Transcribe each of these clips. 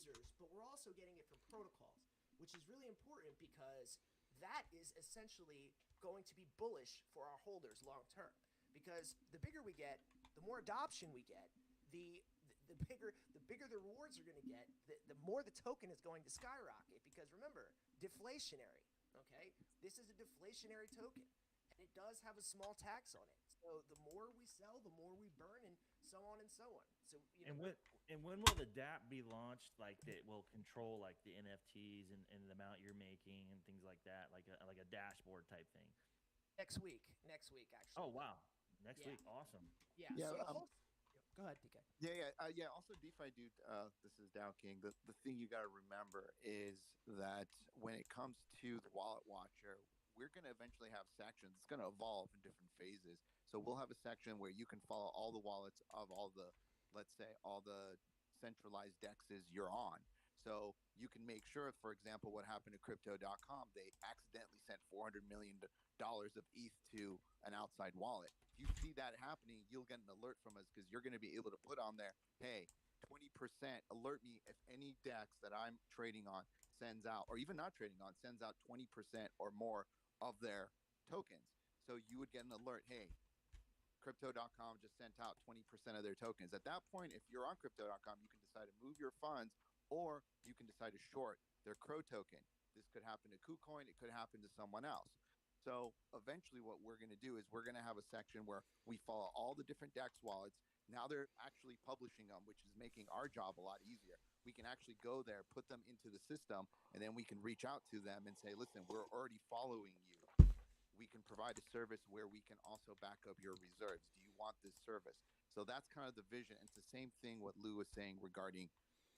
users, but we're also getting it from protocols, which is really important because that is essentially going to be bullish for our holders long term. Because the bigger we get, the more adoption we get, the bigger the rewards are going to get, the more the token is going to skyrocket. Because remember, deflationary. Okay, this is a deflationary token, and it does have a small tax on it. So the more we sell, the more we burn, and so on and so on. So when will the DApp be launched? Like that will control like the NFTs and the amount you're making and things like that, like a dashboard type thing. Next week Oh actually. wow, next Yeah, week, awesome. yeah. Yeah, So the whole. Go ahead, DK. yeah. Also, DeFi dude, this is Dow King. The thing you got to remember is that when it comes to the Wallet Watcher, we're going to eventually have sections. It's going to evolve in different phases. So we'll have a section where you can follow all the wallets of all the, let's say, all the centralized dexes you're on. So you can make sure, for example, what happened to crypto.com, they accidentally sent $400 million of ETH to an outside wallet. If you see that happening, you'll get an alert from us because you're going to be able to put on there, hey, 20% alert me if any DEX that I'm trading on sends out, or even not trading on, sends out 20% or more of their tokens. So you would get an alert, hey, crypto.com just sent out 20% of their tokens. At that point, if you're on crypto.com, you can decide to move your funds, or you can decide to short their Crow token. This could happen to KuCoin. It could happen to someone else. So eventually what we're going to do is we're going to have a section where we follow all the different DEX wallets. Now they're actually publishing them, which is making our job a lot easier. We can actually go there, put them into the system, and then we can reach out to them and say, listen, we're already following you. We can provide a service where we can also back up your reserves. Do you want this service? So that's kind of the vision. And it's the same thing what Lou was saying regarding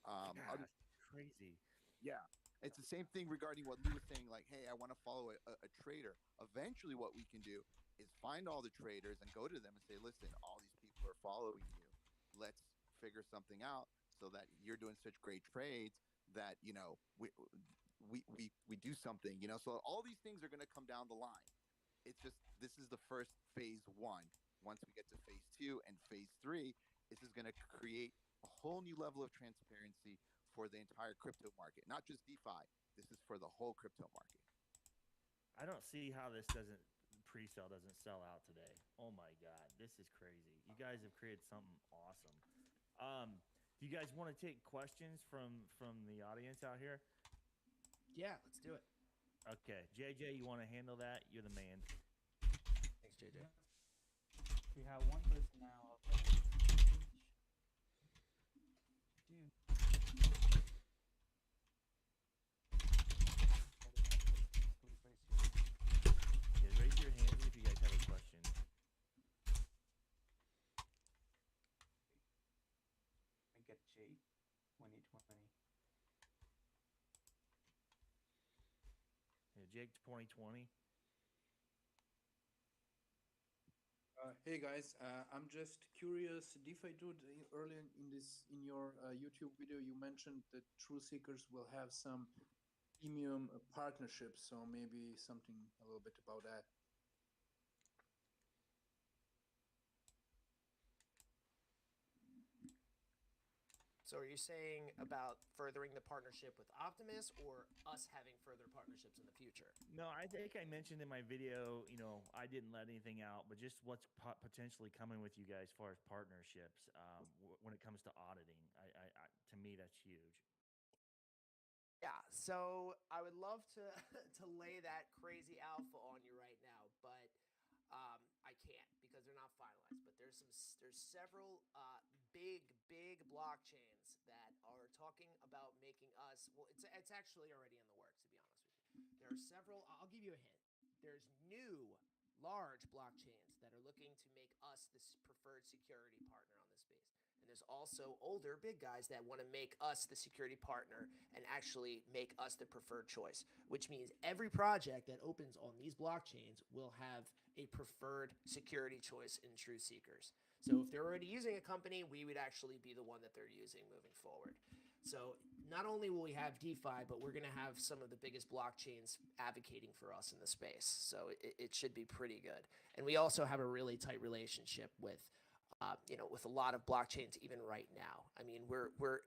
other. Gosh, crazy. Yeah, it's the same thing regarding what Lou was saying. Like, hey, I want to follow a trader. Eventually, what we can do is find all the traders and go to them and say, listen, all these people are following you. Let's figure something out so that you're doing such great trades that we do something. So all these things are going to come down the line. It's just this is the first phase one. Once we get to phase two and phase three, this is going to create a whole new level of transparency for the entire crypto market, not just DeFi. This is for the whole crypto market. I don't see how this doesn't pre-sale doesn't sell out today. Oh my god, this is crazy. You guys have created something awesome. Do you guys want to take questions from the audience out here? Yeah, let's do it. Okay, JJ, you want to handle that? You're the man. Thanks, JJ. We have one person now. Dude. Yeah, raise your hands if you guys have a question. I get Jake 2020. Yeah, Jake 2020. Hey guys, I'm just curious. DeFi dude, earlier in your YouTube video, you mentioned that True Seekers will have some premium partnerships. So maybe something a little bit about that. So are you saying about furthering the partnership with Optimus, or us having further partnerships in the future? No, I think I mentioned in my video, I didn't let anything out, but just what's potentially coming with you guys as far as partnerships when it comes to auditing. To me, that's huge. Yeah, so I would love to to lay that crazy alpha on you right now, but I can't because they're not finalized. But there's several big blockchains that are talking about making us. Well, it's actually already in the works. To be honest with you, there are several. I'll give you a hint. There's new large blockchains that are looking to make us this preferred security partner on this space. And there's also older big guys that want to make us the security partner and actually make us the preferred choice, which means every project that opens on these blockchains will have a preferred security choice in True Seekers. So if they're already using a company, we would actually be the one that they're using moving forward. So not only will we have DeFi, but we're going to have some of the biggest blockchains advocating for us in the space. So it should be pretty good. And we also have a really tight relationship with a lot of blockchains even right now. I mean, we're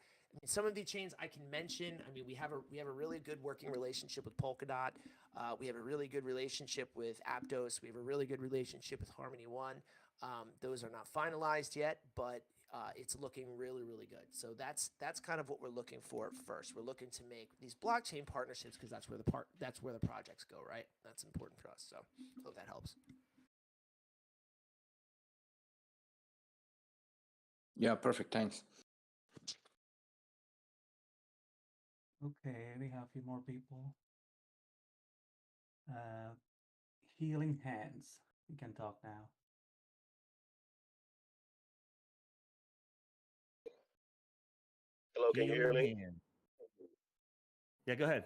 Some of the chains I can mention. I mean, we have a really good working relationship with Polkadot. We have a really good relationship with Aptos. We have a really good relationship with Harmony One. Those are not finalized yet, but it's looking really, really good. So that's kind of what we're looking for first. We're looking to make these blockchain partnerships because that's where the projects go, right? That's important for us. So hope that helps. Yeah, perfect. Thanks. Okay, we have a few more people. Healing Hands. You can talk now. Hello, can you hear me? Hand. Yeah, go ahead.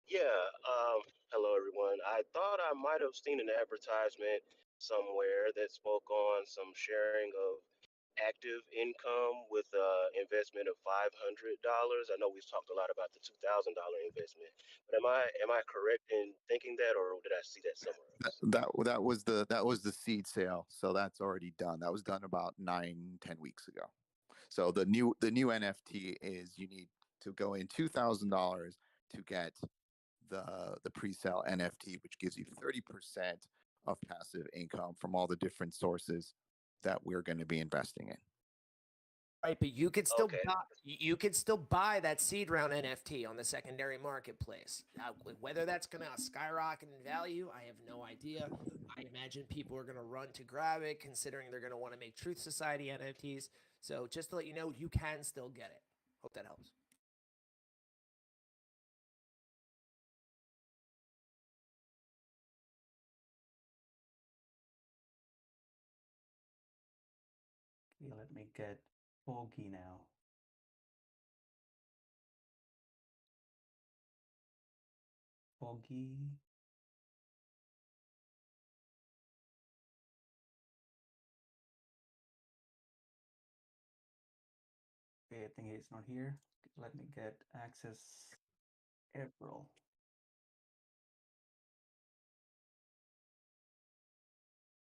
Yeah, hello everyone. I thought I might have seen an advertisement somewhere that spoke on some sharing of active income with investment of $500. I know we've talked a lot about the $2,000 investment, but am I correct in thinking that, or did I see that somewhere else? That was the seed sale, so that's already done. That was done about 9-10 weeks ago. So the new NFT is you need to go in $2,000 to get the pre-sale NFT, which gives you 30% of passive income from all the different sources that we're going to be investing in. Right, but you could still Okay. buy that seed round NFT on the secondary marketplace. Whether that's going to skyrocket in value, I have no idea. I imagine people are going to run to grab it, considering they're going to want to make Truth Society NFTs. So just to let you know, you can still get it. Hope that helps. Okay, let me get Foggy now. Foggy. Okay, I think he's not here. Let me get access April.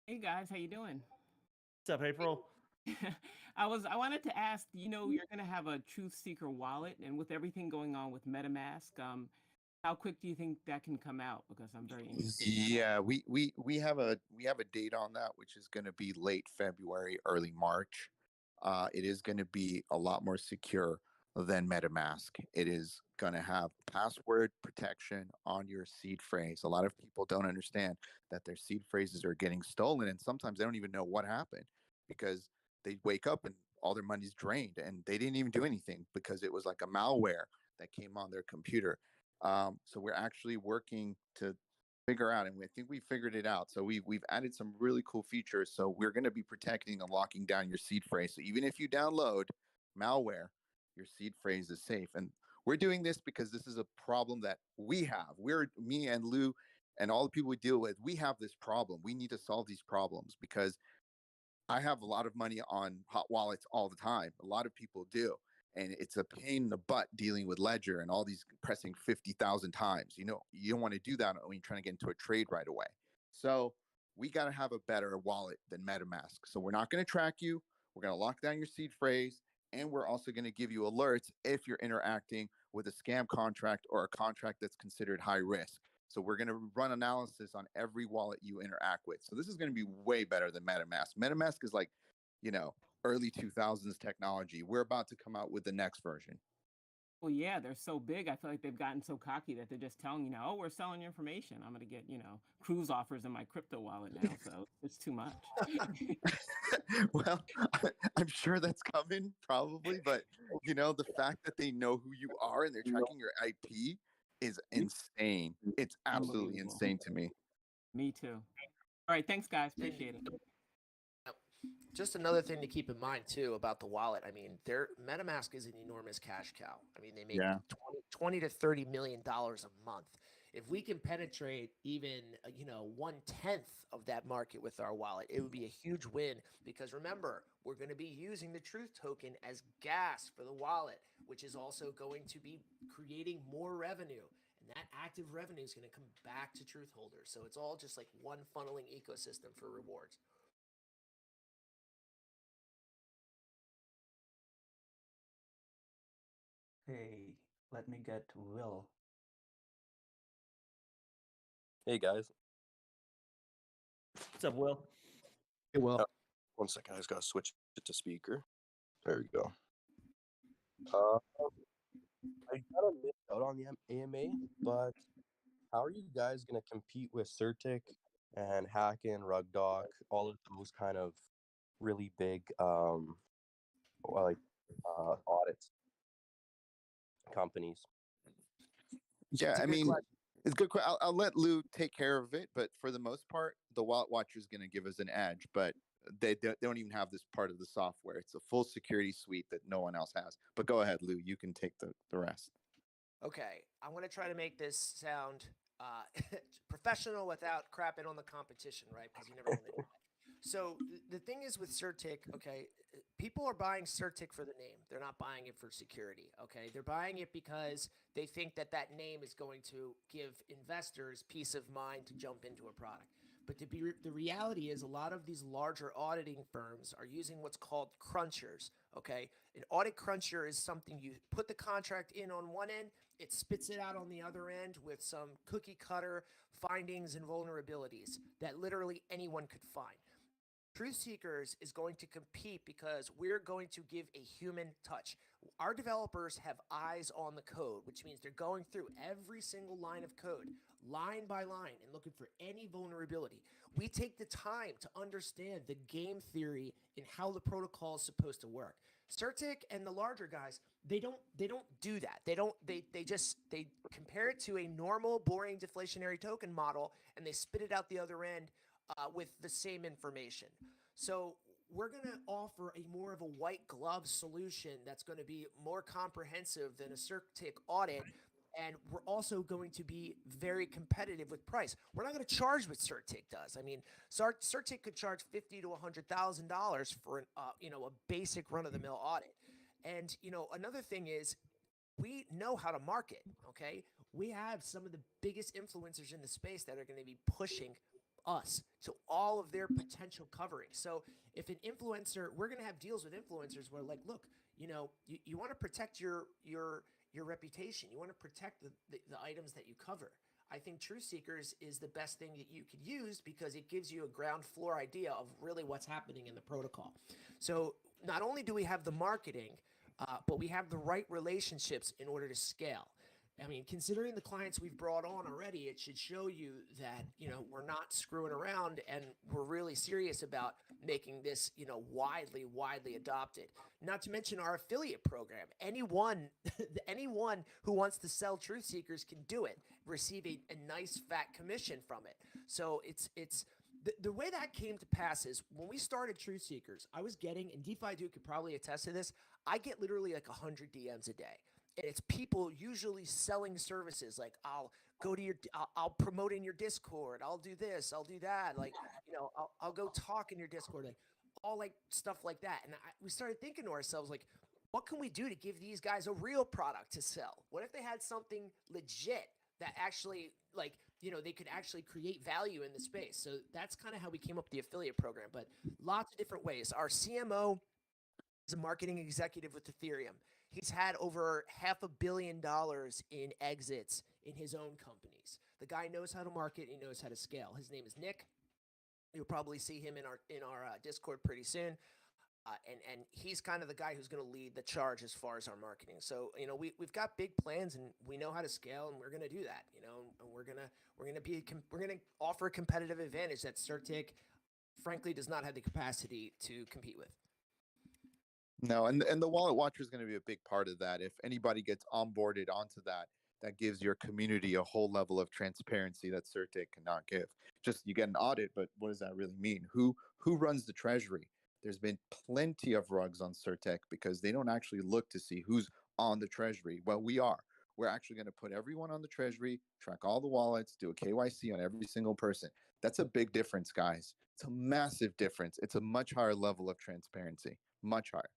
Hey guys, how you doing? What's up, April? I wanted to ask, you're gonna have a Truth Seeker wallet, and with everything going on with MetaMask, how quick do you think that can come out? Because I'm very interested in that. Yeah, we have a date on that, which is going to be late February, early March. It is going to be a lot more secure than MetaMask. It is going to have password protection on your seed phrase. A lot of people don't understand that their seed phrases are getting stolen, and sometimes they don't even know what happened because they wake up and all their money's drained, and they didn't even do anything because it was like a malware that came on their computer. So we're actually working to figure out, and I think we figured it out. So we've added some really cool features. So we're going to be protecting and locking down your seed phrase. So even if you download malware, your seed phrase is safe. And we're doing this because this is a problem that we have. Me and Lou and all the people we deal with. We have this problem. We need to solve these problems because I have a lot of money on hot wallets all the time. A lot of people do. And it's a pain in the butt dealing with Ledger and all these pressing 50,000 times. You don't want to do that when you're trying to get into a trade right away. So we got to have a better wallet than MetaMask. So we're not going to track you. We're going to lock down your seed phrase. And we're also going to give you alerts if you're interacting with a scam contract or a contract that's considered high risk. So we're going to run analysis on every wallet you interact with. So this is going to be way better than MetaMask. MetaMask is like, early 2000s technology. We're about to come out with the next version. Well, yeah, they're so big. I feel like they've gotten so cocky that they're just telling you now, oh, we're selling your information. I'm going to get, cruise offers in my crypto wallet now. So it's too much. Well, I'm sure that's coming probably, but the fact that they know who you are and they're tracking your IP is insane. It's absolutely insane to me. Me too. All right, thanks guys. Appreciate it. Just another thing to keep in mind too about the wallet. I mean, MetaMask is an enormous cash cow. I mean, they make 20 to $30 million a month. If we can penetrate even 1/10 of that market with our wallet, it would be a huge win. Because remember, we're going to be using the Truth token as gas for the wallet, which is also going to be creating more revenue. And that active revenue is going to come back to Truth holders. So it's all just like one funneling ecosystem for rewards. Okay, let me get Will. Hey guys. What's up, Will? Hey, Will. One second, I just gotta switch it to speaker. There we go. I kind of missed out on the AMA, but how are you guys gonna compete with Certic and Hacken, Rugdoc, all of those kind of really big like audit companies? Yeah, It's a I good mean, question. it's good. I'll let Lou take care of it, but for the most part, the Wallet Watcher is going to give us an edge. But they don't even have this part of the software. It's a full security suite that no one else has. But go ahead, Lou. You can take the rest. Okay, I'm going to try to make this sound professional without crapping on the competition, right? Because you never want to do that. So the thing is with Certic, okay, people are buying Certic for the name. They're not buying it for security, okay? They're buying it because they think that that name is going to give investors peace of mind to jump into a product. But the reality is a lot of these larger auditing firms are using what's called crunchers, okay? An audit cruncher is something you put the contract in on one end, it spits it out on the other end with some cookie cutter findings and vulnerabilities that literally anyone could find. Truth Seekers is going to compete because we're going to give a human touch. Our developers have eyes on the code, which means they're going through every single line of code, line by line, and looking for any vulnerability. We take the time to understand the game theory and how the protocol is supposed to work. Certic and the larger guys, they don't do that. They compare it to a normal, boring deflationary token model, and they spit it out the other end with the same information. So we're going to offer a more of a white glove solution that's going to be more comprehensive than a Certic audit. And we're also going to be very competitive with price. We're not going to charge what Certic does. I mean, Certic could charge $50,000 to $100,000 for a basic run-of-the-mill audit. And another thing is we know how to market. Okay, we have some of the biggest influencers in the space that are going to be pushing us to all of their potential coverage. So if an influencer, we're going to have deals with influencers where like, look, you want to protect your reputation. You want to protect the items that you cover. I think Truth Seekers is the best thing that you could use because it gives you a ground floor idea of really what's happening in the protocol. So not only do we have the marketing, but we have the right relationships in order to scale. I mean, considering the clients we've brought on already, it should show you that, we're not screwing around and we're really serious about making this, widely adopted. Not to mention our affiliate program. Anyone who wants to sell Truth Seekers can do it, receive a nice fat commission from it. So it's the way that came to pass is when we started Truth Seekers, I was getting, and DeFi Dude could probably attest to this, I get literally like 100 DMs a day. And it's people usually selling services like I'll promote in your Discord, I'll do this, I'll do that, like I'll go talk in your Discord, like all like stuff like that. And we started thinking to ourselves like, what can we do to give these guys a real product to sell? What if they had something legit that actually like they could actually create value in the space? So that's kind of how we came up with the affiliate program, but lots of different ways. Our CMO is a marketing executive with Ethereum. He's had over $500 million in exits in his own companies. The guy knows how to market. He knows how to scale. His name is Nick. You'll probably see him in our Discord pretty soon. And he's kind of the guy who's going to lead the charge as far as our marketing. So we've got big plans and we know how to scale, and we're going to do that. And we're going to offer a competitive advantage that Certic, frankly, does not have the capacity to compete with. No, and the Wallet Watcher is going to be a big part of that. If anybody gets onboarded onto that, that gives your community a whole level of transparency that Certic cannot give. Just you get an audit, but what does that really mean? Who runs the treasury? There's been plenty of rugs on Certic because they don't actually look to see who's on the treasury. Well, we are. We're actually going to put everyone on the treasury, track all the wallets, do a KYC on every single person. That's a big difference, guys. It's a massive difference. It's a much higher level of transparency, much higher.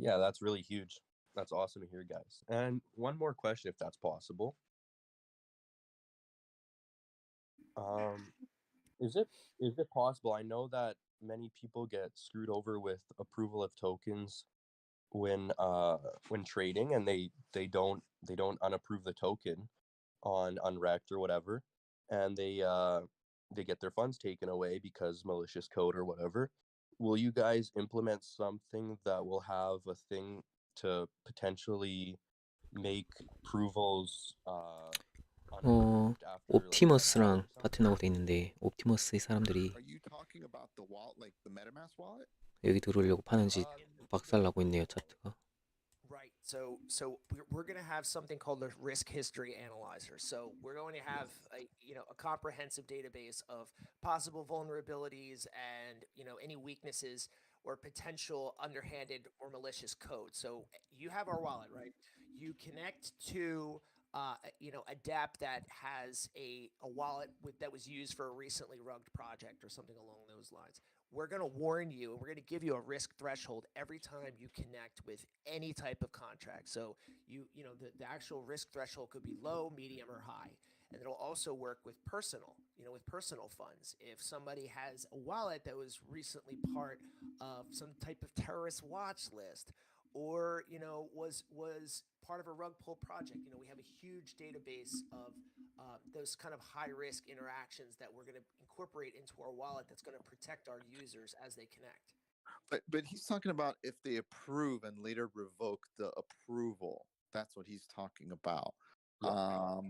Yeah, that's really huge. That's awesome to hear, guys. And one more question, if that's possible. Is it possible? I know that many people get screwed over with approval of tokens when trading, and they don't unapprove the token on Unrect or whatever, and they get their funds taken away because malicious code or whatever. Will you guys implement something that will have a thing to potentially make approvals unapproved after like 1 hour or 옵티머스랑 something? 파트너가 돼 있는데 옵티머스의 사람들이 Are you talking about the wallet, like the MetaMask wallet? 여기 들어오려고 파는지 박살나고 있네요, 차트가. Right. So we're going to have something called the risk history analyzer. So we're going to have a comprehensive database of possible vulnerabilities and any weaknesses or potential underhanded or malicious code. So you have our wallet, right? You connect to a DApp that has a wallet that was used for a recently rugged project or something along those lines. We're going to warn you and we're going to give you a risk threshold every time you connect with any type of contract. So the actual risk threshold could be low, medium, or high. And it'll also work with personal funds. If somebody has a wallet that was recently part of some type of terrorist watch list, or was part of a rug pull project, we have a huge database of those kind of high risk interactions that we're going to incorporate into our wallet that's going to protect our users as they connect. But he's talking about if they approve and later revoke the approval. That's what he's talking about. Yeah.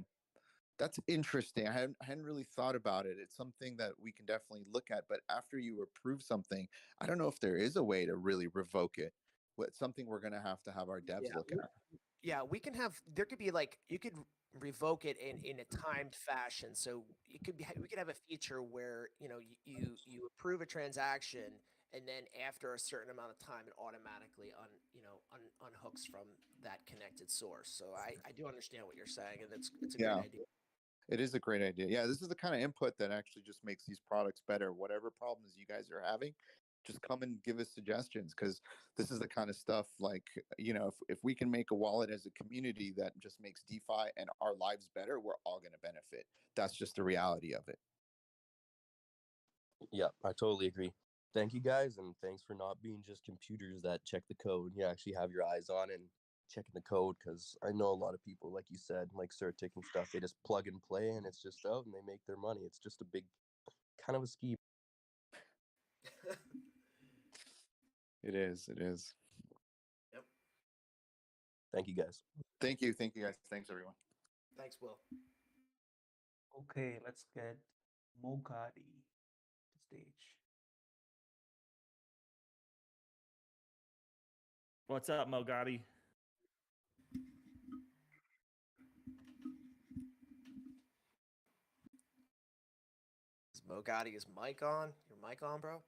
That's interesting. I hadn't really thought about it. It's something that we can definitely look at. But after you approve something, I don't know if there is a way to really revoke it. It's something we're going to have our devs look at. Yeah, there could be you could revoke it in a timed fashion. So we could have a feature where you approve a transaction, and then after a certain amount of time, it automatically unhooks from that connected source. So I do understand what you're saying, and it's a great idea. It is a great idea. Yeah, this is the kind of input that actually just makes these products better. Whatever problems you guys are having, just come and give us suggestions, because this is the kind of stuff if we can make a wallet as a community that just makes DeFi and our lives better, we're all going to benefit. That's just the reality of it. Yeah, I totally agree. Thank you guys, and thanks for not being just computers that check the code. You actually have your eyes on and checking the code, because I know a lot of people, like you said, like Certic and stuff, they just plug and play and it's just out and they make their money. It's just a big kind of a scheme. It is. Yep. Thank you guys. Thank you guys. Thanks everyone. Thanks, Will. Okay, let's get Mogadi to stage. What's up, Mogadi? Is Mogadi's mic on? Your mic on, bro?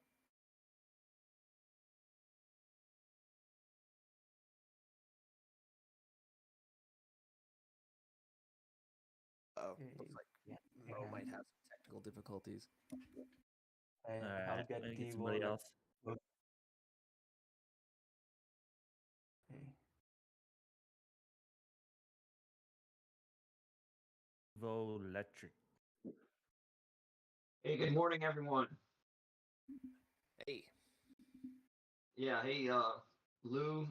Oh, looks like Mo might have some technical difficulties. I'll get the somebody else. Okay. Volectric. Hey, good morning, everyone. Hey. Yeah, hey, Lou,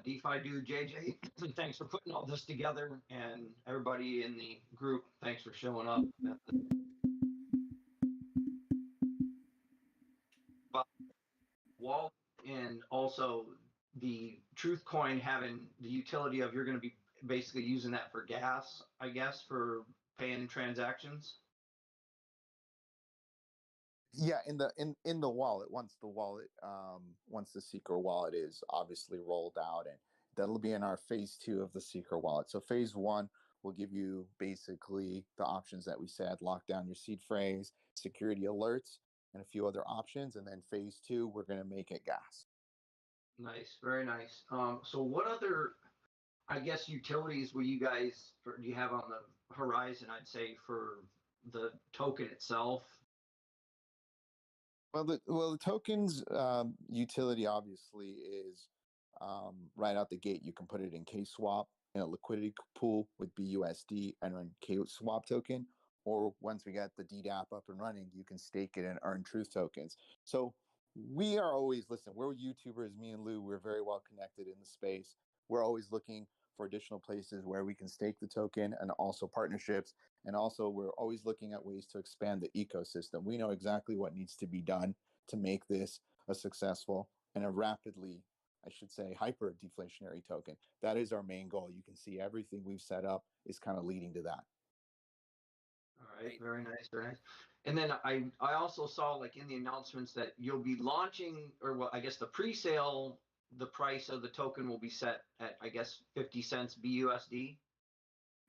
DeFi dude, JJ, thanks for putting all this together, and everybody in the group, thanks for showing up. Walt, and also the Truth Coin having the utility of you're going to be basically using that for gas, I guess, for paying transactions. Yeah, in the wallet, once the Seeker wallet is obviously rolled out, and that'll be in our phase 2 of the Seeker wallet. So phase 1 will give you basically the options that we said: lock down your seed phrase, security alerts, and a few other options. And then phase 2, we're going to make it gas. Nice, very nice. So what other, I guess, utilities do you have on the horizon, I'd say, for the token itself? Well, the tokens utility obviously is right out the gate. You can put it in K-Swap in a liquidity pool with BUSD and run K-Swap token, or once we get the DDApp up and running, you can stake it and earn Truth tokens. So we are always, listen, we're YouTubers, me and Lou, we're very well connected in the space. We're always looking for additional places where we can stake the token and also partnerships. And also, we're always looking at ways to expand the ecosystem. We know exactly what needs to be done to make this a successful and a rapidly, I should say, hyper deflationary token. That is our main goal. You can see everything we've set up is kind of leading to that. All right, very nice, very nice. And then I also saw like in the announcements that you'll be launching, or well, I guess the pre-sale, the price of the token will be set at, I guess, 50 cents BUSD.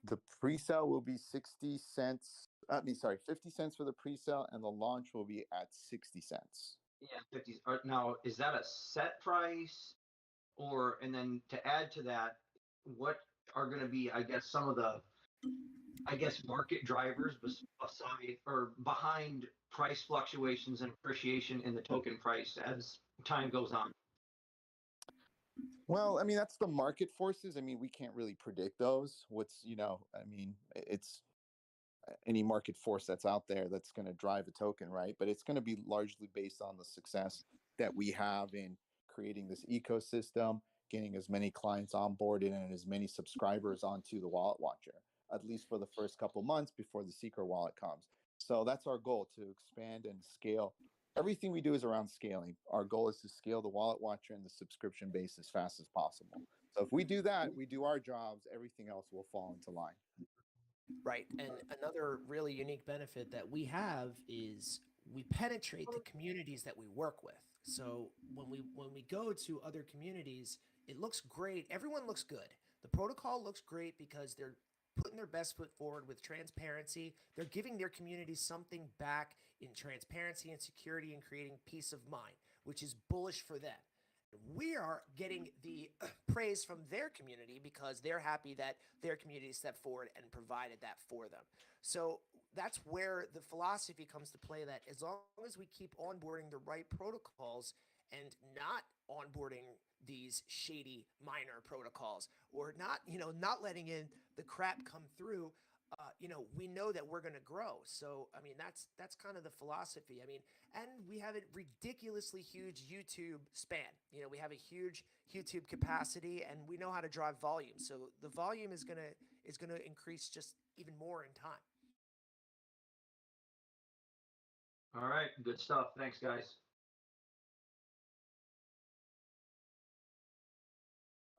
The pre-sale will be 60 cents. 50 cents for the pre-sale, and the launch will be at 60 cents. Yeah, 50. Now, is that a set price? Or, and then to add to that, what are going to be, I guess, some of the, I guess, market drivers beside or behind price fluctuations and appreciation in the token price as time goes on? Well, I mean, that's the market forces. I mean, we can't really predict those. It's any market force that's out there that's going to drive a token, right? But it's going to be largely based on the success that we have in creating this ecosystem, getting as many clients onboarded and as many subscribers onto the Wallet Watcher, at least for the first couple months before the Seeker wallet comes. So that's our goal, to expand and scale. Everything we do is around scaling. Our goal is to scale the Wallet Watcher and the subscription base as fast as possible. So if we do that, we do our jobs, everything else will fall into line. Right. And another really unique benefit that we have is we penetrate the communities that we work with. So when we go to other communities, it looks great. Everyone looks good. The protocol looks great because they're putting their best foot forward with transparency. They're giving their community something back in transparency and security and creating peace of mind, which is bullish for them. We are getting the praise from their community because they're happy that their community stepped forward and provided that for them. So that's where the philosophy comes to play, that as long as we keep onboarding the right protocols and not onboarding these shady minor protocols, or not letting in the crap come through, we know that we're going to grow. So, I mean, that's kind of the philosophy. I mean, and we have a ridiculously huge YouTube span. We have a huge YouTube capacity, and we know how to drive volume. So the volume is gonna increase just even more in time. All right, good stuff. Thanks, guys.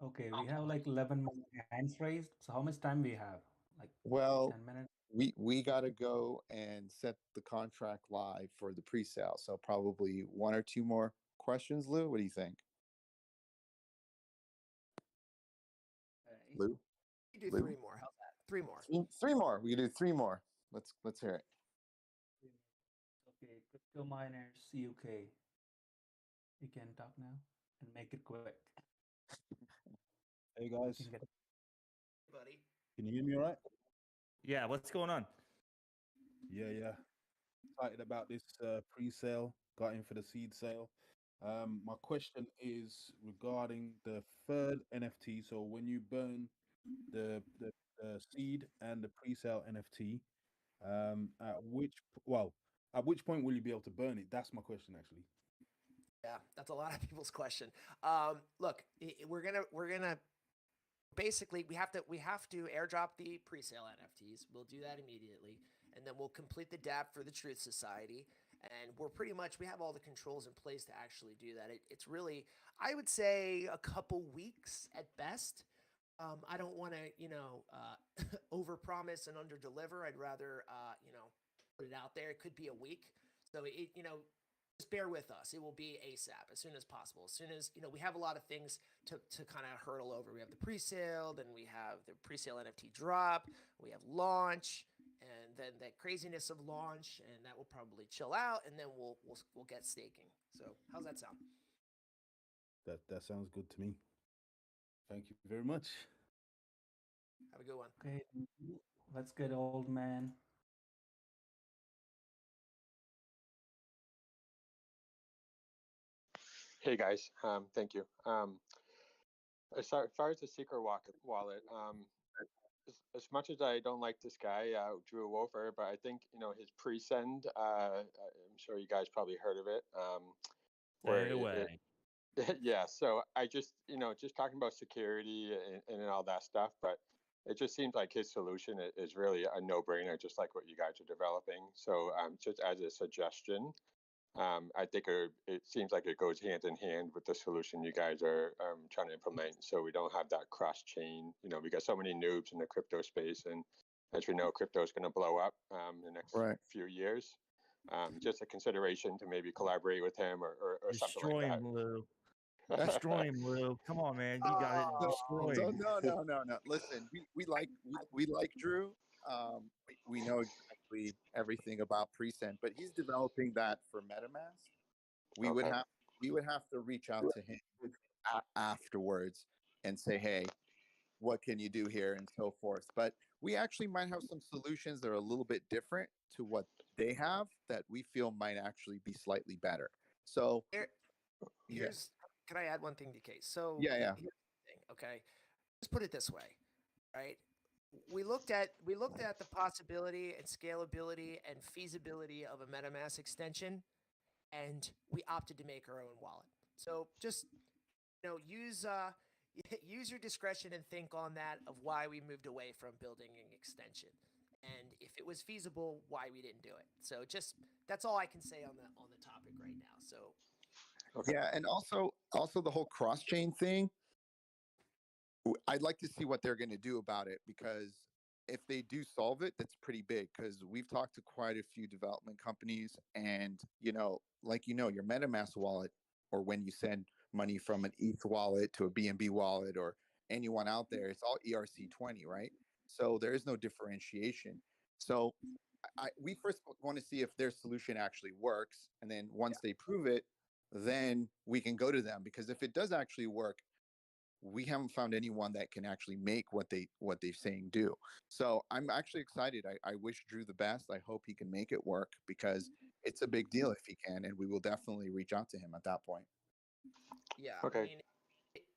Okay, we have like 11 more hands raised. So how much time we have? Like Well, 10 minutes? we got to go and set the contract live for the pre-sale. So probably one or two more questions, Lou. What do you think? Okay. Lou? You do Lou? 3 more. How's that? 3 more. Three more. We can do 3 more. Let's hear it. Okay, crypto miners, UK. You can talk now and make it quick. Hey You guys, can get Buddy. can you hear me all right? Yeah, what's going on? Yeah. Excited about this pre-sale, got in for the seed sale. My question is regarding the third NFT. So when you burn the seed and the pre-sale NFT, at which point will you be able to burn it? That's my question actually. Yeah, that's a lot of people's question. Look, we're gonna basically we have to airdrop the pre-sale NFTs. We'll do that immediately, and then we'll complete the DApp for the Truth Society. And we have all the controls in place to actually do that. It's really, I would say, a couple weeks at best. I don't want to, overpromise and underdeliver. I'd rather, put it out there. It could be a week. So just bear with us. It will be ASAP, as soon as possible. As soon as, we have a lot of things to kind of hurdle over. We have the pre-sale, then we have the pre-sale NFT drop, we have launch, and then that craziness of launch, and that will probably chill out, and then we'll get staking. So how's that sound? That sounds good to me. Thank you very much. Have a good one. okay. Let's get old man. Hey guys, thank you. As far as the Seeker wallet, as much as I don't like this guy, Drew Wolfer, but I think his pre-send. I'm sure you guys probably heard of it. where Stay away. yeah, so I just, just talking about security and all that stuff, but it just seems like his solution is really a no-brainer, just like what you guys are developing. So just as a suggestion, I think it seems like it goes hand in hand with the solution you guys are trying to implement. So we don't have that cross chain. We got so many noobs in the crypto space, and as we know, crypto is going to blow up in the next Right. few years. Just a consideration to maybe collaborate with him or something like Destroy that. him, Lou. Destroy him, Lou. Come on, man. You got it destroyed. So no. Listen, we like Drew. We know exactly everything about Present, but he's developing that for MetaMask. We would Okay. have to reach out to him afterwards and say, hey, what can you do here and so forth. But we actually might have some solutions that are a little bit different to what they have that we feel might actually be slightly better. So Here's can I add one thing, DK? So Yeah. here's the thing, okay? Let's put it this way, right? We looked at the possibility and scalability and feasibility of a MetaMask extension, and we opted to make our own wallet. So just use use your discretion and think on that of why we moved away from building an extension, and if it was feasible, why we didn't do it. So just that's all I can say on the topic right now. So Yeah, and also the whole cross chain thing. I'd like to see what they're going to do about it, because if they do solve it, that's pretty big. Because we've talked to quite a few development companies, and your MetaMask wallet, or when you send money from an ETH wallet to a BNB wallet or anyone out there, it's all ERC20, right? So there is no differentiation. So we first want to see if their solution actually works, and then once they prove it, then we can go to them. Because if it does actually work, we haven't found anyone that can actually make what they're saying do. So I'm actually excited. I wish Drew the best. I hope he can make it work, because it's a big deal if he can, and we will definitely reach out to him at that point. yeah, Okay. I mean,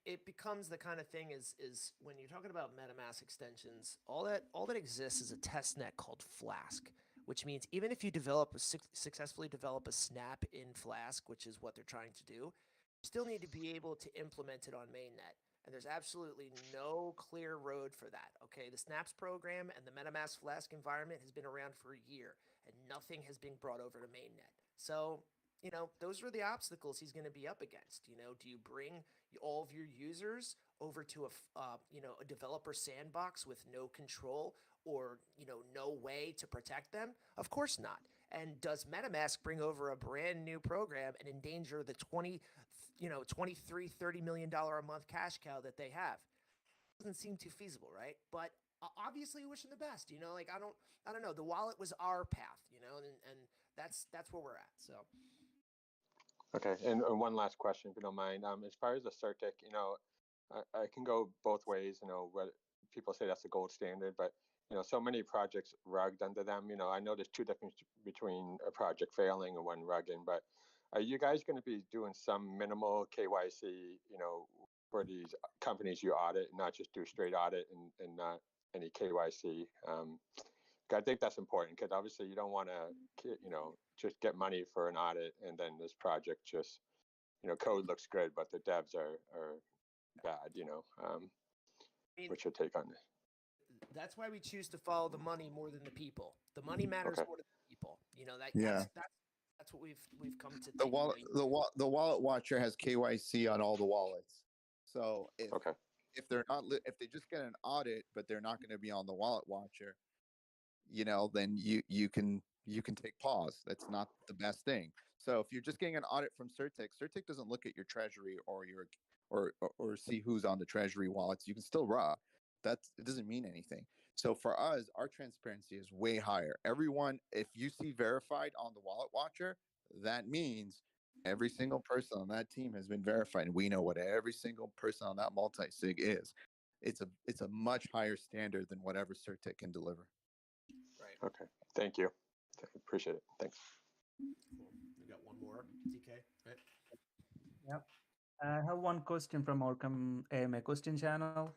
it becomes the kind of thing is when you're talking about MetaMask extensions, all that exists is a test net called Flask, which means even if you successfully develop a snap in Flask, which is what they're trying to do, you still need to be able to implement it on mainnet. And there's absolutely no clear road for that. Okay, the Snaps program and the MetaMask Flask environment has been around for a year, and nothing has been brought over to mainnet. So those are the obstacles he's going to be up against. Do you bring all of your users over to a developer sandbox with no control or no way to protect them? Of course not. And does MetaMask bring over a brand new program and endanger the 23-30 million dollar a month cash cow that they have? Doesn't seem too feasible, right? But obviously wishing the best. I don't know. The wallet was our path, and that's where we're at. So. Okay, and one last question, if you don't mind. As far as the CertiK, I can go both ways. What people say that's the gold standard, but so many projects rugged under them. I know there's two differences between a project failing and one rugging, but are you guys going to be doing some minimal KYC, for these companies you audit, not just do straight audit and not any KYC? I think that's important, because obviously you don't want to, just get money for an audit and then this project just, code looks good, but the devs are bad. What's your take on this? That's why we choose to follow the money more than the people. The money matters more than the people. That's what we've come to. The wallet watcher has KYC on all the wallets. So if they're not if they just get an audit but they're not going to be on the wallet watcher, then you can take pause. That's not the best thing. So if you're just getting an audit from CertiK doesn't look at your treasury or your or see who's on the treasury wallets. You can still raw. It doesn't mean anything. So for us, our transparency is way higher. Everyone, if you see verified on the wallet watcher, that means every single person on that team has been verified, and we know what every single person on that multi-sig is. It's a much higher standard than whatever CertiK can deliver. Right. Okay. Thank you. Appreciate it. Thanks. Cool. We got one more, DK. Right. Yep. I have one question from our AMA question channel.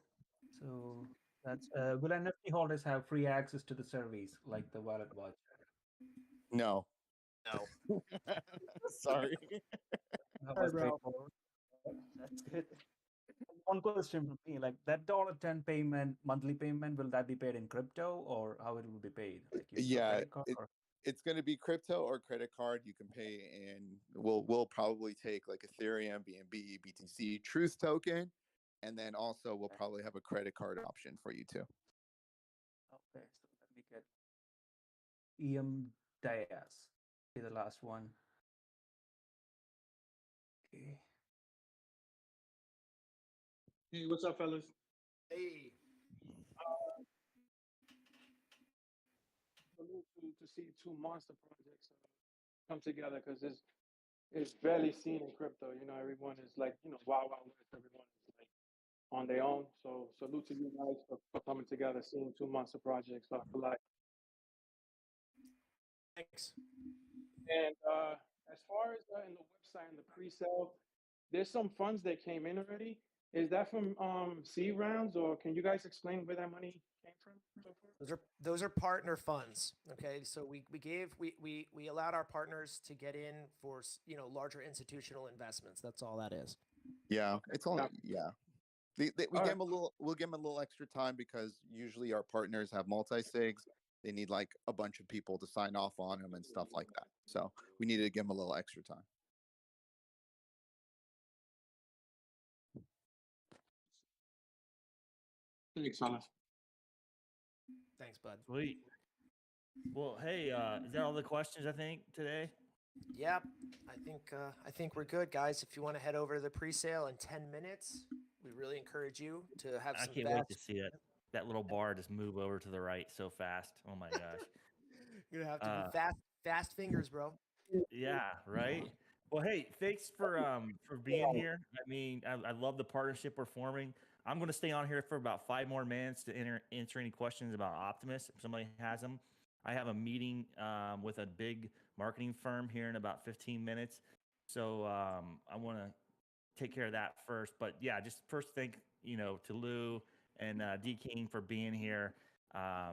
So that's will NFT holders have free access to the service like the wallet watcher? No. No. Sorry. That Hi, was Ralph. straightforward. That's good. One question from me, like that $10 payment, monthly payment, will that be paid in crypto or how it will be paid? Like using a Yeah, credit card or it's going to be crypto or credit card. You can pay in. We'll probably take like Ethereum, BNB, BTC, Truth token, and then also we'll probably have a credit card option for you too. okay, so let me get Diaz. Be the last one. Okay. Hey, what's up, fellas? Hey. To see two monster projects come together because it's barely seen in crypto. You know, everyone is like, wild, wild west. Everyone is like on their own. So salute to you guys for coming together, seeing two monster projects collide. Thanks. And as far as in the website and the pre-sale, there's some funds that came in already. Is that from seed rounds, or can you guys explain where that money came from so far? Those are partner funds. Okay, so we allowed our partners to get in for larger institutional investments. That's all that is. Yeah, it's only we give All them a little. We'll give them a little extra time because usually our partners have multi-sigs. They need like a bunch of people to sign off on them and stuff like that. So we needed to give them a little extra time. Thanks, fellas. Thanks, bud. Sweet. Well, hey, is that all the questions I think today? Yep. I think we're good, guys. If you want to head over to the pre-sale in 10 minutes, we really encourage you to have I some can't wait to see it. That little bar just move over to the right so fast. Oh my gosh. You're gonna have to be fast fingers, bro. Yeah, right. Well, hey, thanks for being here. I mean, I love the partnership we're forming. I'm going to stay on here for about 5 more minutes to answer any questions about Optimus if somebody has them. I have a meeting with a big marketing firm here in about 15 minutes, so I want to take care of that first. But yeah, just first thank to Lou and D King for being here. I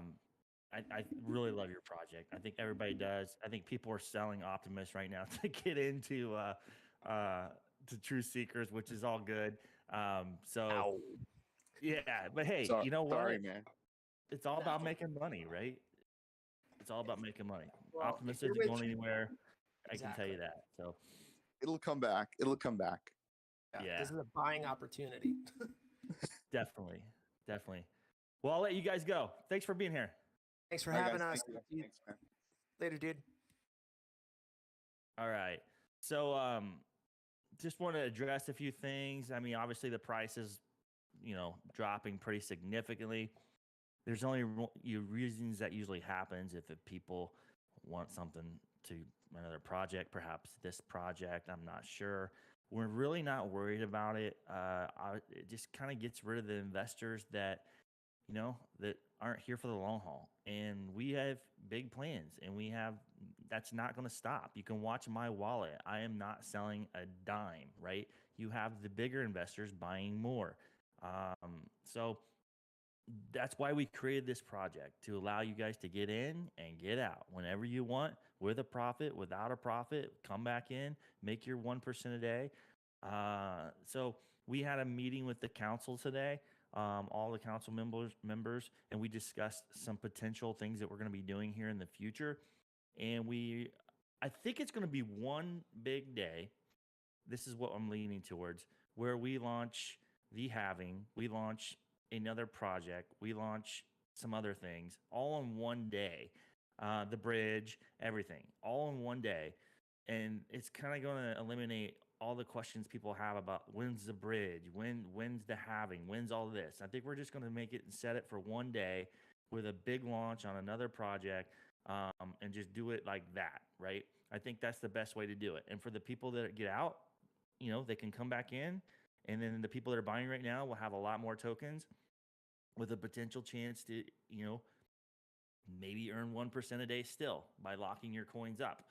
really love your project. I think everybody does. I think people are selling Optimus right now to get into to Truth Seekers, which is all good. So yeah, but hey, you know what? Sorry, man. It's all about making money, right? It's all about making money. Well, Optimus isn't going anywhere. I can tell you that. So it'll come back. It'll come back. Yeah. This is a buying opportunity. Definitely. Well, I'll let you guys go. Thanks for being here. Thanks for All right, having guys, us. thank you. Thanks, man. Later, dude. All right. So just want to address a few things. I mean, obviously the price is, dropping pretty significantly. There's only reasons that usually happens if people want something to another project, perhaps this project. I'm not sure. We're really not worried about it. It just kind of gets rid of the investors that aren't here for the long haul. And we have big plans, and that's not going to stop. You can watch my wallet. I am not selling a dime, right? You have the bigger investors buying more. So that's why we created this project, to allow you guys to get in and get out whenever you want, with a profit, without a profit, come back in, make your 1% a day. So we had a meeting with the council today, all the council members, and we discussed some potential things that we're going to be doing here in the future. And I think it's going to be one big day. This is what I'm leaning towards, where we launch the halving, we launch another project, we launch some other things all in one day. The bridge, everything, all in one day. And it's kind of going to eliminate all the questions people have about when's the bridge, when's the halving, when's all this. I think we're just going to make it and set it for one day with a big launch on another project, and just do it like that, right? I think that's the best way to do it. And for the people that get out, they can come back in, and then the people that are buying right now will have a lot more tokens with a potential chance to, maybe earn 1% a day still by locking your coins up.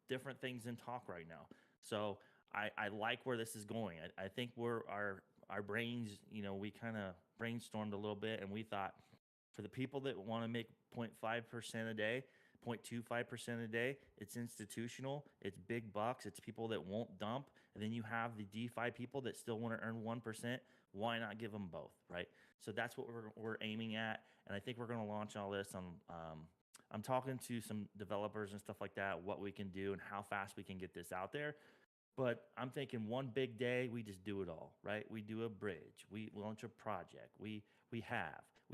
Different things in talk right now. So I like where this is going. I think our brains, we kind of brainstormed a little bit, and we thought for the people that want to make 0.5% a day, 0.25% a day. It's institutional. It's big bucks. It's people that won't dump. And then you have the DeFi people that still want to earn 1%. Why not give them both, right? So that's what we're aiming at. And I think we're going to launch all this on. I'm talking to some developers and stuff like that, what we can do and how fast we can get this out there. But I'm thinking one big day, we just do it all, right? We do a bridge, we launch a project, we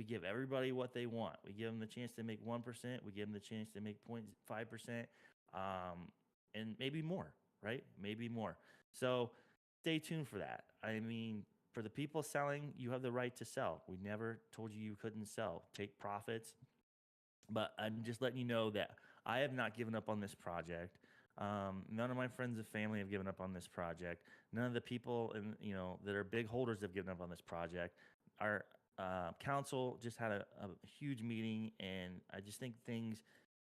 give everybody what they want. We give them the chance to make 1%, we give them the chance to make 0.5%, and maybe more, right? Maybe more. So stay tuned for that. I mean, for the people selling, you have the right to sell. We never told you couldn't sell. Take profits. But I'm just letting you know that I have not given up on this project. None of my friends and family have given up on this project. None of the people that are big holders have given up on this project. Our council just had a huge meeting, and I just think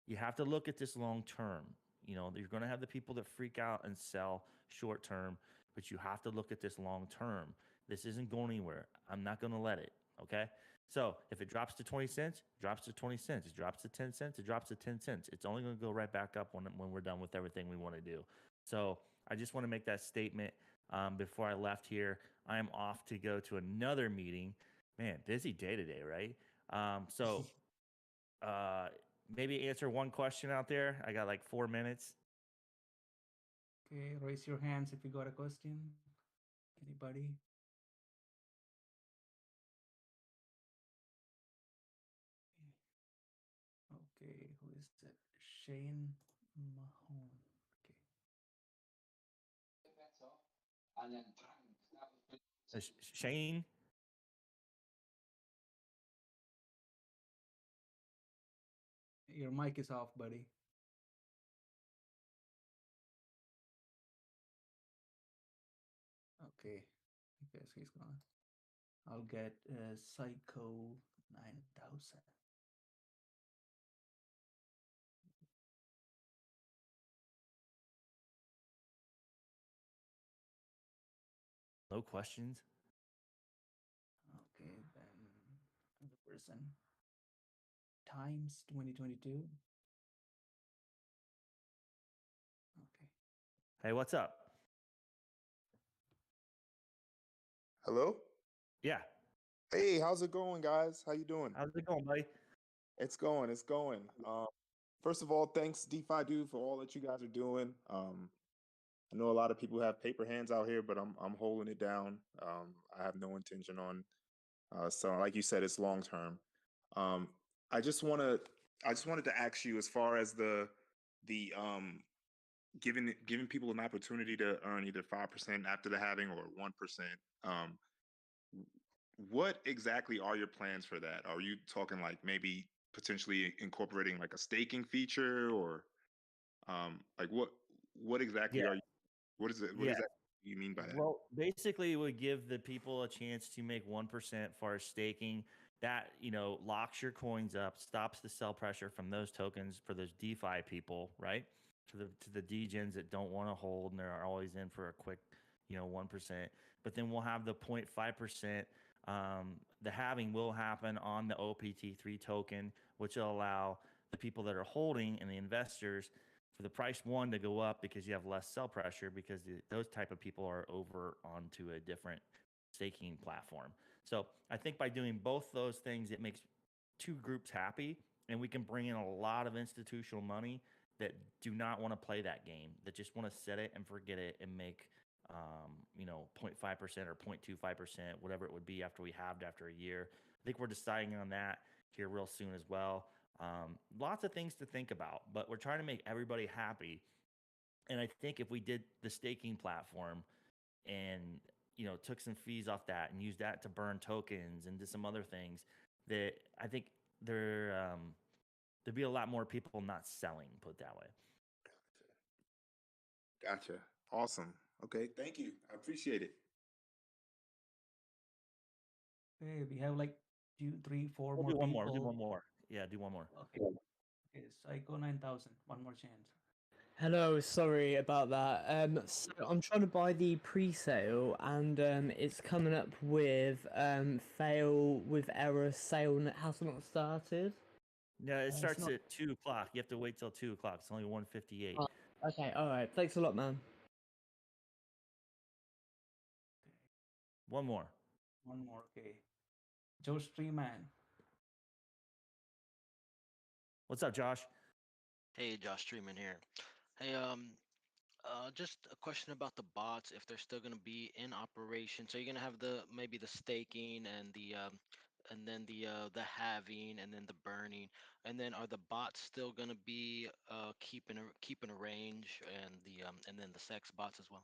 you have to look at this long term. You're going to have the people that freak out and sell short term, but you have to look at this long term. This isn't going anywhere. I'm not going to let it. Okay. So if it drops to 20 cents, it drops to 20 cents. It drops to 10 cents, it drops to 10 cents. It's only going to go right back up when we're done with everything we want to do. So I just want to make that statement before I left here. I am off to go to another meeting. Man, busy day today, right? So maybe answer one question out there. I got like 4 minutes. Okay, raise your hands if you got a question. Anybody? Okay, who is it? Shane Mahone. Okay. And then Shane? Your mic is off, buddy. Okay, I guess he's gone. I'll get Psycho 9000. No questions? Okay, then the person. Times 2022. Okay. Hey, what's up? Hello? Yeah. Hey, how's it going, guys? How you doing? How's it going, buddy? It's going. First of all, thanks, DeFi Dude, for all that you guys are doing. I know a lot of people have paper hands out here, but I'm holding it down. I have no intention on so like you said, it's long term. I just wanted to ask you, as far as the giving people an opportunity to earn either 5% after the halving or 1%. What exactly are your plans for that? Are you talking like maybe potentially incorporating like a staking feature, or like what exactly are you? What is it? What Yeah. exactly do you mean by that? Well, basically, it would give the people a chance to make 1% for staking. That locks your coins up, stops the sell pressure from those tokens for those DeFi people, right? To the degens that don't want to hold and they're always in for a quick 1%. But then we'll have the 0.5%. The halving will happen on the OPT3 token, which will allow the people that are holding and the investors for the price one to go up, because you have less sell pressure, because those type of people are over onto a different staking platform. So I think by doing both those things, it makes two groups happy, and we can bring in a lot of institutional money that do not want to play that game, that just want to set it and forget it and make 0.5% or 0.25%, whatever it would be after we halved after a year. I think we're deciding on that here real soon as well. Lots of things to think about, but we're trying to make everybody happy. And I think if we did the staking platform and took some fees off that and used that to burn tokens and did some other things, that I think there'd be a lot more people not selling, put it that way. Gotcha. Awesome. Okay, thank you. I appreciate it. Okay, we have like 2, 3, 4 We'll more do one people. more. Do one more. Yeah, do one more. Okay. Okay, Psycho 9000. One more chance. Hello, sorry about that. So I'm trying to buy the pre-sale, and it's coming up with fail with error, sale has not started. No, it It's starts not. at 2 o'clock. You have to wait till 2 o'clock. It's only 1:58. Oh, okay, all right. Thanks a lot, man. One more. One more. Okay. Josh Freeman. What's up, Josh? Hey, Josh Streaman here. Hey, just a question about the bots, if they're still gonna be in operation. So you're gonna have maybe the staking and then the halving and then the burning, and then are the bots still gonna be keeping a range and then the sex bots as well?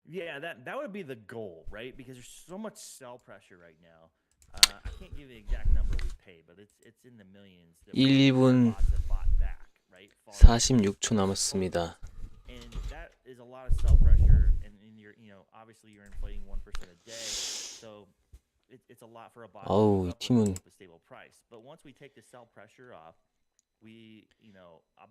Yeah, that would be the goal, right? Because there's so much sell pressure right now. I can't give you the exact number we pay, but it's in the millions. That 1분 bots have bought back, right? 46초 남았습니다. And that is a lot of sell pressure, and you're, obviously you're inflating 1% a day, so it's a lot for a bot to 아우, 이 keep up 팀은 with a stable price. But once we take the sell pressure off, we,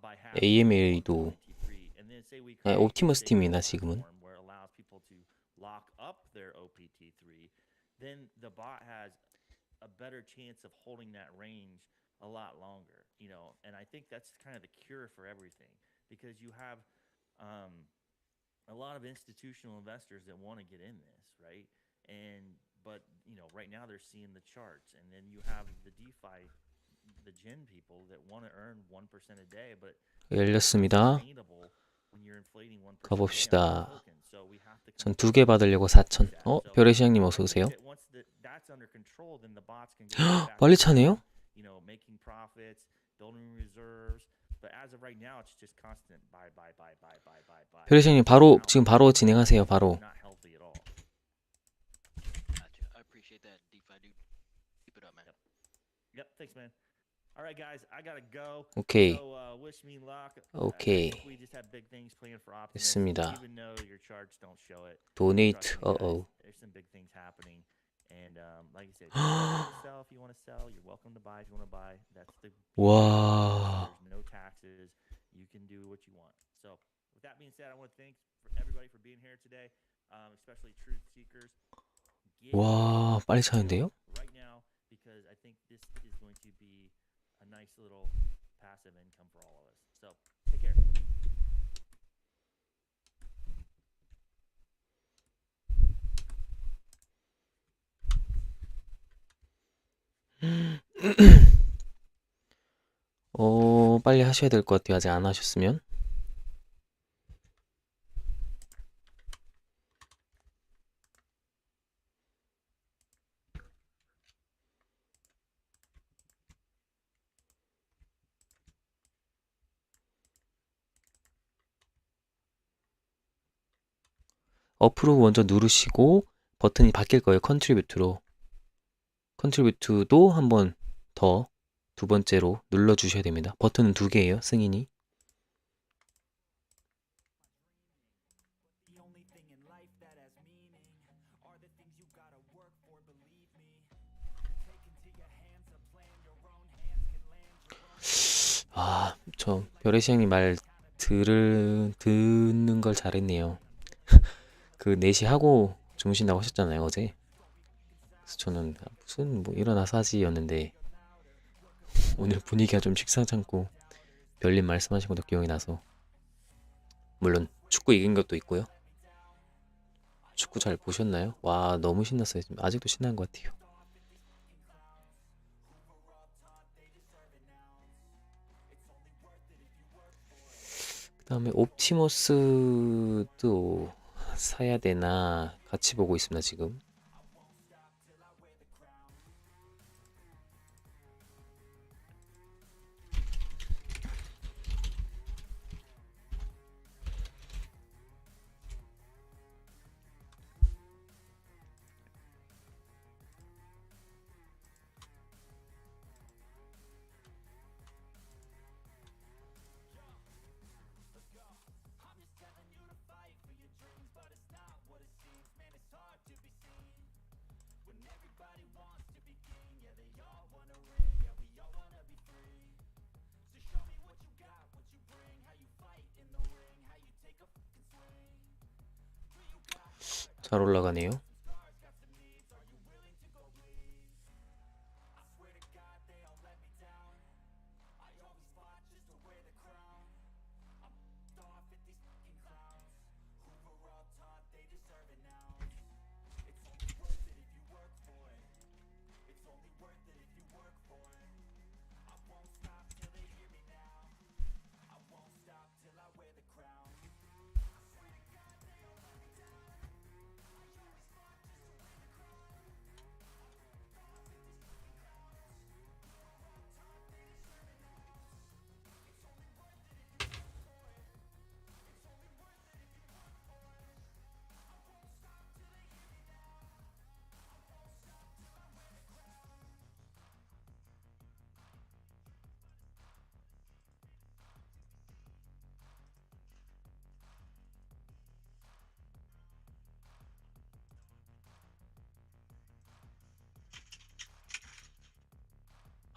by half AMA도 OPT3, and then say we 아, create 옵티머스 a 팀이나 지금은. platform where it allows people to lock up their OPT3, then the bot has a better chance of holding that range a lot longer, and I think that's kind of the cure for everything, because you have a lot of institutional investors that want to get in this, right? But right now they're seeing the charts, and then you have the DeFi, the gen people that want to earn 1% a day, but 열렸습니다. sustainable when you're inflating 1% a day on the 가봅시다. token. So we have to 전 2개 받으려고 4,000. 별의 시장님 어서 오세요. once that's under control, then the bots can go back 빨리 to, 차네요. making profits, building reserves. But as of right now, it's just constant buy. 별의 시장님 지금 바로 진행하세요. 바로. Not healthy at all. Gotcha. I appreciate that, DeFi dude. Keep it up, man. Yep. Thanks, man. All right, guys, I gotta go. 오케이. So wish me luck. 오케이. We just have big things planned for Optimus. 됐습니다. Even though your charts don't show it. 도네이트. Trust me, guys, there's some big things happening. And like I said, you want to sell if you want to sell. You're welcome to buy if you want to buy. That's the 와. There's no taxes. You can do what you want. So with that being said, I want to thank everybody for being here today, especially truth seekers. 와, 빨리 차는데요? Right now, because I think this is going to be a nice little passive income for all of us. So take care. 빨리 하셔야 될 것 같아요. 아직 안 하셨으면. 어프로브 먼저 누르시고 버튼이 바뀔 거예요. 컨트리뷰트로. 컨트리뷰트도 한 번 더 두 번째로 눌러주셔야 됩니다. 버튼은 2개예요. 승인이. 저 별의 시장님 말 듣는 걸 잘했네요. 그 4시 하고 주무신다고 하셨잖아요, 어제. 그래서 저는 무슨 일어나서 하지였는데 오늘 분위기가 좀 식상찮고 별님 말씀하신 것도 기억이 나서, 물론 축구 이긴 것도 있고요. 축구 잘 보셨나요? 와, 너무 신났어요. 지금 아직도 신난 것 같아요. 그 다음에 옵티머스도 사야 되나 같이 보고 있습니다, 지금. 잘 올라가네요.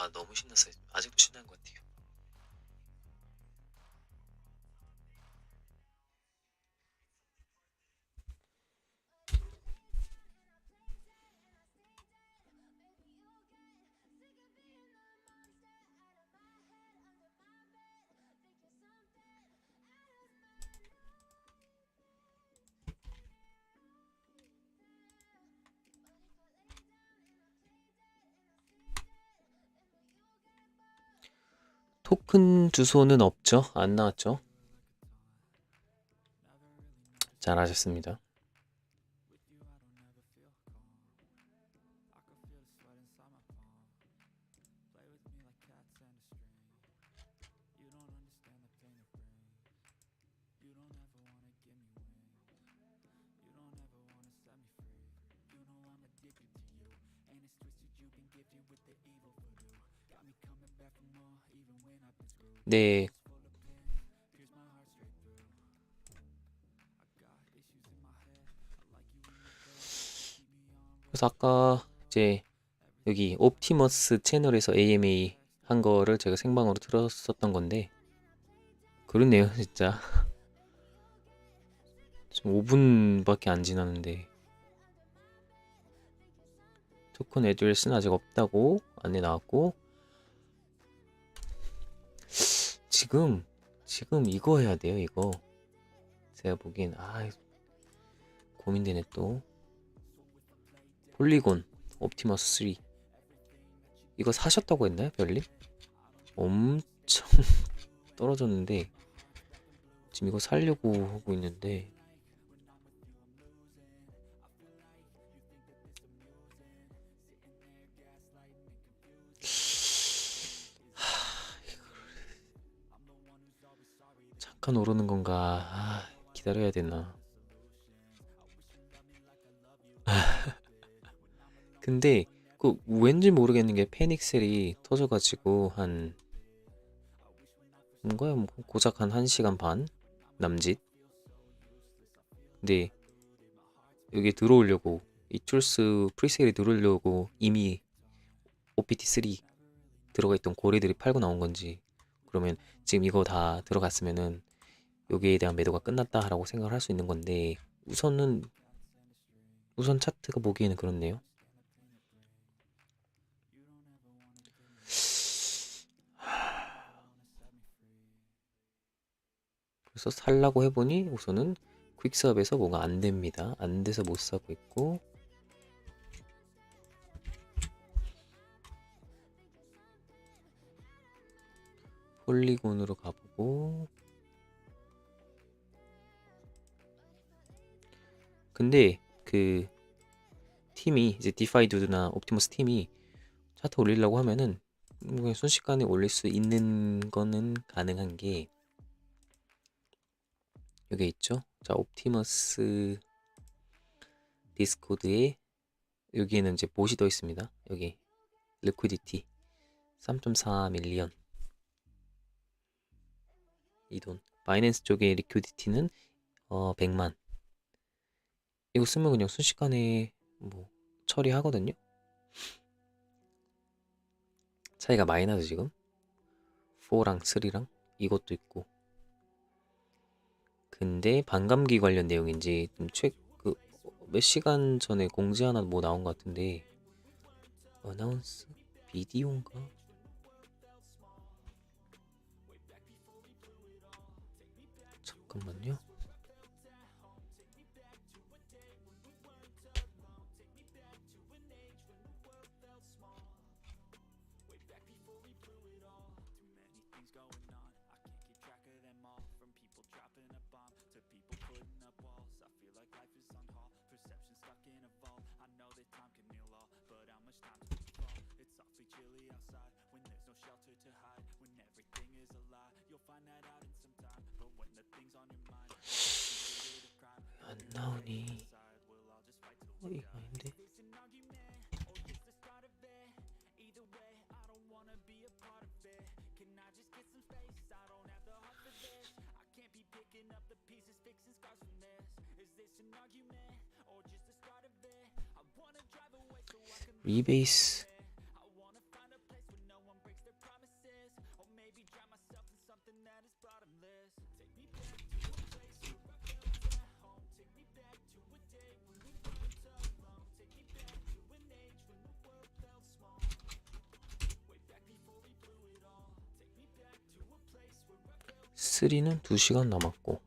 아 너무 신났어요. 아직도 신난 것 같아요. 토큰 주소는 없죠? 안 나왔죠? 잘하셨습니다. 네. 그래서 아까 이제 여기 옵티머스 채널에서 AMA 한 거를 제가 생방으로 들었었던 건데 그렇네요 진짜. 지금 5분밖에 안 지났는데 토큰 애드레스는 아직 없다고 안내 나왔고 지금 이거 해야 돼요. 이거 제가 보기엔 고민되네 또. 폴리곤 옵티머스 3 이거 사셨다고 했나요 별님? 엄청 떨어졌는데 지금 이거 살려고 하고 있는데 잠깐 오르는 건가? 기다려야 되나? 근데 그 왠지 모르겠는 게 패닉셀이 터져가지고 한 뭔가요? 뭐 고작 한 1시간 반 남짓. 근데 여기 들어오려고 이 툴스 프리세일에 들어오려고 이미 OPT3 들어가 있던 고래들이 팔고 나온 건지 그러면 지금 이거 다 들어갔으면은 여기에 대한 매도가 끝났다라고 생각을 할 수 있는 건데 우선 차트가 보기에는 그렇네요. 그래서 살라고 해보니 우선은 퀵스업에서 뭐가 안 됩니다. 안 돼서 못 사고 있고 폴리곤으로 가보고 근데 그 팀이 이제 디파이 두드나 옵티머스 팀이 차트 올리려고 하면은 그냥 순식간에 올릴 수 있는 거는 가능한 게 여기 있죠. 자, 옵티머스 디스코드에 여기에는 이제 봇이 떠 있습니다. 여기 리퀴디티 3.4 밀리언 이 돈. 바이낸스 쪽의 리퀴디티는 100만. 이거 쓰면 그냥 순식간에 뭐 처리하거든요. 차이가 많이 나죠 지금. 4랑 3랑 이것도 있고. 근데 반감기 관련 내용인지 좀 몇 시간 전에 공지 하나 뭐 나온 것 같은데 어나운스 비디오인가? 잠깐만요. 안 나오니? 이거 아닌데? 리베이스 3는 2시간 남았고.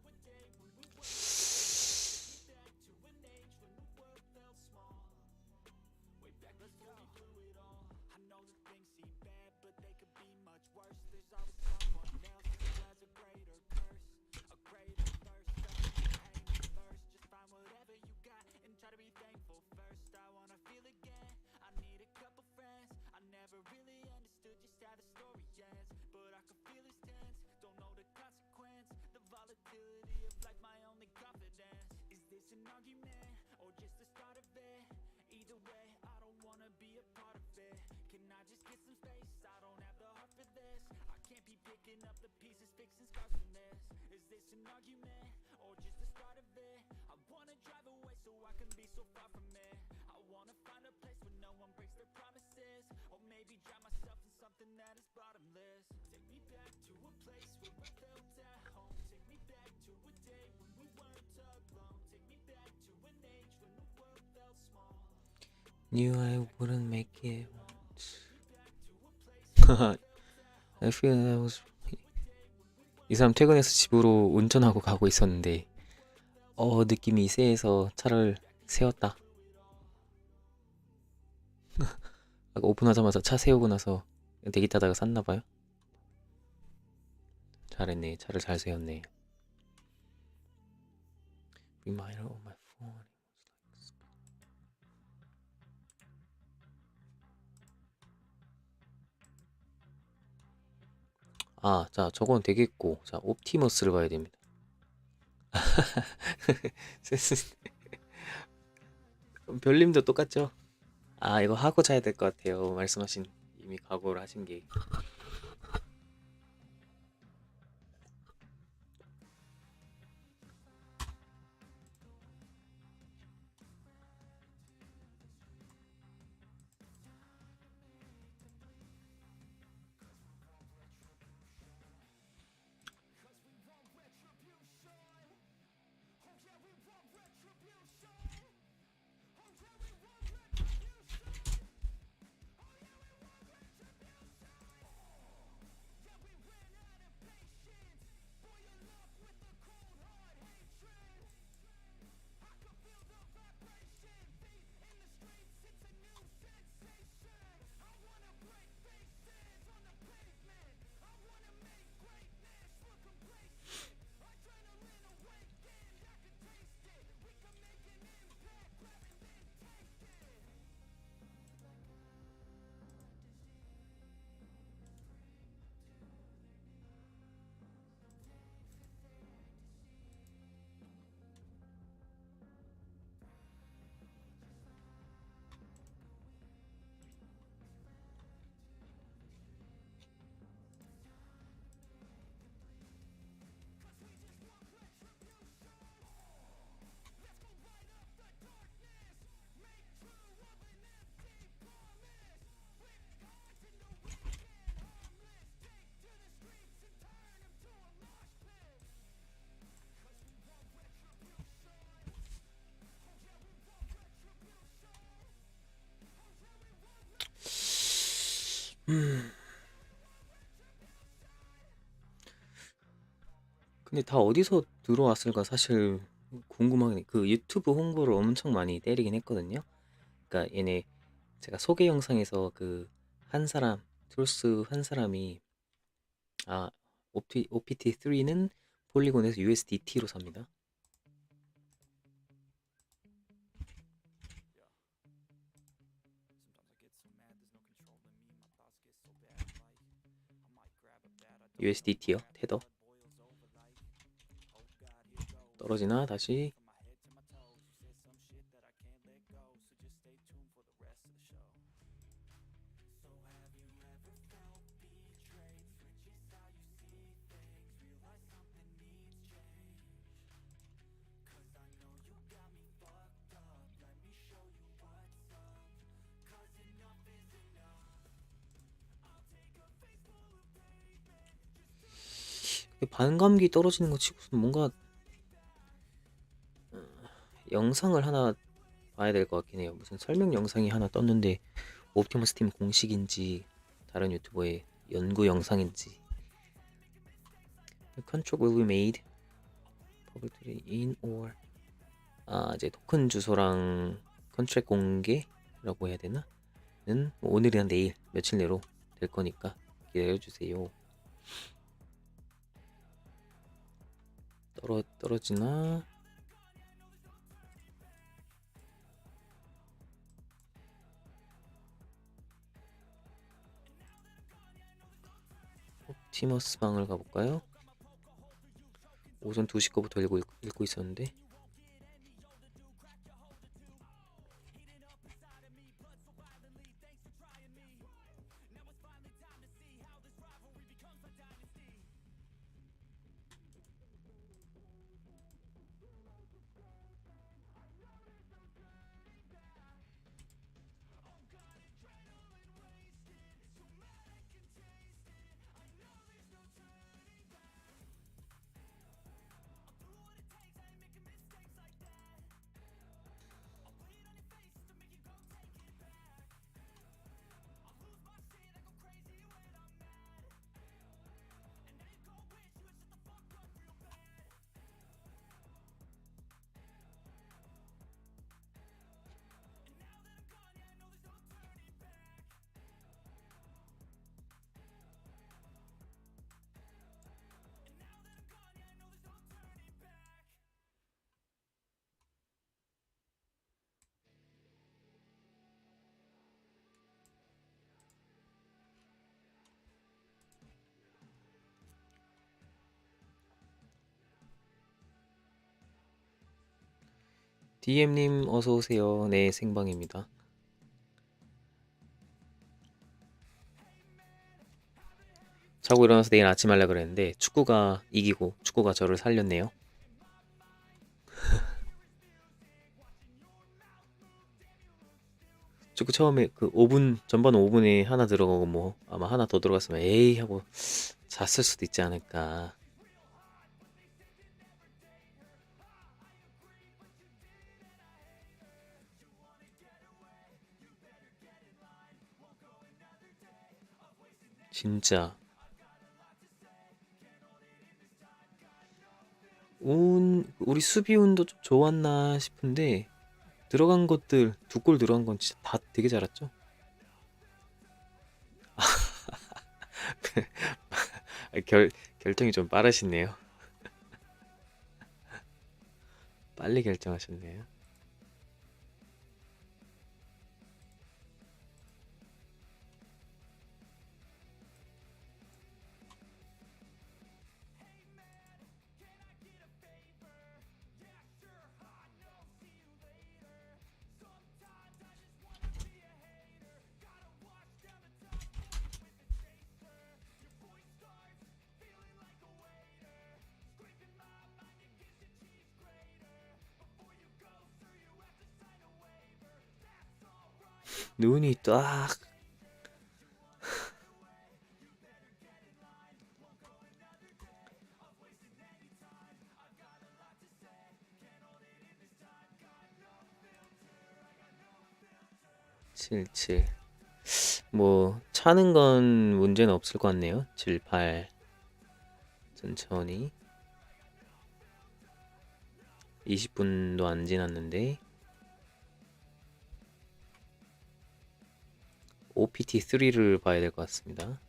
Knew I wouldn't make it. I feel I was... 이 사람 퇴근해서 집으로 운전하고 가고 있었는데 느낌이 쎄해서 차를 세웠다. 아까 오픈하자마자 차 세우고 나서 대기 타다가 샀나봐요. 잘했네. 차를 잘 세웠네. Reminder on my phone. 자, 저건 되겠고. 자, 옵티머스를 봐야 됩니다. 별님도 똑같죠? 이거 하고 자야 될 것 같아요. 말씀하신, 이미 각오를 하신 게. 근데 다 어디서 들어왔을까 사실 궁금하긴 해. 그 유튜브 홍보를 엄청 많이 때리긴 했거든요. 그러니까 얘네 제가 소개 영상에서 그 한 사람, 툴스 한 사람이 OPT3는 폴리곤에서 USDT로 삽니다. USDT요. 테더. 떨어지나 다시. 반감기 떨어지는 거 치고서 뭔가 영상을 하나 봐야 될 것 같긴 해요. 무슨 설명 영상이 하나 떴는데 옵티머스 팀 공식인지 다른 유튜버의 연구 영상인지 The contract will be made publicly in or 이제 토큰 주소랑 컨트랙 공개라고 해야 되나? 는 뭐 오늘이나 내일 며칠 내로 될 거니까 기다려주세요. 떨어지나? 옵티머스 방을 가볼까요? 오전 2시 거부터 읽고 있었는데 DM님 어서오세요. 네, 생방입니다. 자고 일어나서 내일 아침 하려고 그랬는데 축구가 이기고 축구가 저를 살렸네요. 축구 처음에 그 5분 전반 5분에 하나 들어가고 뭐 아마 하나 더 들어갔으면 에이 하고 잤을 수도 있지 않을까. 진짜 우리 수비 운도 좀 좋았나 싶은데 들어간 것들 2골 들어간 건 진짜 다 되게 잘했죠. 결정이 좀 빠르시네요. 빨리 결정하셨네요. 눈이 딱 칠칠 뭐 차는 건 문제는 없을 것 같네요. 7, 8 천천히 20분도 안 지났는데 OPT3를 봐야 될 것 같습니다.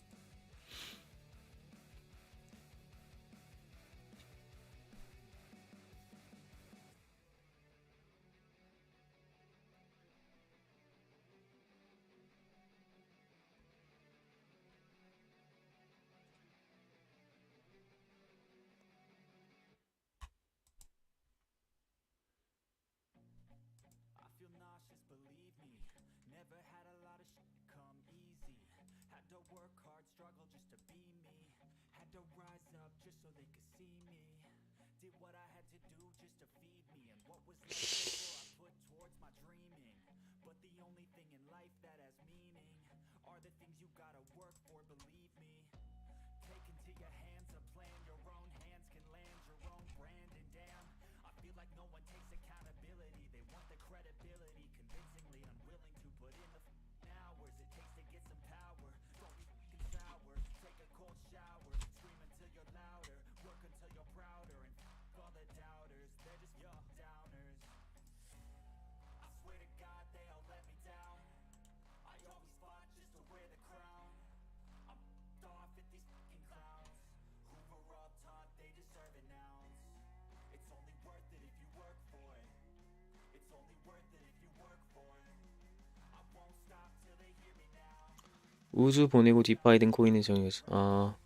우주 보내고 디파이 된 코인을 정해서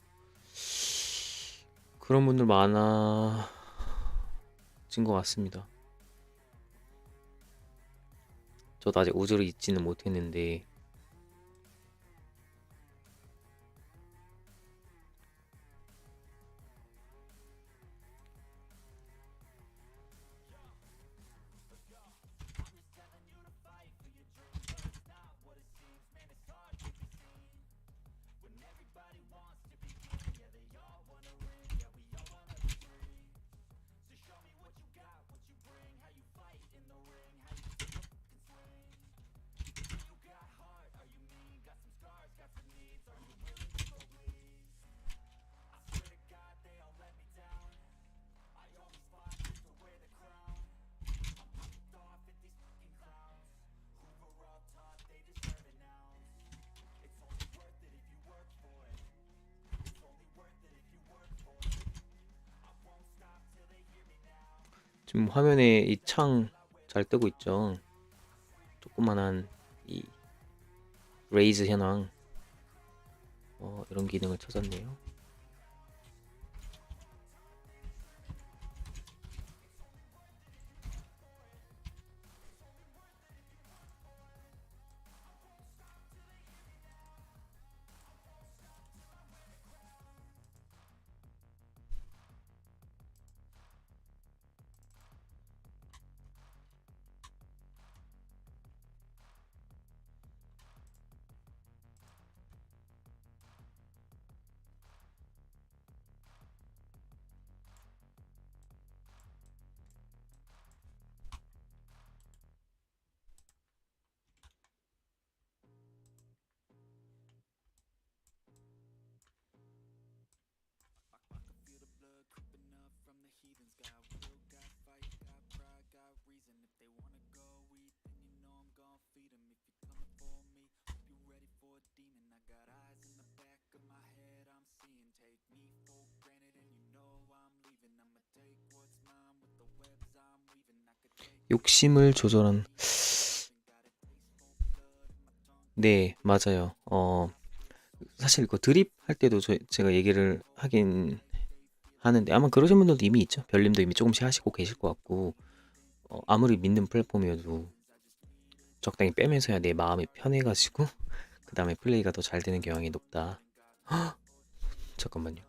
그런 분들 많아진 것 같습니다. 저도 아직 우주를 잊지는 못했는데 지금 화면에 이 창 잘 뜨고 있죠. 조그만한 이 레이즈 현황 이런 기능을 찾았네요. 욕심을 조절한 네 맞아요. 사실 그 드립 할 때도 제가 얘기를 하긴 하는데 아마 그러신 분들도 이미 있죠. 별님도 이미 조금씩 하시고 계실 것 같고 아무리 믿는 플랫폼이어도 적당히 빼면서 해야 내 마음이 편해가지고 그 다음에 플레이가 더 잘 되는 경향이 높다. 잠깐만요.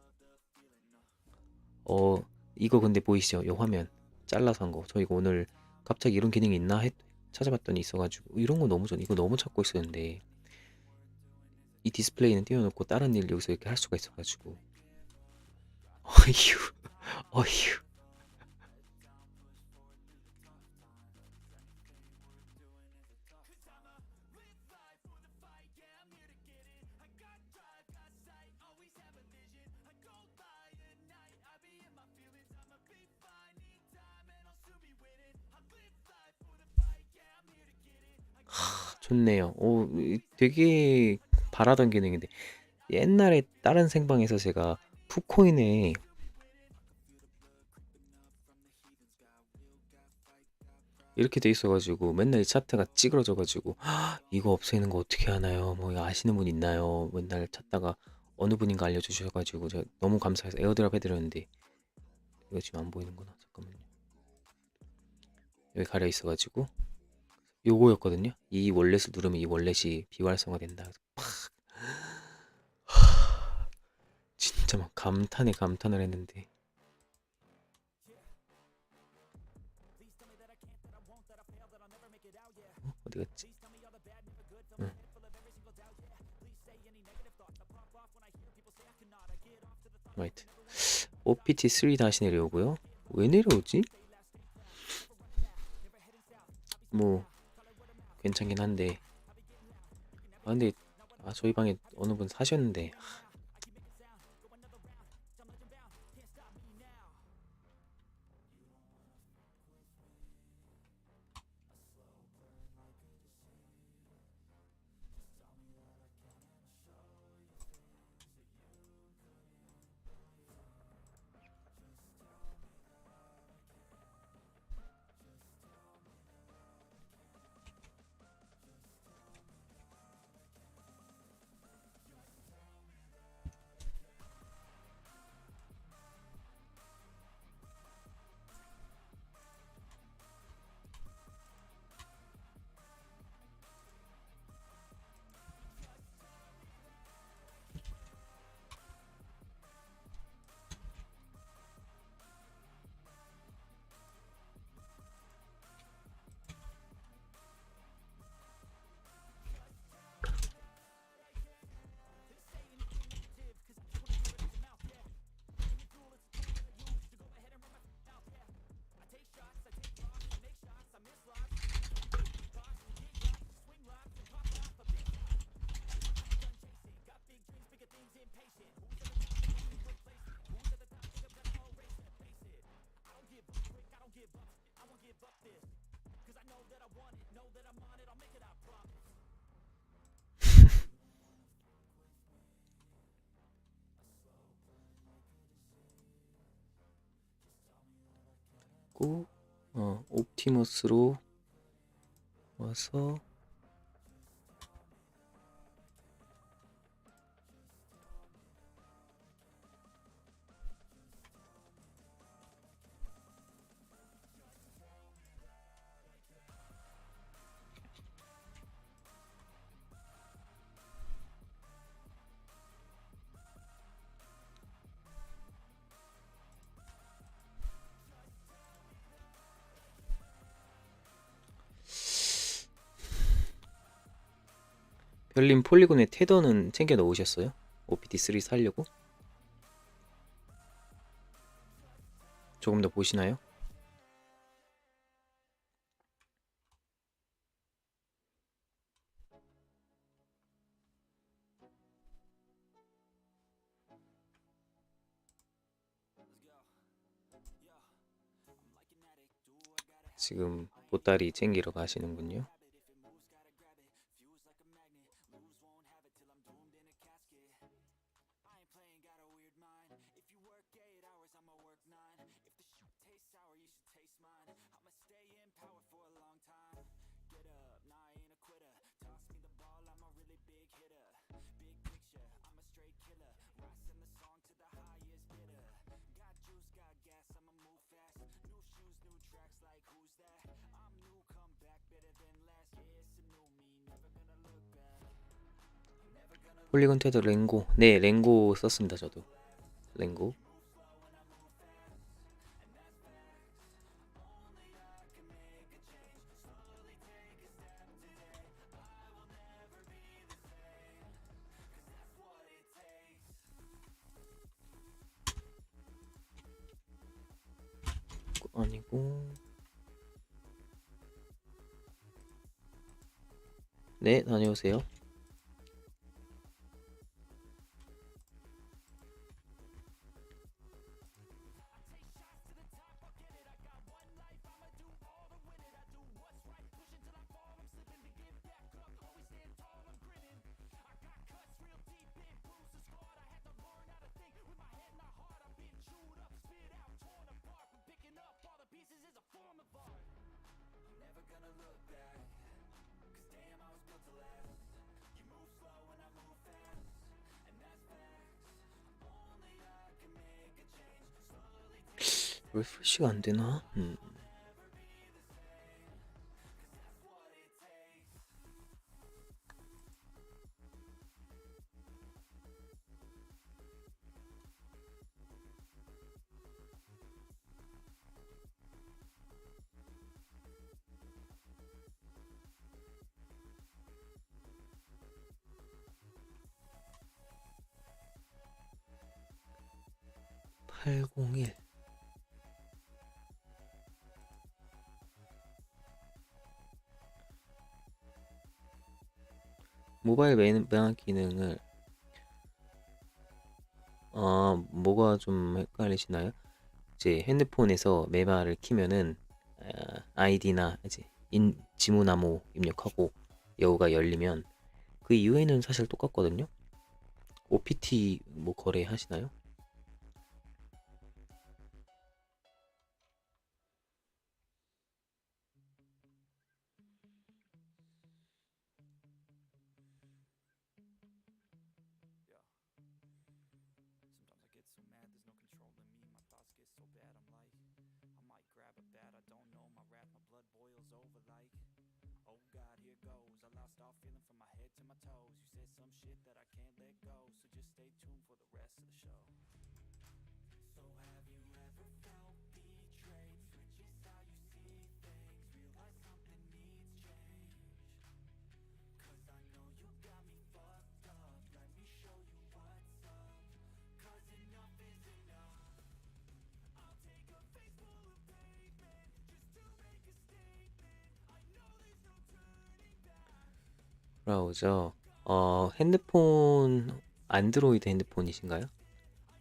이거 근데 보이시죠? 요 화면 잘라서 한 거. 저 이거 오늘 갑자기 이런 기능이 있나 찾아봤더니 있어가지고 이런 거 너무 좋네. 이거 너무 찾고 있었는데 이 디스플레이는 띄워놓고 다른 일 여기서 이렇게 할 수가 있어가지고 어휴 어휴 좋네요. 되게 바라던 기능인데 옛날에 다른 생방에서 제가 푸코인에 이렇게 돼 있어가지고 맨날 이 차트가 찌그러져가지고 이거 없애는 거 어떻게 하나요? 뭐 이거 아시는 분 있나요? 맨날 찾다가 어느 분인가 알려주셔가지고 제가 너무 감사해서 에어드랍 해드렸는데 이거 지금 안 보이는구나. 잠깐만요. 여기 가려 있어가지고 요거였거든요. 이 월렛을 누르면 이 월렛이 비활성화 된다. 진짜 막 감탄에 감탄을 했는데 어디 갔지? 응. 라이트. OPT3 다시 내려오고요. 왜 내려오지? 뭐 괜찮긴 한데 근데 저희 방에 어느 분 사셨는데 그리고 옵티머스로 와서 별님 폴리곤의 테더는 챙겨 넣으셨어요? OPT3 살려고? 조금 더 보시나요? 지금 보따리 챙기러 가시는군요. 폴리곤 테더 랭고. 네, 랭고 썼습니다. 저도 랭고. 아니고. 네, 다녀오세요. 리프레시가 안 되나? 801. 모바일 매매 기능을 뭐가 좀 헷갈리시나요? 이제 핸드폰에서 메마를 키면은 아이디나 이제 지문암호 입력하고 여우가 열리면 그 이후에는 사실 똑같거든요. OPT 뭐 거래하시나요? 브라우저 핸드폰 안드로이드 핸드폰이신가요?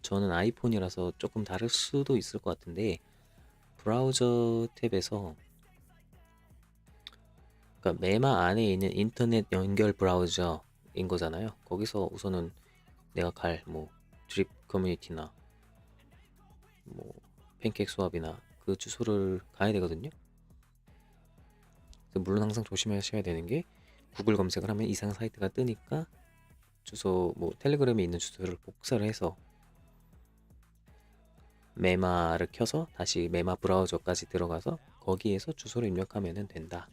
저는 아이폰이라서 조금 다를 수도 있을 것 같은데 브라우저 탭에서 그러니까 메마 안에 있는 인터넷 연결 브라우저인 거잖아요. 거기서 우선은 내가 갈 뭐 드립 커뮤니티나 뭐 팬케이크 스왑이나 그 주소를 가야 되거든요. 물론 항상 조심하셔야 되는 게 구글 검색을 하면 이상 사이트가 뜨니까 주소 뭐 텔레그램에 있는 주소를 복사를 해서 메마를 켜서 다시 메마 브라우저까지 들어가서 거기에서 주소를 입력하면 된다.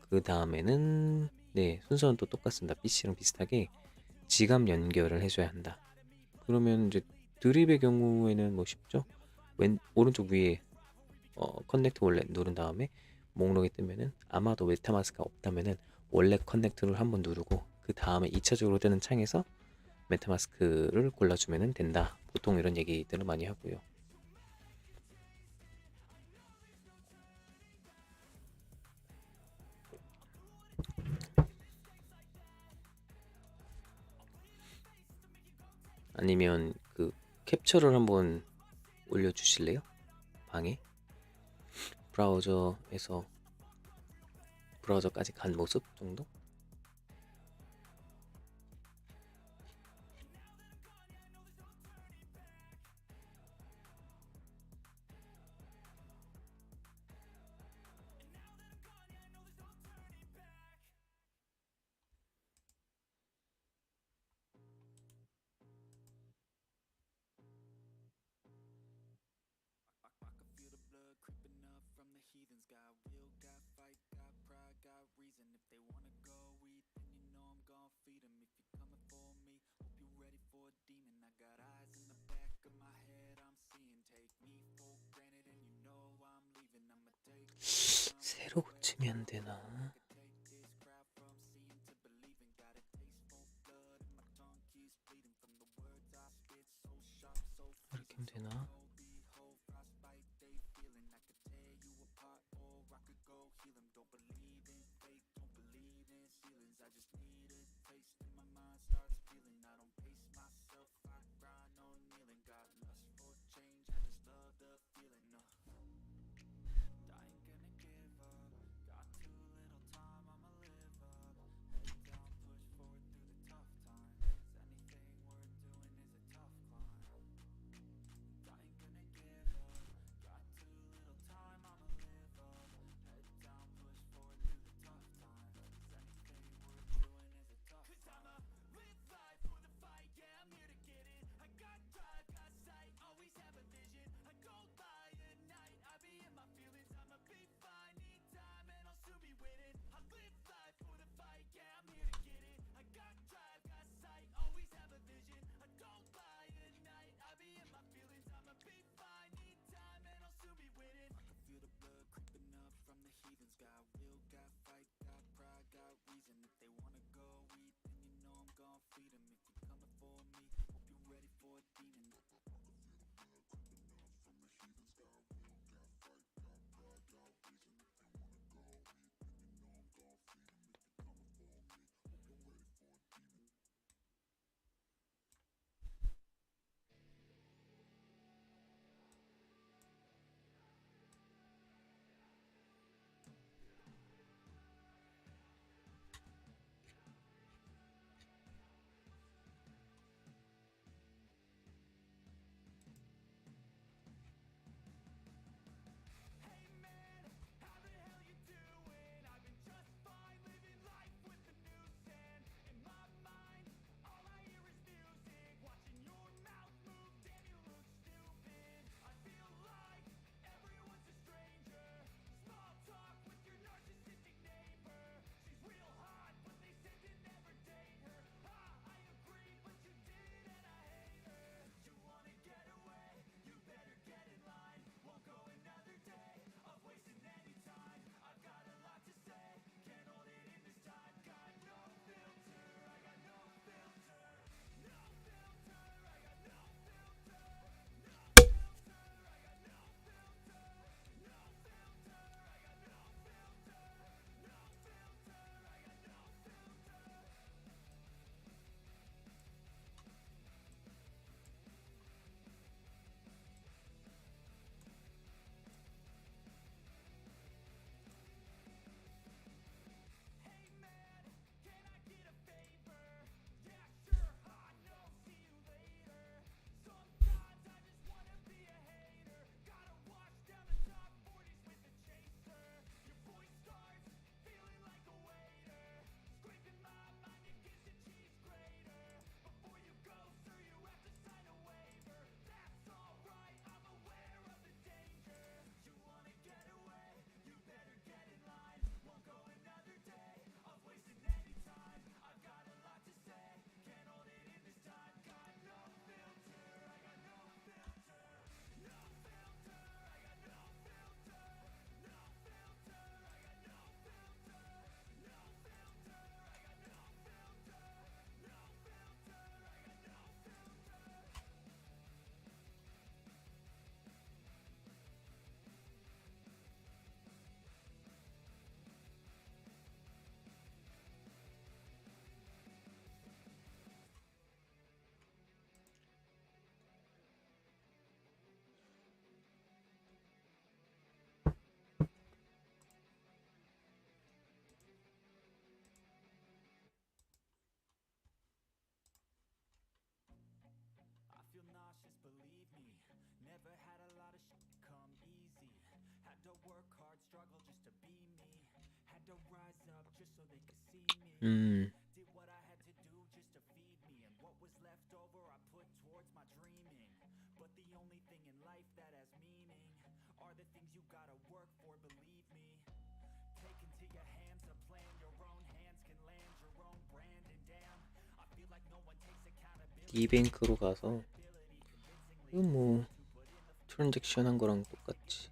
그 다음에는 네, 순서는 또 똑같습니다. PC랑 비슷하게 지갑 연결을 해줘야 한다. 그러면 이제 드립의 경우에는 뭐 쉽죠? 오른쪽 위에 커넥트 월렛 누른 다음에 목록이 뜨면은 아마도 메타마스크가 없다면은 월렛 커넥트를 한번 누르고 그 다음에 2차적으로 뜨는 창에서 메타마스크를 골라주면 된다. 보통 이런 얘기들을 많이 하고요. 아니면 그 캡처를 한번 올려주실래요? 방에 브라우저에서 브라우저까지 간 모습 정도? 새로 고치면 되나? 이렇게 하면 되나? 음. 디뱅크로 가서 이건 뭐 트랜잭션 한 거랑 똑같지.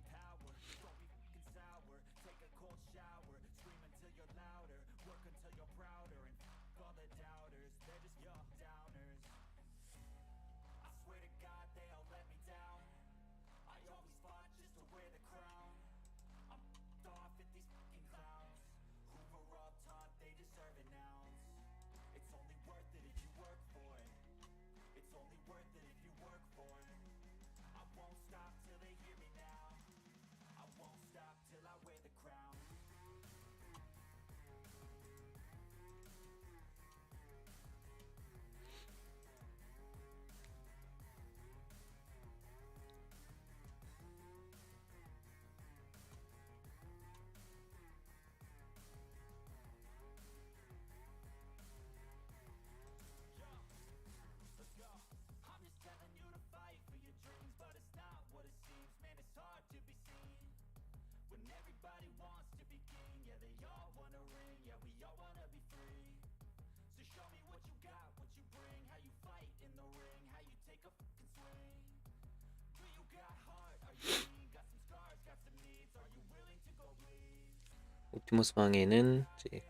옵티머스 방에는 이제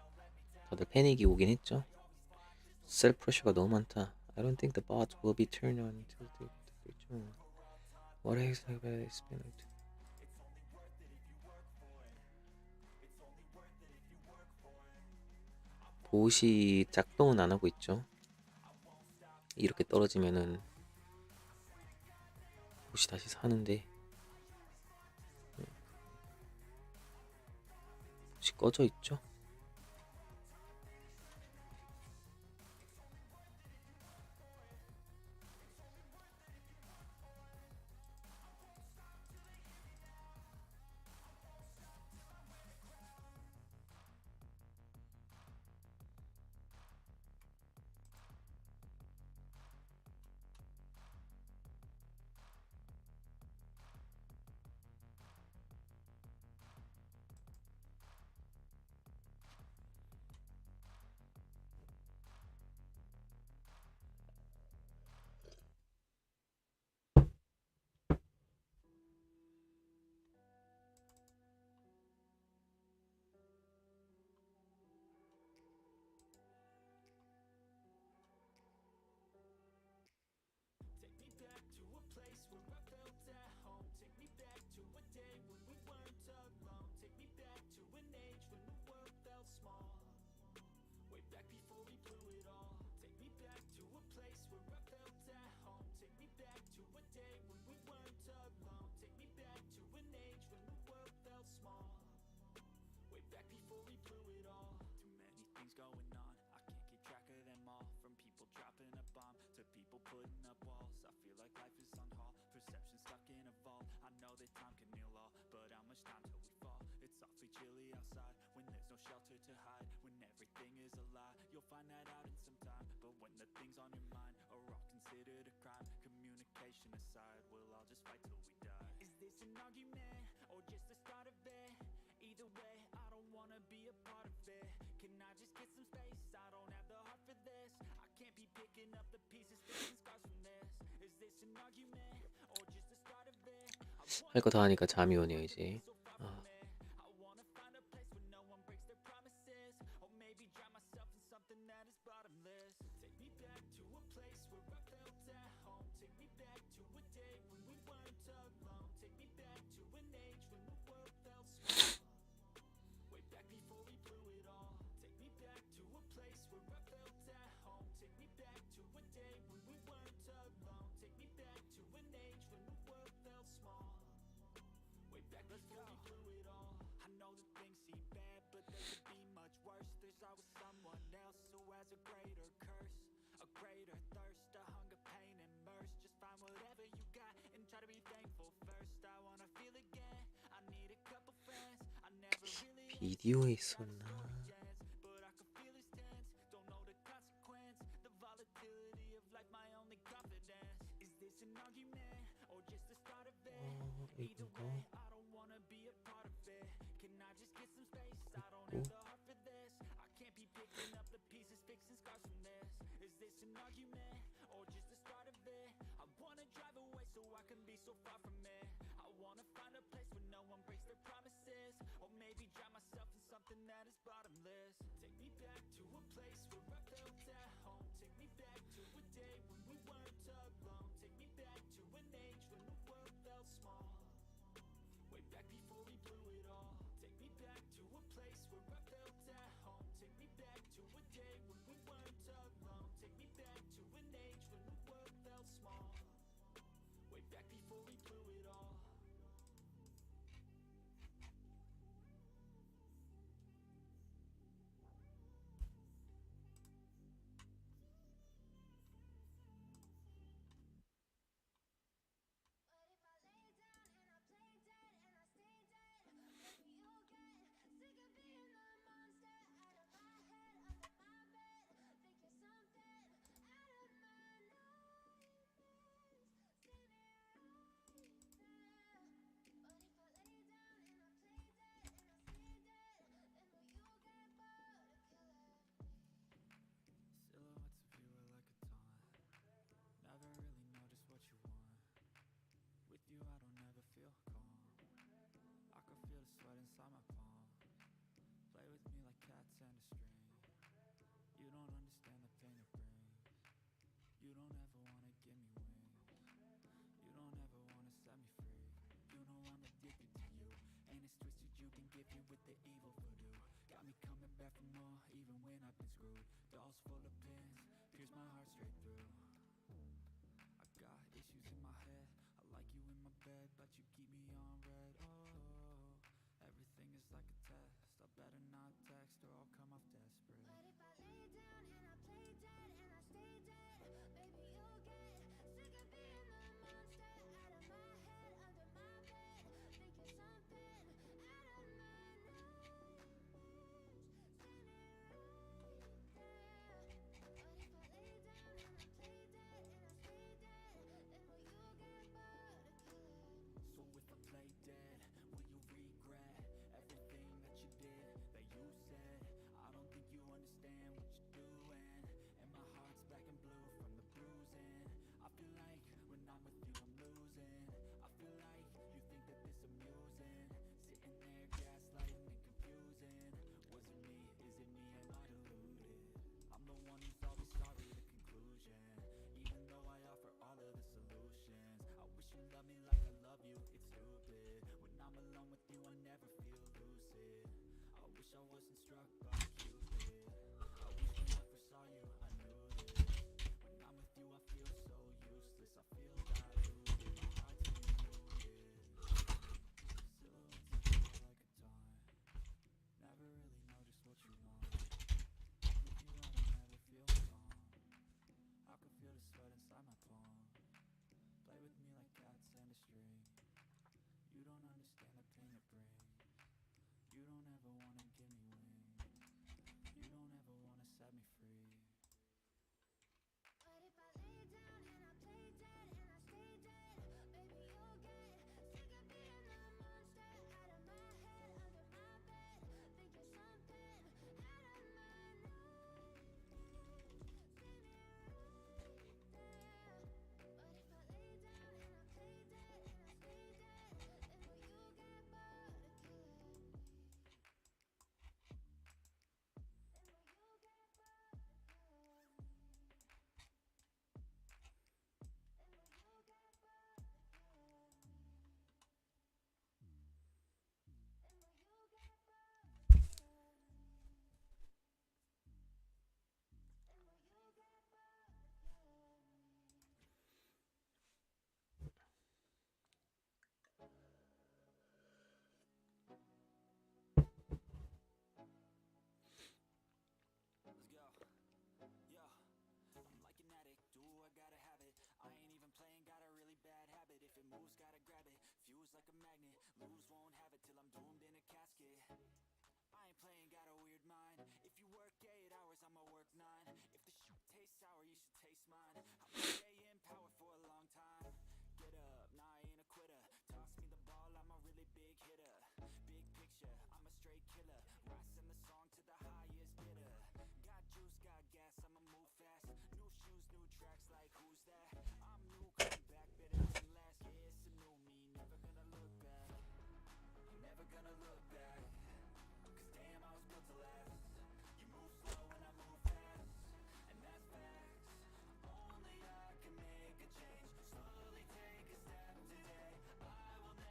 다들 패닉이 오긴 했죠. 셀 프레셔가 너무 많다. I don't think the bots will be turned on until they return. What has been? 봇이 작동은 안 하고 있죠. 이렇게 떨어지면은 봇이 다시 사는데 봇이 꺼져 있죠. 할 거 다 하니까 잠이 오네요 이제. 비디오에 있었나? 이건가?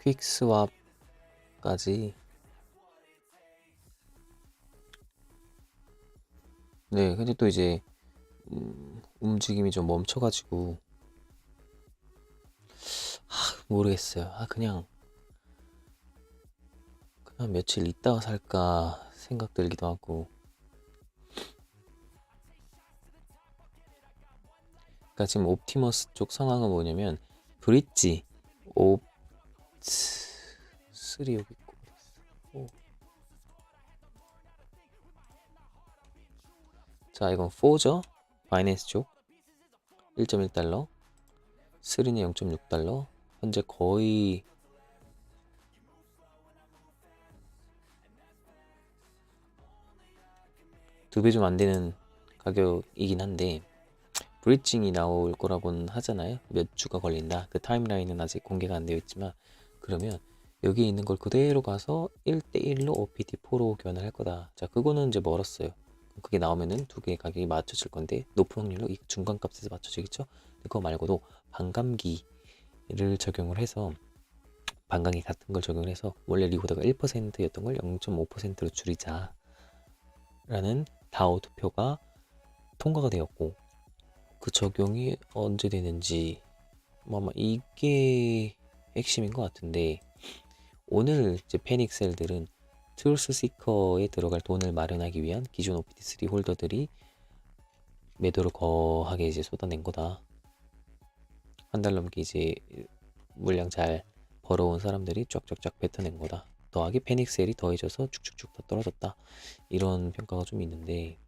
퀵 스왑까지. 네, 근데 또 이제 움직임이 좀 멈춰가지고 모르겠어요. 그냥 며칠 있다가 살까 생각 들기도 하고. 그러니까 지금 옵티머스 쪽 상황은 뭐냐면 브릿지 옵 3 여기 있고. 자, 이건 4죠. 바이낸스 쪽 1.1달러, 3는 0.6달러. 현재 거의 두 배 좀 안 되는 가격이긴 한데, 브릿징이 나올 거라고는 하잖아요. 몇 주가 걸린다. 그 타임라인은 아직 공개가 안 되어 있지만, 그러면 여기에 있는 걸 그대로 가서 1대1로 OPT4로 교환을 할 거다. 자, 그거는 이제 멀었어요. 그게 나오면은 두 개의 가격이 맞춰질 건데, 높은 확률로 이 중간값에서 맞춰지겠죠. 그거 말고도 반감기를 적용을 해서, 반감기 같은 걸 적용을 해서 원래 리고다가 1%였던 걸 0.5%로 줄이자 라는 다오 투표가 통과가 되었고, 그 적용이 언제 되는지 아마 이게 핵심인 것 같은데, 오늘 이제 패닉셀들은 트루스 시커에 들어갈 돈을 마련하기 위한 기존 OPT3 홀더들이 매도를 거하게 이제 쏟아낸 거다. 한 달 넘게 이제 물량 잘 벌어온 사람들이 쫙쫙쫙 뱉어낸 거다. 더하기 패닉셀이 더해져서 쭉쭉쭉 더 떨어졌다. 이런 평가가 좀 있는데,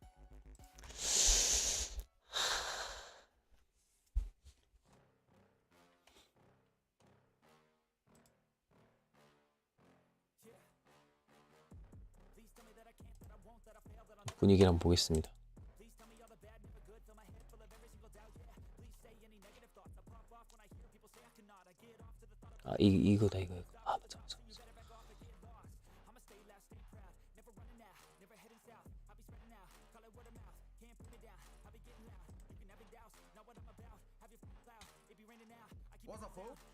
분위기를 한번 보겠습니다. 이거다. 맞아. What's up, folks?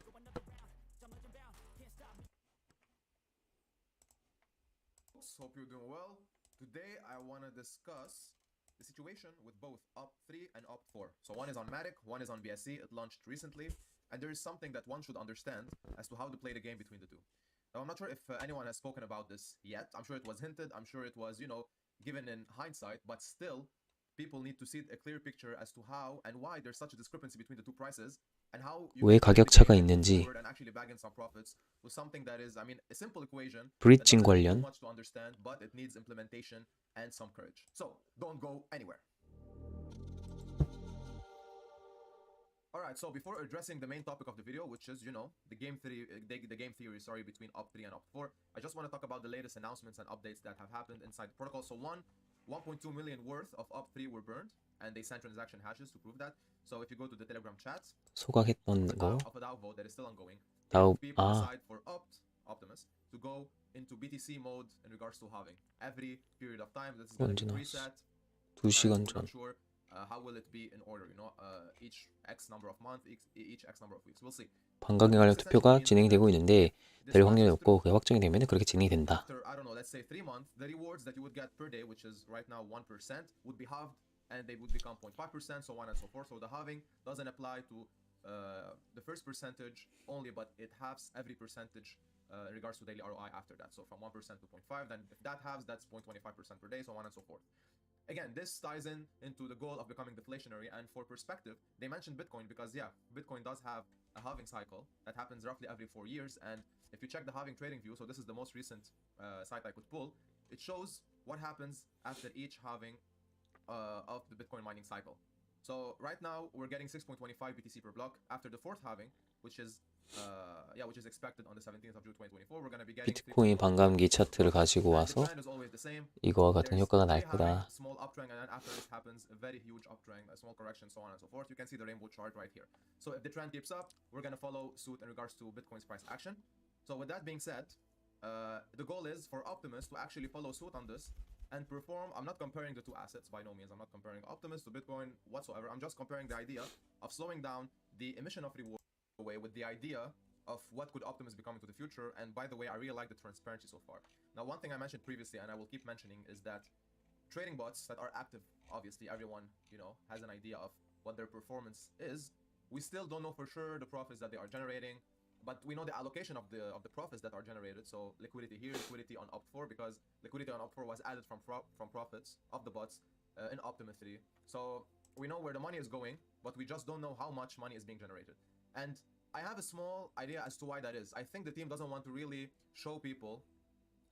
Hope you're doing well. Today I want to discuss the situation with both OP3 and OP4. So one is on Matic, one is on BSC. It launched recently, and there is something that one should understand as to how to play the game between the two. Now, I'm not sure if anyone has spoken about this yet. I'm sure it was hinted. I'm sure it was, given in hindsight, but still, people need to see a clear picture as to how and why there's such a discrepancy between the two prices and how you 왜 can play the 가격 차가 game 있는지, forward and actually bag in some profits with something that is, a simple equation that 브릿징 doesn't take too 관련. much to understand, but it needs implementation and some courage. So don't go anywhere. Alright, so before addressing the main topic of the video, which is, the game theory, between OP3 and OP4, I just want to talk about the latest announcements and updates that have happened inside the protocol. So 1.2 million worth of OP3 were burned, and they sent transaction hashes to prove that. So if you go to the Telegram chats, 소각했던 거. of a DAO vote that is still ongoing, DAO, people decide for Optimus to go into BTC mode in regards to halving every period of time. This is going to be preset. 2시간 We're 전. not sure how will it be in order, each X number of months, each X number of weeks. We'll see. 반감기 관련 투표가 진행이 되고 있는데 될 확률이 없고, 그게 확정이 되면 그렇게 진행이 된다. After, I don't know, let's say 3 months, the rewards that you would get per day, which is right now 1%, would be halved, and they would become 0.5%, so on and so forth. So the halving doesn't apply to the first percentage only, but it halves every percentage in regards to daily ROI after that. So from 1% to 0.5, then if that halves, that's 0.25% per day, so on and so forth. Again, this ties into the goal of becoming deflationary, and for perspective, they mentioned Bitcoin because, Bitcoin does have a halving cycle that happens roughly every 4 years, and if you check the halving trading view, so this is the most recent site I could pull, it shows what happens after each halving of the Bitcoin mining cycle. So right now we're getting 6.25 BTC per block. After the fourth halving, which is which is expected on the 17th of June 2024, we're going to be getting 비트코인 반감기 차트를 가지고 와서 이거와 같은 효과가 날 거다. small uptrend, and then after this happens a very huge uptrend, a small correction, so on and so forth. You can see the rainbow chart right here. So if the trend keeps up, we're going to follow suit in regards to Bitcoin's price action. So with that being said, the goal is for Optimus to actually follow suit on this and perform. I'm not comparing the two assets by no means. I'm not comparing Optimus to Bitcoin whatsoever. I'm just comparing the idea of slowing down the emission of reward away with the idea of what could Optimus become into the future. And by the way, I really like the transparency so far. Now, one thing I mentioned previously, and I will keep mentioning, is that trading bots that are active, obviously everyone, has an idea of what their performance is. We still don't know for sure the profits that they are generating, but we know the allocation of the profits that are generated. So liquidity here, liquidity on Opt4, because liquidity on Opt4 was added from profits of the bots in Optimus 3. So we know where the money is going, but we just don't know how much money is being generated. And I have a small idea as to why that is. I think the team doesn't want to really show people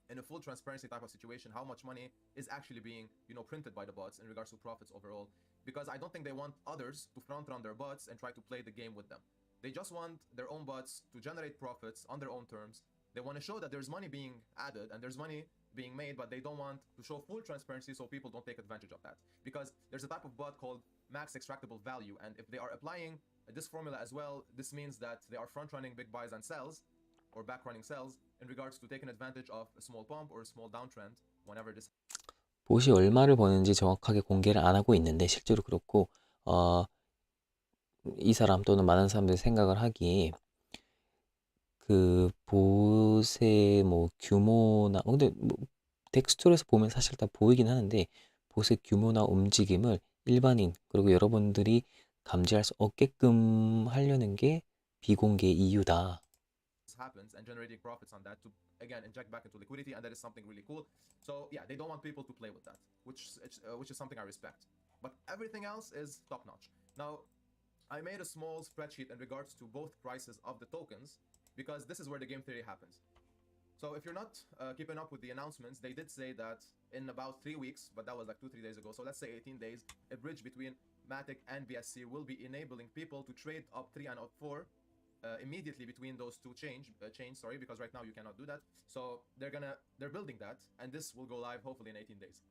in a full transparency type of situation how much money is actually being, printed by the bots in regards to profits overall, because I don't think they want others to front run their bots and try to play the game with them. They just want their own bots to generate profits on their own terms. They want to show that there's money being added and there's money being made, but they don't want to show full transparency so people don't take advantage of that. Because there's a type of bot called max extractable value, and if they are applying this formula as well, this means that they are front running big buys and sells, or back running sells, in regards to taking advantage of a small pump or a small downtrend whenever this. 봇이 얼마를 버는지 정확하게 공개를 안 하고 있는데 실제로 그렇고 이 사람 또는 많은 사람들이 생각을 하기에 그 봇의 뭐 규모나 근데 뭐 덱스토리에서 보면 사실 다 보이긴 하는데 봇의 규모나 움직임을 일반인 그리고 여러분들이 감지할 수 없게끔 하려는 게 비공개 이유다. Happens and generating profits on that to again inject back into liquidity, and that is something really cool. So yeah, they don't want people to play with that, which is something I respect. But everything else is top notch. Now, I made a small spreadsheet in regards to both prices of the tokens, because this is where the game theory happens. So if you're not keeping up with the announcements, they did say that in about 3 weeks, but that was like 2-3 days ago. So let's say 18 days, a bridge between Matic and BSC will be enabling people to trade Op3 and Op4 immediately between those two chains, because right now you cannot do that. So they're building that, and this will go live hopefully in 18 days.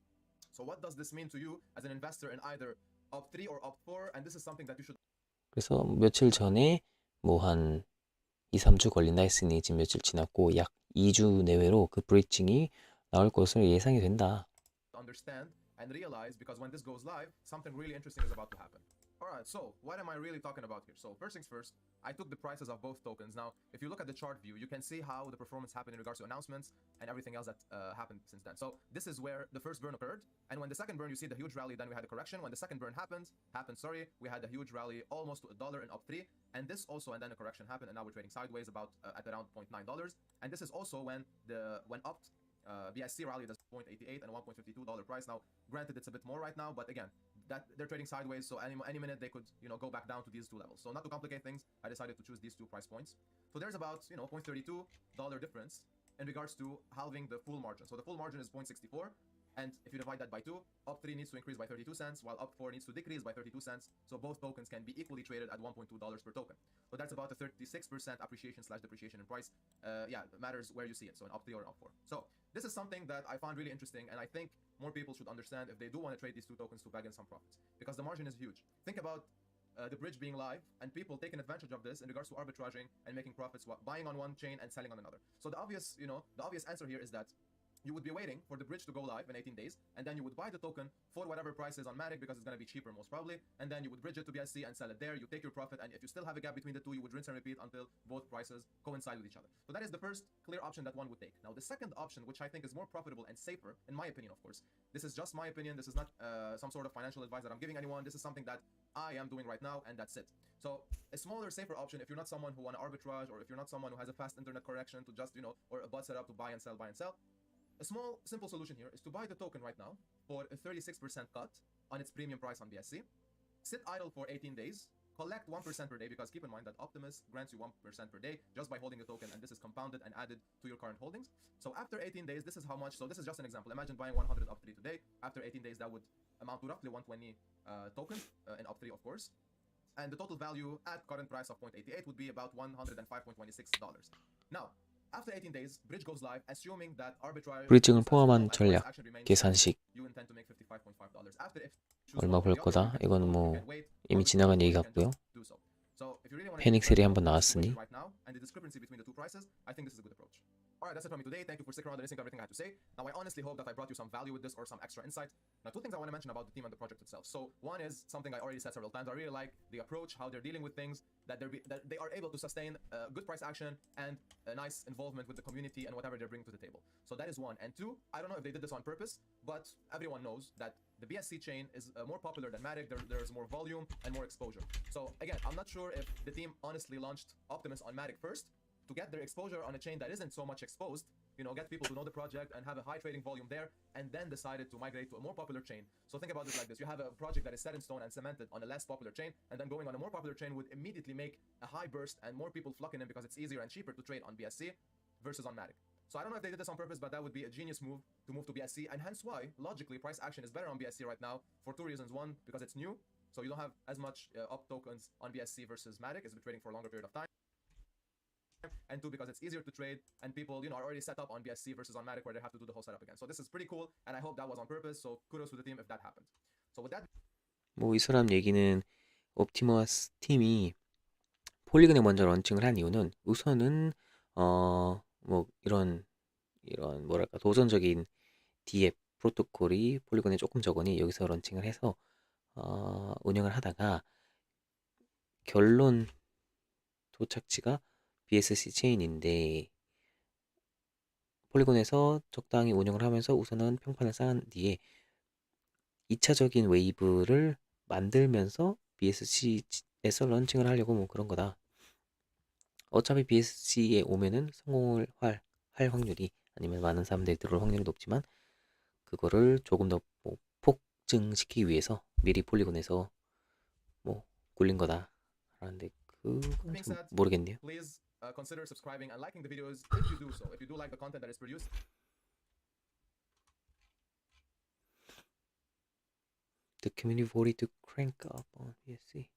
So what does this mean to you as an investor in either Op3 or Op4? And this is something that you should. 그래서 며칠 전에 뭐 한 2-3주 걸린다 했으니 지금 며칠 지났고 약 2주 내외로 그 브리칭이 나올 것으로 예상이 된다. Understand and realize, because when this goes live, something really interesting is about to happen. Alright, so what am I really talking about here? So first things first, I took the prices of both tokens. Now, if you look at the chart view, you can see how the performance happened in regards to announcements and everything else that happened since then. So this is where the first burn occurred, and when the second burn, you see the huge rally, then we had a correction. When the second burn happened, we had a huge rally almost to $1 in Op3, and this also, and then a correction happened, and now we're trading sideways about at around $0.9. And this is also when Opt BSC rallied at 0.88 and $1.52 price. Now, granted, it's a bit more right now, but again, that they're trading sideways, so any minute they could go back down to these two levels. So not to complicate things, I decided to choose these two price points. So there's about $0.32 difference in regards to halving the full margin. So the full margin is 0.64, and if you divide that by 2, Op3 needs to increase by 32 cents, while Op4 needs to decrease by 32 cents. So both tokens can be equally traded at $1.2 per token. So that's about a 36% appreciation/depreciation in price. It matters where you see it, so in Op3 or Op4. So this is something that I found really interesting, and I think more people should understand if they do want to trade these two tokens to bag in some profits, because the margin is huge. Think about the bridge being live and people taking advantage of this in regards to arbitraging and making profits, buying on one chain and selling on another. So the obvious answer here is that you would be waiting for the bridge to go live in 18 days, and then you would buy the token for whatever price is on Matic, because it's going to be cheaper most probably, and then you would bridge it to BSC and sell it there. You take your profit, and if you still have a gap between the two, you would rinse and repeat until both prices coincide with each other. So that is the first clear option that one would take. Now, the second option, which I think is more profitable and safer, in my opinion, of course, this is just my opinion. This is not some sort of financial advice that I'm giving anyone. This is something that I am doing right now, and that's it. So a smaller, safer option, if you're not someone who want to arbitrage, or if you're not someone who has a fast internet connection to just, or a bot setup to buy and sell, a small, simple solution here is to buy the token right now for a 36% cut on its premium price on BSC, sit idle for 18 days, collect 1% per day, because keep in mind that Optimus grants you 1% per day just by holding a token, and this is compounded and added to your current holdings. So after 18 days, this is how much. So this is just an example. Imagine buying 100 Op3 today. After 18 days, that would amount to roughly 120 tokens in Op3, of course. And the total value at current price of 0.88 would be about $105.26. Now, after 18 days, bridge goes live, assuming that arbitrage 브리징을 successful 포함한 and price 전략, action remains 계산식. you intend to make $55.5. After, if choose 얼마 one 벌 or the other, 거다. you can 이건 hold, you 뭐 can wait, 이미 arbitrage, 지나간 or 얘기 you can 같고요. just do so. So if you really want to 페닉셀이 understand 한번 the situation 나왔으니 right now and the discrepancy between the two prices, I think this is a good approach. All right, that's it from me today. Thank you for sticking around and listening to everything I had to say. Now, I honestly hope that I brought you some value with this or some extra insight. Now, two things I want to mention about the team and the project itself. So, one is something I already said several times. I really like the approach, how they're dealing with things, that they are able to sustain good price action and a nice involvement with the community and whatever they're bringing to the table. So that is one. And two, I don't know if they did this on purpose, but everyone knows that the BSC chain is more popular than Matic. There's more volume and more exposure. So again, I'm not sure if the team honestly launched Optimus on Matic first to get their exposure on a chain that isn't so much exposed, get people to know the project and have a high trading volume there, and then decided to migrate to a more popular chain. So think about it like this. You have a project that is set in stone and cemented on a less popular chain, and then going on a more popular chain would immediately make a high burst and more people flocking in because it's easier and cheaper to trade on BSC versus on Matic. So I don't know if they did this on purpose, but that would be a genius move to move to BSC, and hence why, logically, price action is better on BSC right now for two reasons. One, because it's new, so you don't have as much up tokens on BSC versus Matic. It's been trading for a longer period of time. And two, because it's easier to trade and people, are already set up on BSC versus on Matic where they have to do the whole setup again. So this is pretty cool, and I hope that was on purpose. So kudos to the team if that happened. So with that, 뭐 이 사람 얘기는 옵티머스 팀이 폴리곤에 먼저 런칭을 한 이유는 우선은 뭐 이런 뭐랄까 도전적인 디앱 프로토콜이 폴리곤에 조금 적으니 여기서 런칭을 해서 운영을 하다가 결론 도착지가 BSC 체인인데 폴리곤에서 적당히 운영을 하면서 우선은 평판을 쌓은 뒤에 2차적인 웨이브를 만들면서 BSC에서 런칭을 하려고 뭐 그런 거다. 어차피 BSC에 오면은 성공을 할 확률이 아니면 많은 사람들이 들어올 확률이 높지만 그거를 조금 더 뭐 폭증시키기 위해서 미리 폴리곤에서 뭐 굴린 거다. 라는데 그건 being 좀 said, 모르겠네요. please consider subscribing and liking the videos if you do so. If you do like the content that is produced. The community voted to crank up on BSC.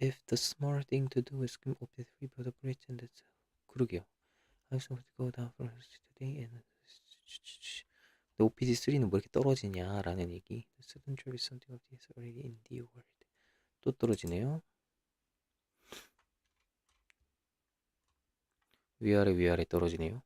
If the smart thing to do is scream up the 3 for the bridge and that's 그러게요. I just want to go down for today and the OPC3는 뭐 이렇게 떨어지냐라는 얘기. The sudden drop is something of this already in the world. 또 떨어지네요. 위아래 떨어지네요.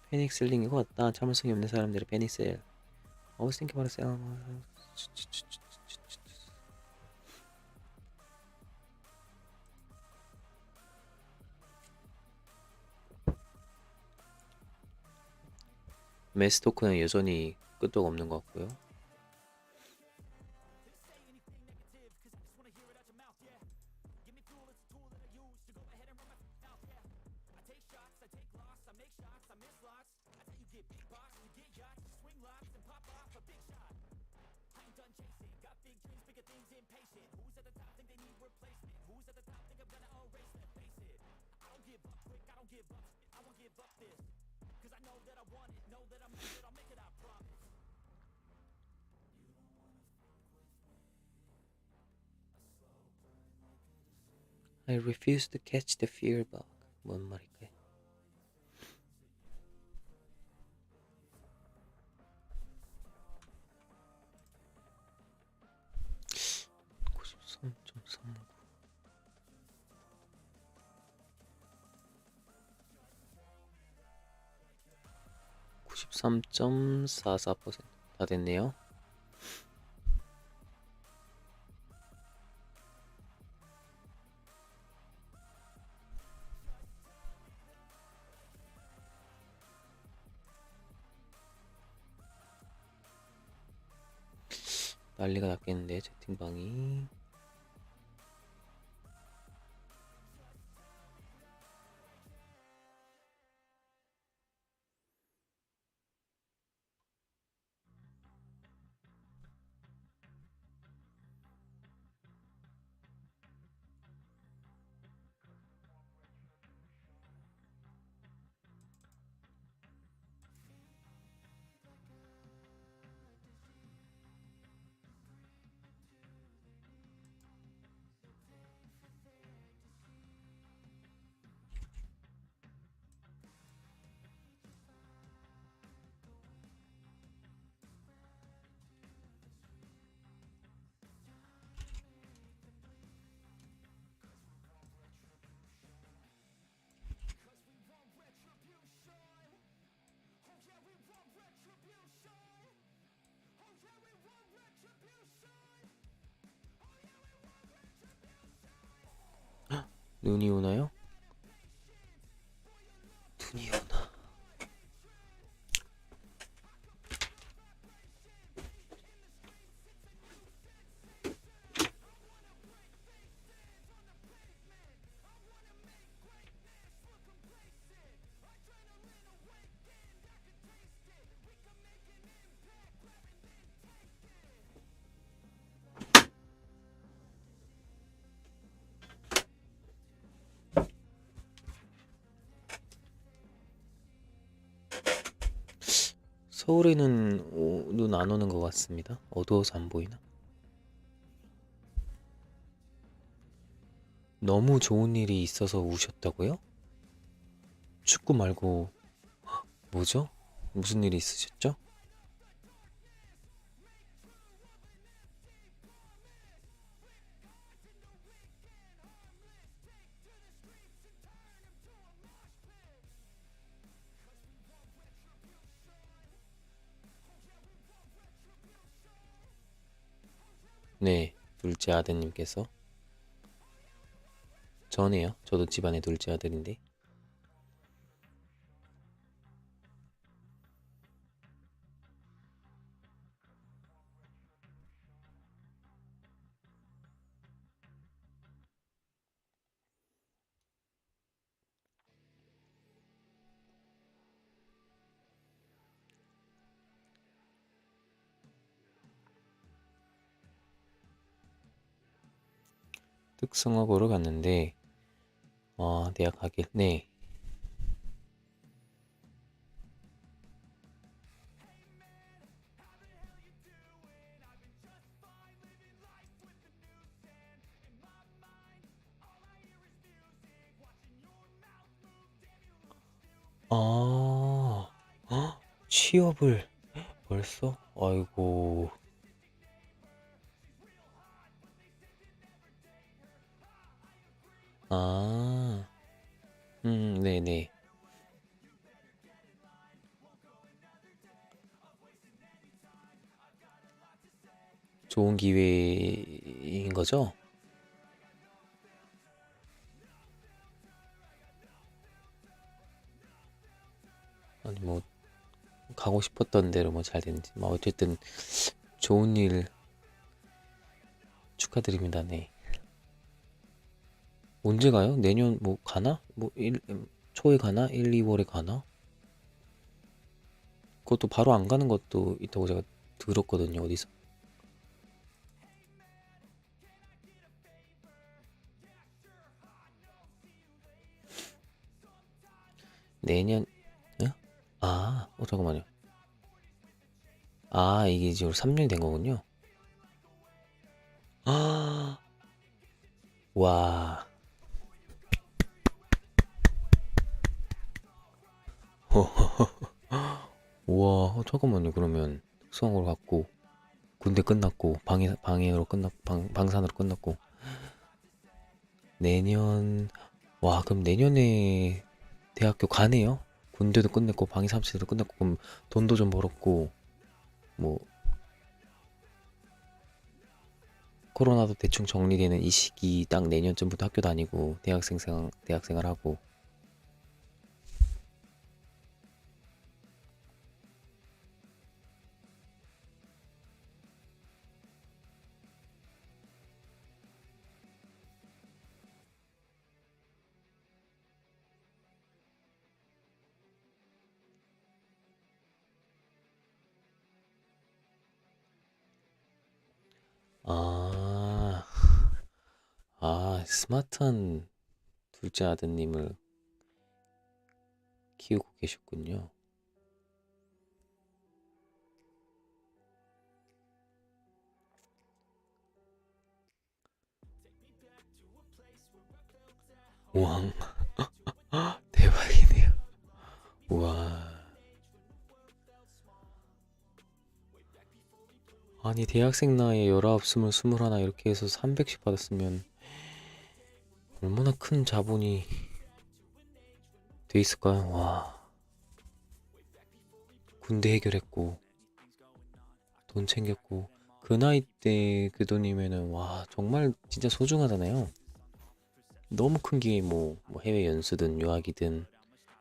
패닉셀링인 것 같다. 참을성이 없는 사람들의 패닉셀. I was thinking about a sell. 메스 토크는 여전히 끄떡 없는 것 같고요. I refuse to catch the fear bug. 뭔 말일까요? 13.44% 다 됐네요. 난리가 났겠는데 채팅방이. 눈이 오나요? 눈이 오나? 서울에는 눈 안 오는 것 같습니다. 어두워서 안 보이나? 너무 좋은 일이 있어서 우셨다고요? 축구 말고 뭐죠? 무슨 일이 있으셨죠? 네, 둘째 아드님께서. 저네요. 저도 집안의 둘째 아들인데. 특성화 보러 갔는데 대학 가길. 네. 아, 취업을 벌써? 아이고. 아, 네네. 좋은 기회인 거죠? 아니 뭐 가고 싶었던 대로 뭐 잘 됐는지 뭐 어쨌든 좋은 일 축하드립니다. 네. 언제 가요? 내년 뭐 가나? 뭐 초에 가나? 1, 2월에 가나? 그것도 바로 안 가는 것도 있다고 제가 들었거든요. 어디서? 내년 잠깐만요. 이게 지금 3년이 된 거군요. 와. 우와, 잠깐만요. 그러면 특성으로 갔고 군대 끝났고 방해로 끝났고 방산으로 끝났고 내년 그럼 내년에 대학교 가네요. 군대도 끝냈고 방위 3세도 끝냈고 그럼 돈도 좀 벌었고 뭐 코로나도 대충 정리되는 이 시기 딱 내년쯤부터 학교 다니고 대학생활하고 스마트한 둘째 아드님을 키우고 계셨군요. 우왕 대박이네요. 우와. 아니 대학생 나이에 19, 20, 21 이렇게 해서 300씩 받았으면 얼마나 큰 자본이 돼 있을까요? 와. 군대 해결했고 돈 챙겼고 그 나이 때 그 돈이면은 와 정말 진짜 소중하잖아요. 너무 큰 게 뭐 해외 연수든 유학이든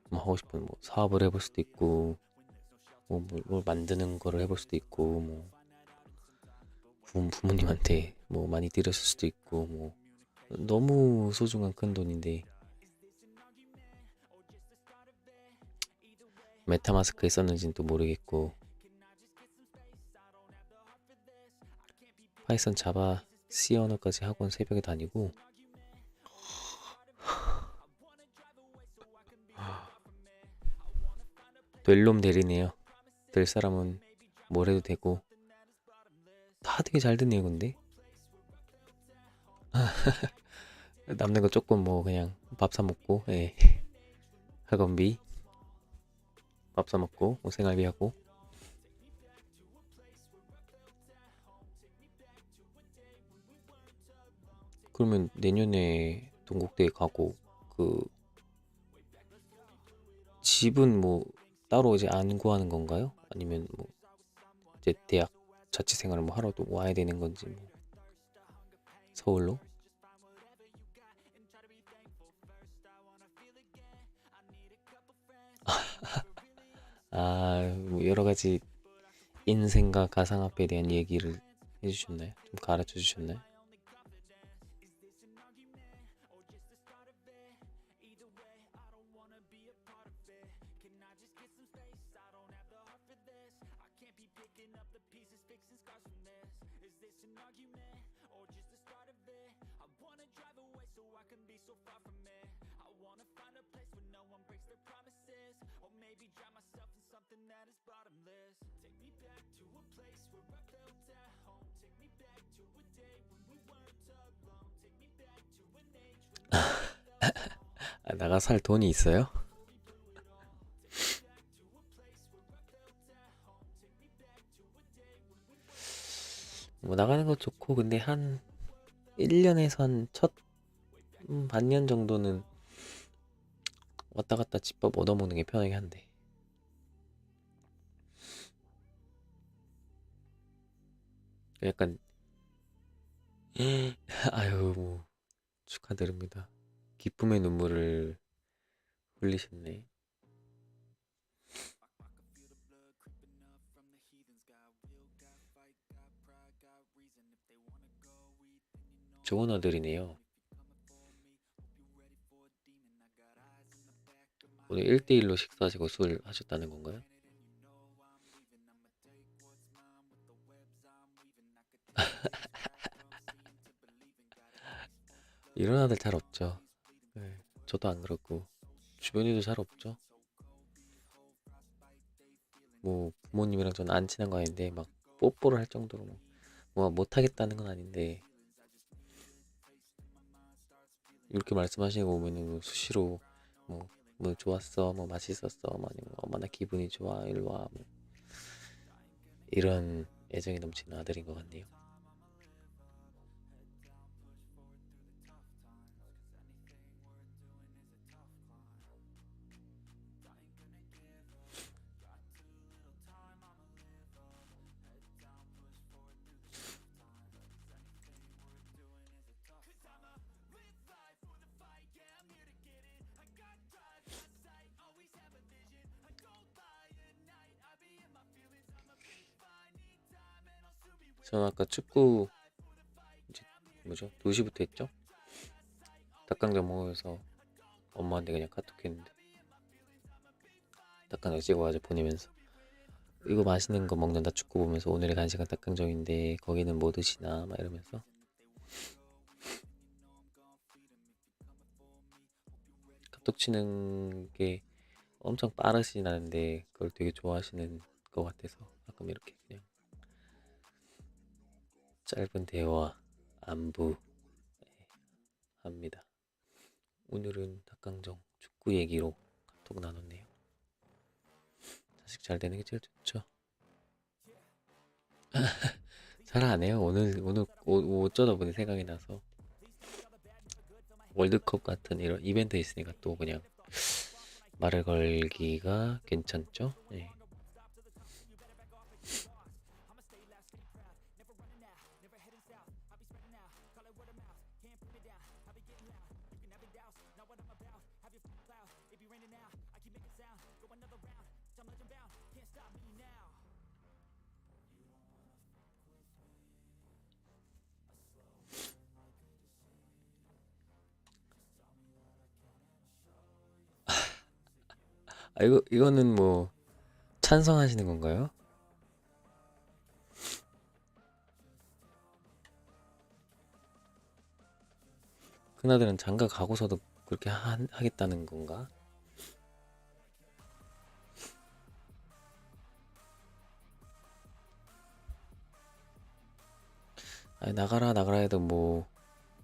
뭐 하고 싶은 뭐 사업을 해볼 수도 있고 뭘 만드는 거를 해볼 수도 있고 뭐 부모님한테 뭐 많이 드렸을 수도 있고 뭐 너무 소중한 큰 돈인데 메타마스크에 썼는지는 또 모르겠고 파이썬 자바 C 언어까지 학원 새벽에 다니고 될 놈 되리네요. 될 사람은 뭘 해도 되고 다 되게 잘 듣네요. 근데 남는 거 조금 뭐 그냥 밥 사 먹고 예. 학원비 밥 사 먹고 뭐 생활비 하고 그러면 내년에 동국대에 가고 그 집은 뭐 따로 이제 안 구하는 건가요? 아니면 뭐 이제 대학 자취 생활을 뭐 하러 또 와야 되는 건지 뭐 서울로? 뭐 여러 가지 인생과 가상화폐에 대한 얘기를 해주셨나요? 좀 가르쳐 주셨나요? 나가 살 돈이 있어요? 뭐 나가는 거 좋고 근데 한 1년에서 한 첫 반년 정도는 왔다 갔다 집밥 얻어먹는 게 편하긴 한데 약간 아유 뭐 축하드립니다. 기쁨의 눈물을 흘리셨네. 좋은 아들이네요. 오늘 1대1로 식사하시고 술 하셨다는 건가요? 이런 아들 잘 없죠. 네, 저도 안 그렇고 주변에도 잘 없죠. 뭐 부모님이랑 저는 안 친한 거 아닌데 막 뽀뽀를 할 정도로 뭐 못하겠다는 건 아닌데 이렇게 말씀하시는 거 보면은 뭐 수시로 뭐 좋았어, 뭐 맛있었어, 뭐 아니면 얼마나 기분이 좋아, 일로 와, 뭐 이런 애정이 넘치는 아들인 것 같네요. 저는 아까 축구 이제 뭐죠? 2시부터 했죠? 닭강정 먹으면서 엄마한테 그냥 카톡했는데 닭강정 찍어가지고 보내면서 이거 맛있는 거 먹는다 축구 보면서 오늘의 간식은 닭강정인데 거기는 뭐 드시나 막 이러면서 카톡 치는 게 엄청 빠르시긴 하는데 그걸 되게 좋아하시는 것 같아서 가끔 이렇게 그냥 짧은 대화 안부 합니다. 오늘은 닭강정 축구 얘기로 카톡 나눴네요. 자식 잘 되는 게 제일 좋죠. 잘 안 해요. 오늘 어쩌다 보니 생각이 나서 월드컵 같은 이런 이벤트 있으니까 또 그냥 말을 걸기가 괜찮죠. 네. 아 이거는 뭐 찬성하시는 건가요? 그나들은 장가 가고서도 그렇게 하겠다는 건가? 아니, 나가라 해도 뭐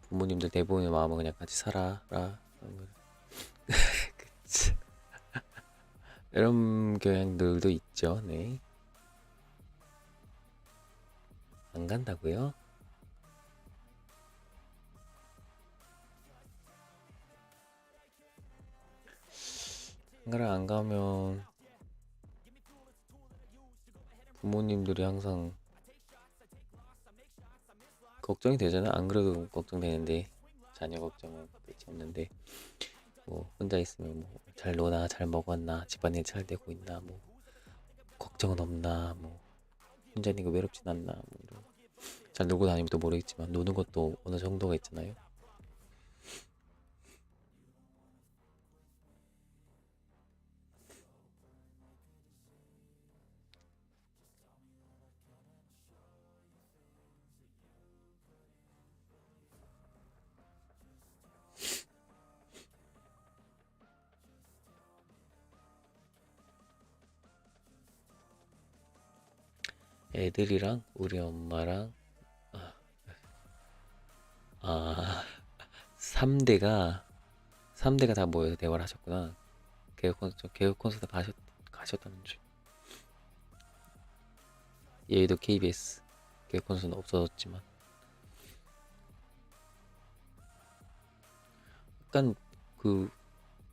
부모님들 대부분의 마음은 그냥 같이 살아라 그치. 이런 경향들도 있죠. 네. 안 간다고요? 장가를 안 가면 부모님들이 항상 걱정이 되잖아요. 안 그래도 걱정되는데 자녀 걱정은 끝이 없는데 뭐 혼자 있으면 뭐 잘 노나 잘 먹었나 집안일 잘 되고 있나 뭐 걱정은 없나 뭐 혼자 있는 거 외롭진 않나 뭐 이런 잘 놀고 다니면 또 모르겠지만 노는 것도 어느 정도가 있잖아요. 애들이랑 우리 엄마랑 아 3대가 다 모여서 대화를 하셨구나. 개그 콘서트 가셨다는 줄. 여의도 KBS 개그 콘서트는 없어졌지만 약간 그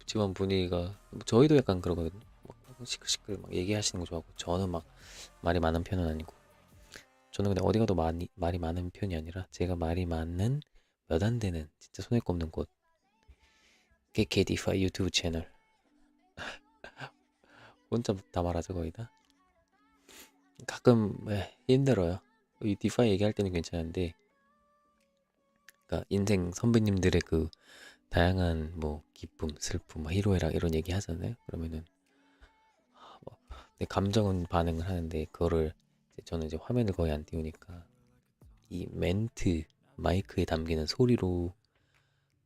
집안 분위기가 저희도 약간 그러거든요. 막 시끌시끌 막 얘기하시는 거 좋아하고 저는 막 말이 많은 편은 아니고 저는 근데 어디 가도 말이 많은 편이 아니라 제가 말이 많은 몇 안 되는 진짜 손에 꼽는 곳 KKDFI 유튜브 채널 혼자 다 말하죠 거의 다. 가끔 힘들어요. 이 디파이 얘기할 때는 괜찮은데 그러니까 인생 선배님들의 그 다양한 뭐 기쁨, 슬픔, 뭐 희로애락 이런 얘기 하잖아요. 그러면은 뭐 내 감정은 반응을 하는데 그거를 저는 이제 화면을 거의 안 띄우니까 이 멘트 마이크에 담기는 소리로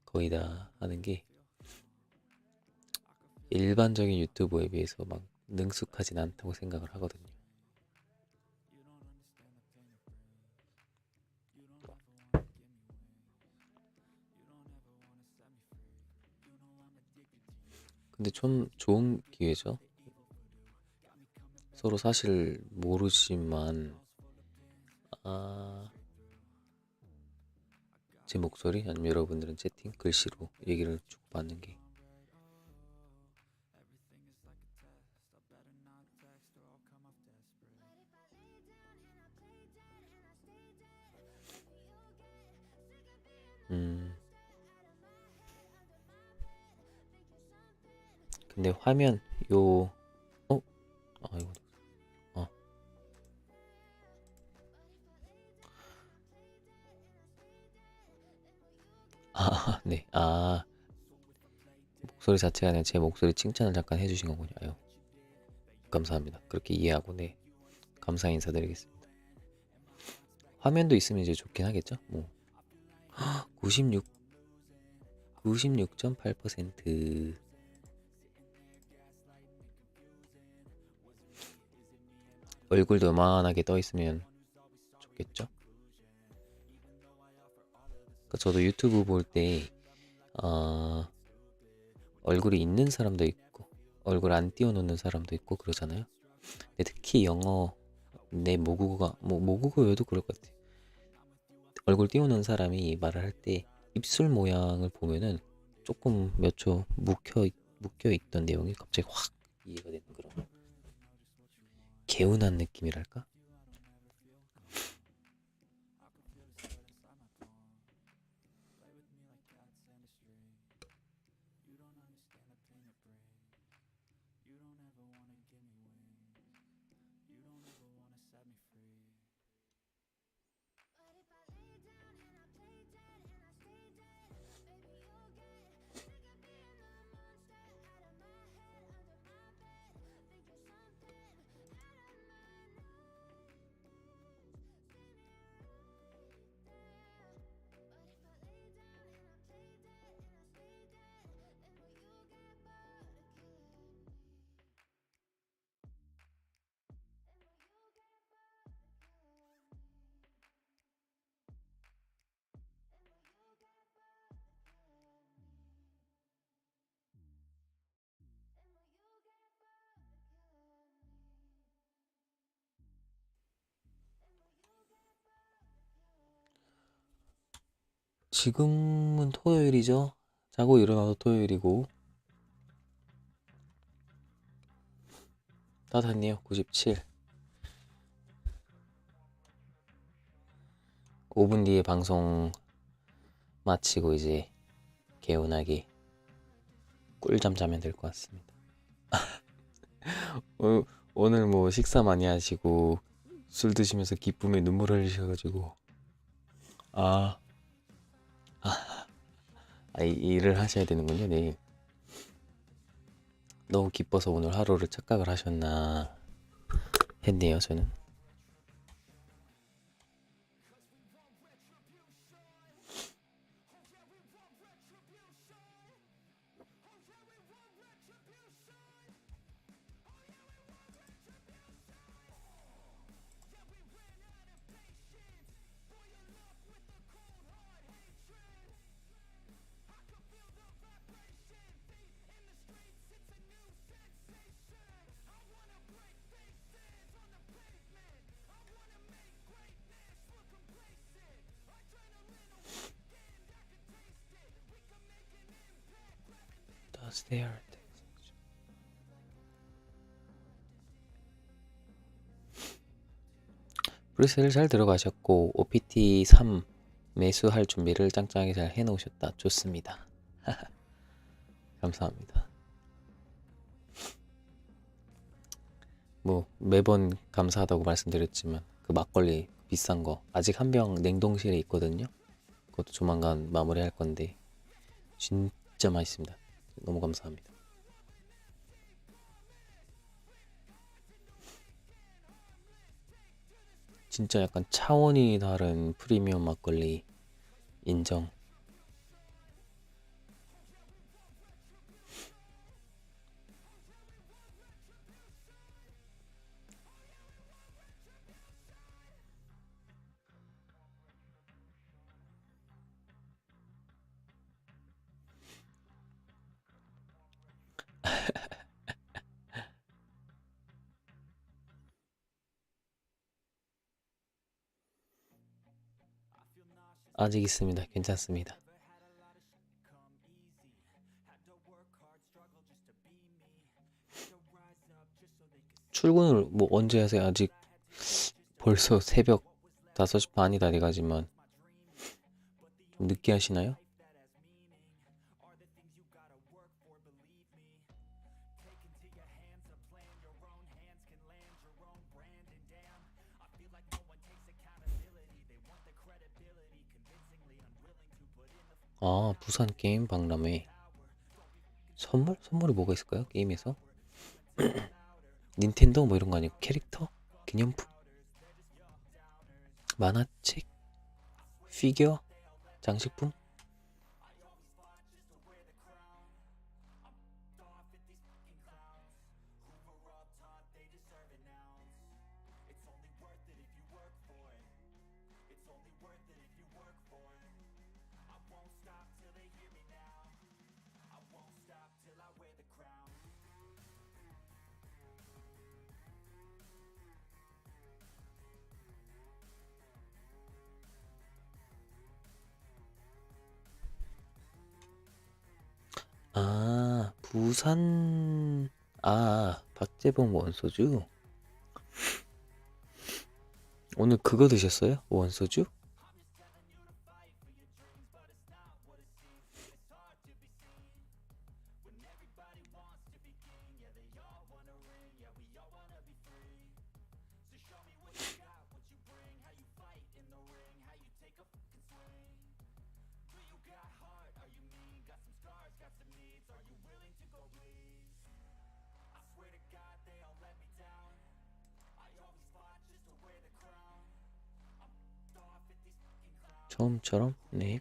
거의 다 하는 게 일반적인 유튜버에 비해서 막 능숙하진 않다고 생각을 하거든요. 근데 좀 좋은 기회죠. 서로 사실 모르지만 제 목소리 아니면 여러분들은 채팅 글씨로 얘기를 주고받는 게 근데 화면 이거 네. 아, 목소리 자체가 아니라 제 목소리 칭찬을 잠깐 해주신 거군요. 아유, 감사합니다. 그렇게 이해하고 네, 감사 인사드리겠습니다. 화면도 있으면 이제 좋긴 하겠죠? 뭐 96.8%. 얼굴도 요만하게 떠 있으면 좋겠죠? 그러니까 저도 유튜브 볼 때 얼굴이 있는 사람도 있고 얼굴 안 띄워놓는 사람도 있고 그러잖아요. 근데 특히 영어 내 모국어가 뭐 모국어 외에도 그럴 것 같아요. 얼굴 띄우는 사람이 말을 할 때 입술 모양을 보면은 조금 몇 초 묶여 있던 내용이 갑자기 확 이해가 되는 그런 개운한 느낌이랄까? 지금은 토요일이죠. 자고 일어나서 토요일이고 따뜻하네요. 97. 5분 뒤에 방송 마치고 이제 개운하게 꿀잠 자면 될 것 같습니다. 오늘 뭐 식사 많이 하시고 술 드시면서 기쁨에 눈물 흘리셔가지고 일을 하셔야 되는군요. 내일 너무 기뻐서 오늘 하루를 착각을 하셨나 했네요. 저는 Does there 프리세일 잘 들어가셨고 OPT 3 매수할 준비를 짱짱하게 잘 해놓으셨다. 좋습니다. 감사합니다. 뭐 매번 감사하다고 말씀드렸지만 그 막걸리 비싼 거 아직 한 병 냉동실에 있거든요. 그것도 조만간 마무리할 건데 진짜 맛있습니다. 너무 감사합니다. 진짜 약간 차원이 다른 프리미엄 막걸리 인정. 아직 있습니다. 괜찮습니다. 출근을 뭐 언제 하세요? 아직 벌써 새벽 5시 반이 다 돼가지만 좀 늦게 하시나요? 아, 부산 게임 박람회. 선물이 뭐가 있을까요? 게임에서? 닌텐도 뭐 이런 거 아니고 캐릭터? 기념품? 만화책? 피규어? 장식품? 아, 부산. 아, 박재범 원소주? 오늘 그거 드셨어요? 원소주? 처음처럼? 네.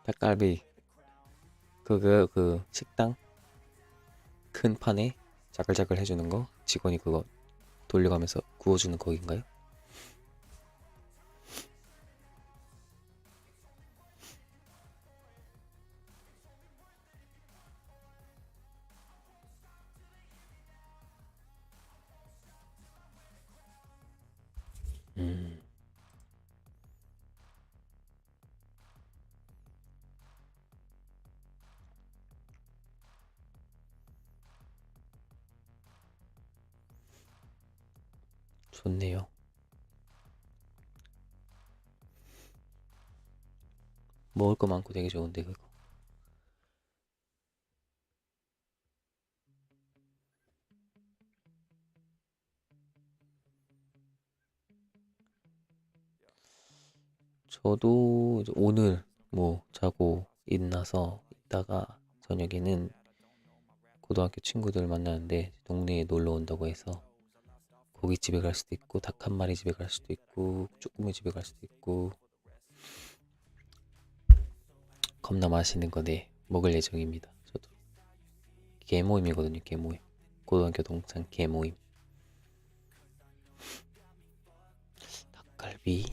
닭갈비. 그 식당? 큰 판에 자글자글 해주는 거? 직원이 그거 돌려가면서 구워주는 거긴가요? 음. 좋네요. 먹을 거 많고 되게 좋은데 그거. 저도 이제 오늘 뭐 자고 일어나서 이따가 저녁에는 고등학교 친구들 만나는데 동네에 놀러 온다고 해서 고깃집에 갈 수도 있고 닭 한 마리 집에 갈 수도 있고 쭈꾸미 집에 갈 수도 있고 겁나 맛있는 거 네 먹을 예정입니다. 저도 개모임이거든요. 개모임. 고등학교 동창 개모임. 닭갈비.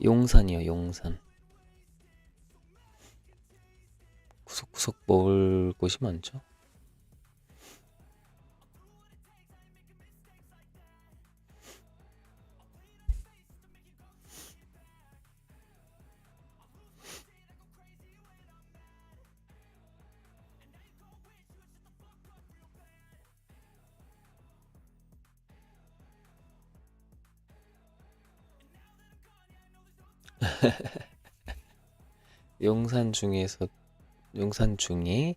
용산이요. 용산. 구석구석 먹을 곳이 많죠. 용산 중에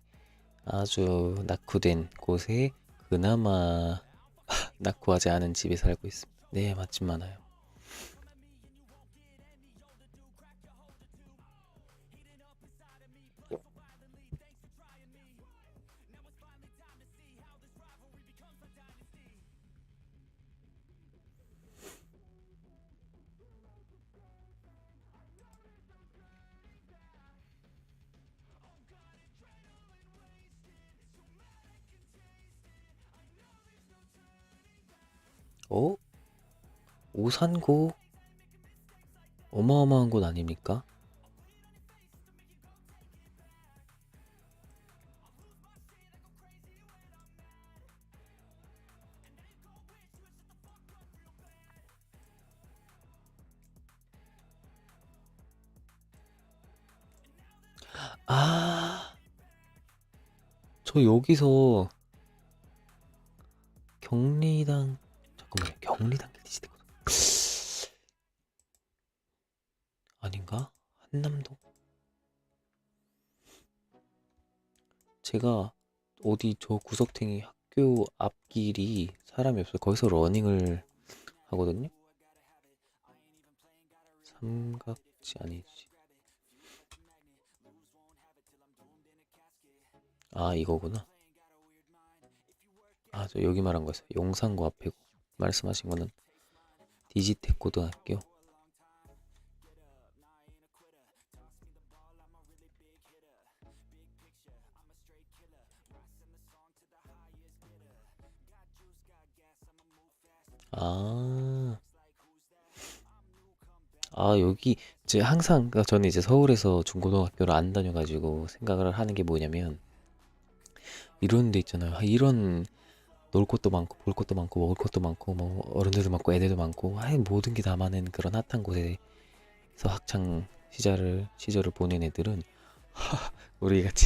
아주 낙후된 곳에 그나마 낙후하지 않은 집에 살고 있습니다. 네, 맛집 많아요. 어? 오산고? 어마어마한 곳 아닙니까? 아, 저 여기서 경리당 잠깐만요. 격리 단계 디지털 아닌가? 한남동? 제가 어디 저 구석탱이 학교 앞길이 사람이 없어서 거기서 러닝을 하거든요. 삼각지 아니지. 아 이거구나. 아 저 여기 말한 거였어요. 용산고 앞이고 말씀하신 거는 디지텍 고등학교. 아, 아 여기 이제 항상 그러니까 저는 이제 서울에서 중고등학교를 안 다녀가지고 생각을 하는 게 뭐냐면 이런 데 있잖아요. 아, 이런 놀 것도 많고 볼 것도 많고 먹을 것도 많고 뭐 어른들도 많고 애들도 많고 아예 모든 게 다 많은 그런 핫한 곳에서 학창 시절을 보낸 애들은 우리 같이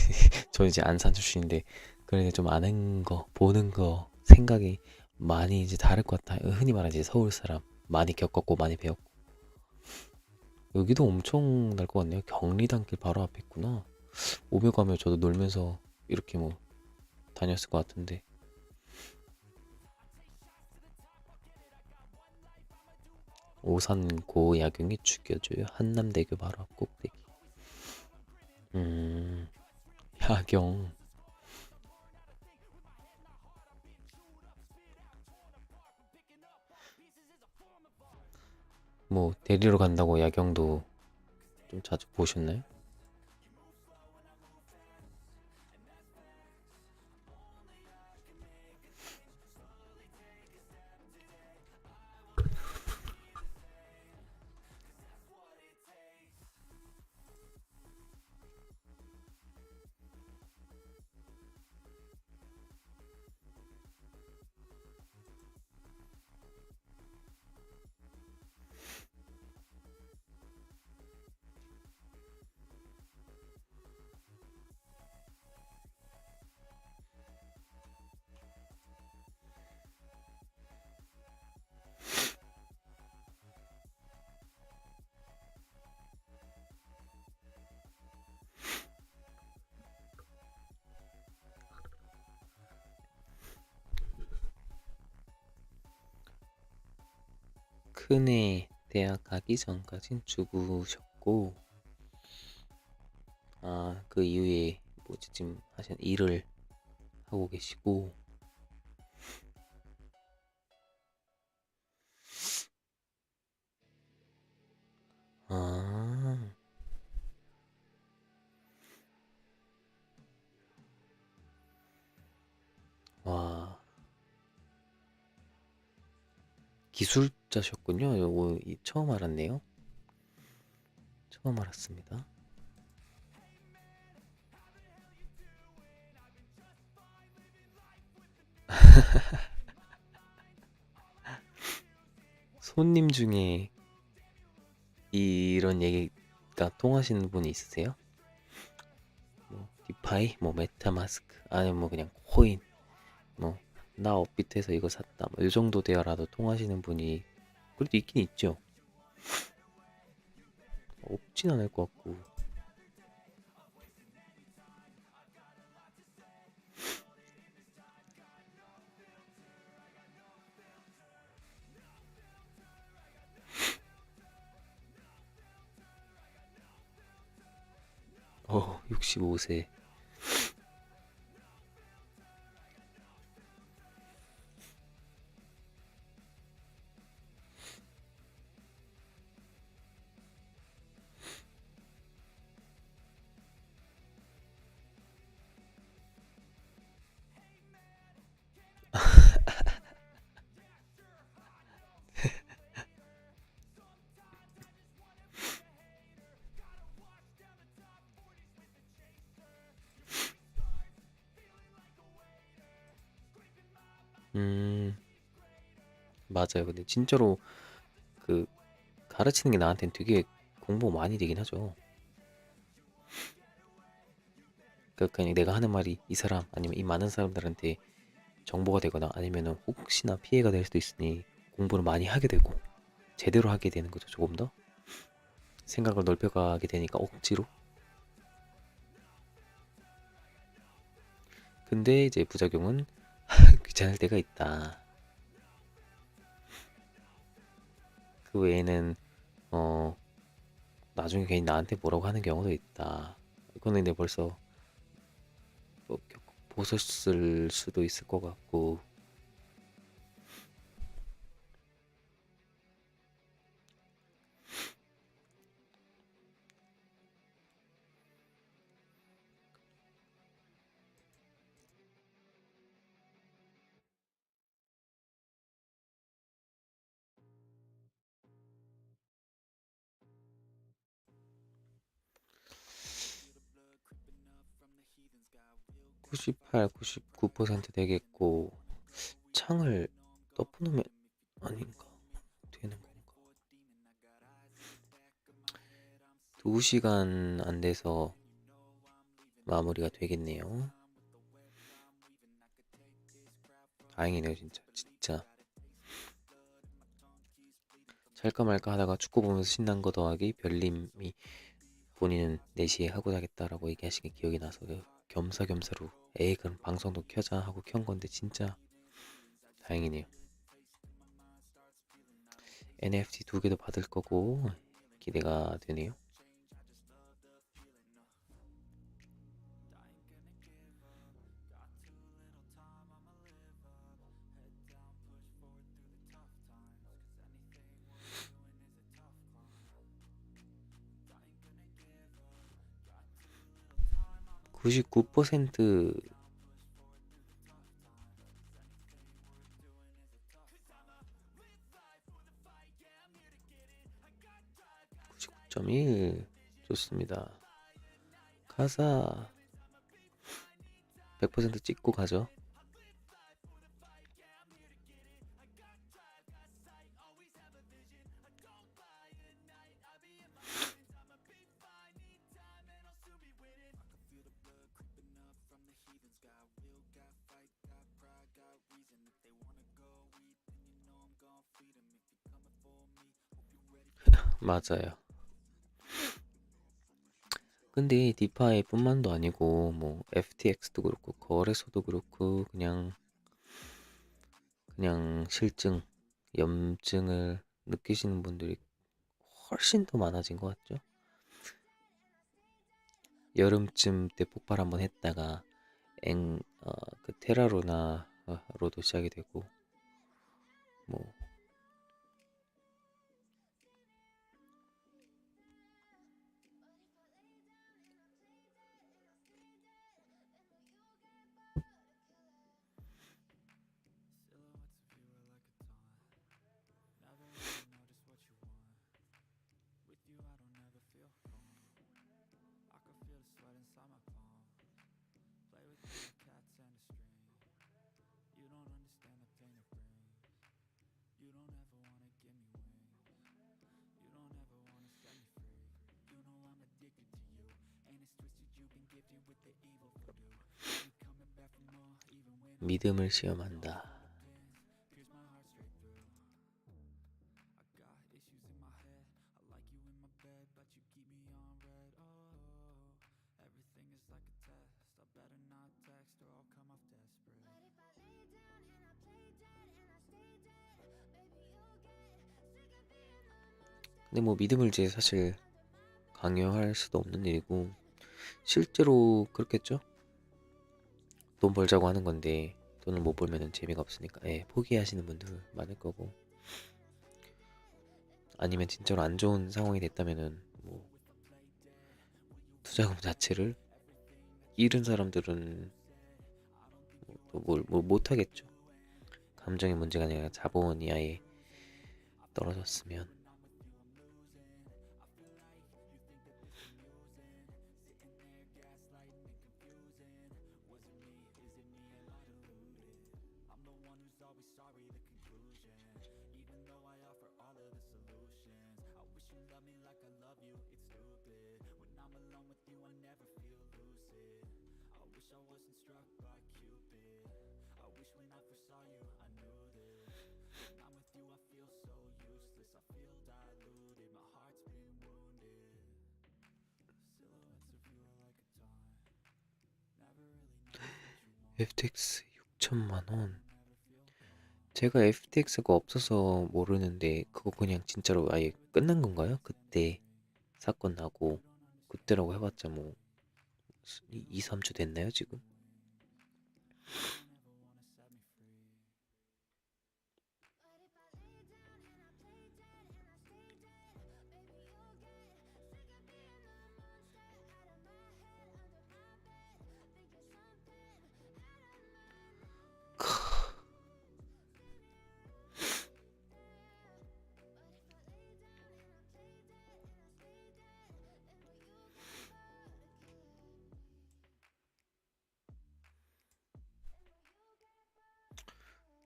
저 이제 안산 출신인데 그러니까 좀 아는 거 보는 거 생각이 많이 이제 다를 것 같아요. 흔히 말하는 이제 서울 사람 많이 겪었고 많이 배웠고 여기도 엄청 날 것 같네요. 경리단길 바로 앞에 있구나. 오며 가며 저도 놀면서 이렇게 뭐 다녔을 것 같은데 오산고 야경이 죽여줘요. 한남대교 바로 앞 꼭대기. 야경. 뭐 데리러 간다고 야경도 좀 자주 보셨나요? 큰애 대학 가기 전까진 죽으셨고 아 그 이후에 뭐지 지금 하신 일을 하고 계시고 아 와 기술자셨군요. 요거 처음 알았네요. 처음 알았습니다. 손님 중에 이런 얘기가 통하시는 분이 있으세요? 뭐 디파이, 뭐 메타마스크, 아니면 뭐 그냥 코인, 뭐 나 업비트에서 이거 샀다, 뭐 이 정도 대화라도 통하시는 분이 그래도 있긴 있죠. 없진 않을 것 같고. 어, 65세. 맞아요. 근데 진짜로 그 가르치는 게 나한테는 되게 공부 많이 되긴 하죠. 그러니까 그냥 내가 하는 말이 이 사람 아니면 이 많은 사람들한테 정보가 되거나 아니면은 혹시나 피해가 될 수도 있으니 공부를 많이 하게 되고 제대로 하게 되는 거죠. 조금 더 생각을 넓혀가게 되니까 억지로. 근데 이제 부작용은 귀찮을 때가 있다. 그 외에는 나중에 괜히 나한테 뭐라고 하는 경우도 있다. 이거는 근데 벌써 뭐 보셨을 수도 있을 것 같고. 98, 99% 되겠고 창을 덮어놓으면 아닌가? 되는 건가? 2시간 안 돼서 마무리가 되겠네요. 다행이네요, 진짜. 잘까 말까 하다가 축구 보면서 신난 거 더하기 별님이 본인은 4시에 하고 자겠다라고 얘기하신 게 기억이 나서 겸사겸사로 에이 그럼 방송도 켜자 하고 켠 건데 진짜 다행이네요. NFT 2개도 받을 거고 기대가 되네요. (99%) 99.1 좋습니다. 가사 100% 찍고 가죠. 맞아요. 근데 디파이 뿐만도 아니고 뭐 FTX도 그렇고 거래소도 그렇고 그냥 실증, 염증을 느끼시는 분들이 훨씬 더 많아진 것 같죠? 여름쯤 때 폭발 한번 했다가 그 테라루나로도 시작이 되고 뭐 믿음을 시험한다. 근데 뭐 믿음을 이제 사실 강요할 수도 없는 일이고 실제로 그렇겠죠? 돈 벌자고 하는 건데 돈을 못 벌면 재미가 없으니까 포기하시는 분들 많을 거고, 아니면 진짜로 안 좋은 상황이 됐다면은 뭐 투자금 자체를 잃은 사람들은 뭘 못하겠죠. 감정의 문제가 아니라 자본이 아예 떨어졌으면. FTX 6천만 원. 제가 FTX가 없어서 모르는데 그거 그냥 진짜로 아예 끝난 건가요? 그때 사건 나고 그때라고 해봤자 뭐 2, 3주 됐나요 지금?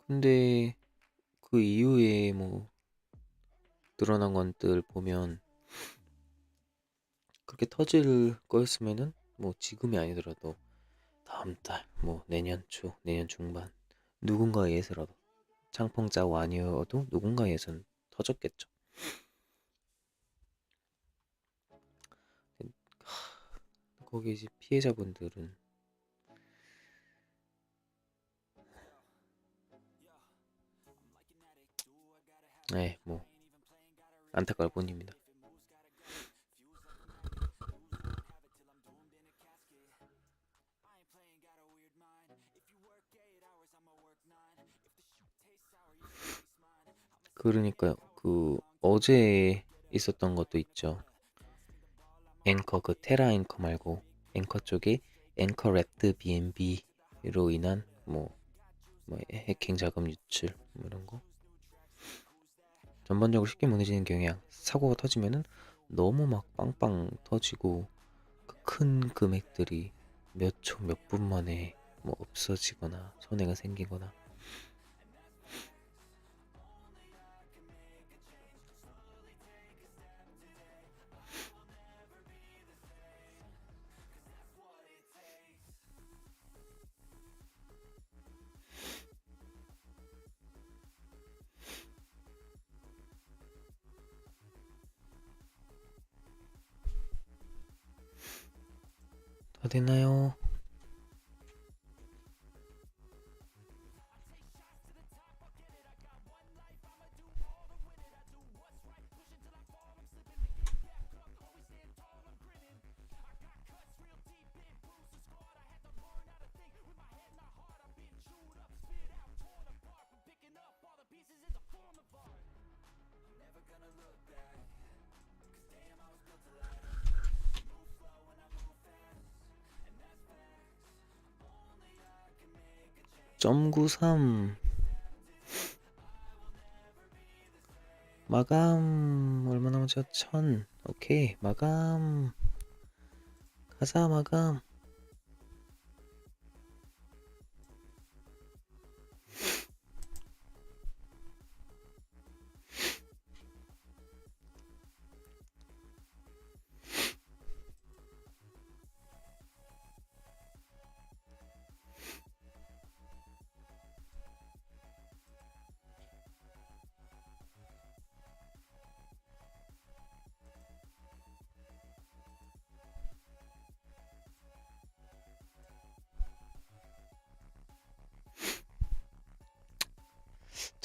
근데 그 이후에 뭐 드러난 것들 보면 그렇게 터질 거였으면은 뭐 지금이 아니더라도 다음 달, 뭐 내년 초, 내년 중반 누군가에서라도 창펑짜고 아니어도 누군가에선 터졌겠죠. 거기 이제 피해자분들은 네, 뭐 안타까울 뿐입니다. 그러니까요. 그 어제 있었던 것도 있죠. 앵커 그 테라 앵커 말고 앵커 쪽에 앵커 랩드 BNB로 인한 뭐 해킹 자금 유출 뭐 이런 거 전반적으로 쉽게 무너지는 경향. 사고가 터지면은 너무 막 빵빵 터지고 그 큰 금액들이 몇 초, 몇 분 만에 뭐 없어지거나 손해가 생기거나. 다 됐나요? .93 마감 얼마 남았죠? 1000. 오케이 마감 가자 마감.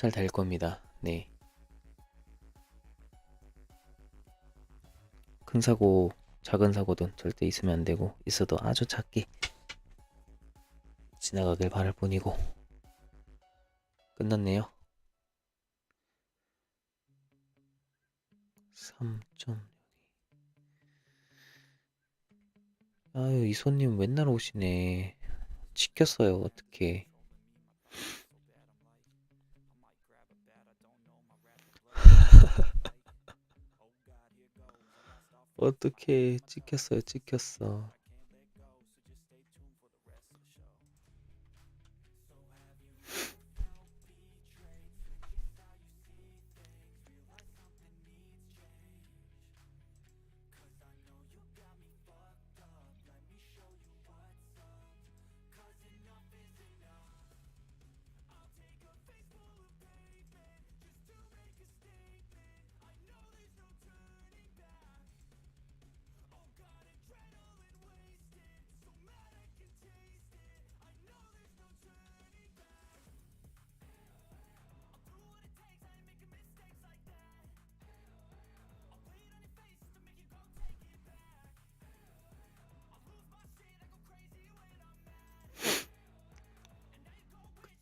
잘 될 겁니다. 네. 큰 사고, 작은 사고든 절대 있으면 안 되고 있어도 아주 작게 지나가길 바랄 뿐이고. 끝났네요. 3점. 아유 이 손님 맨날 오시네. 시켰어요 어떻게. 어떻게 찍혔어요 찍혔어.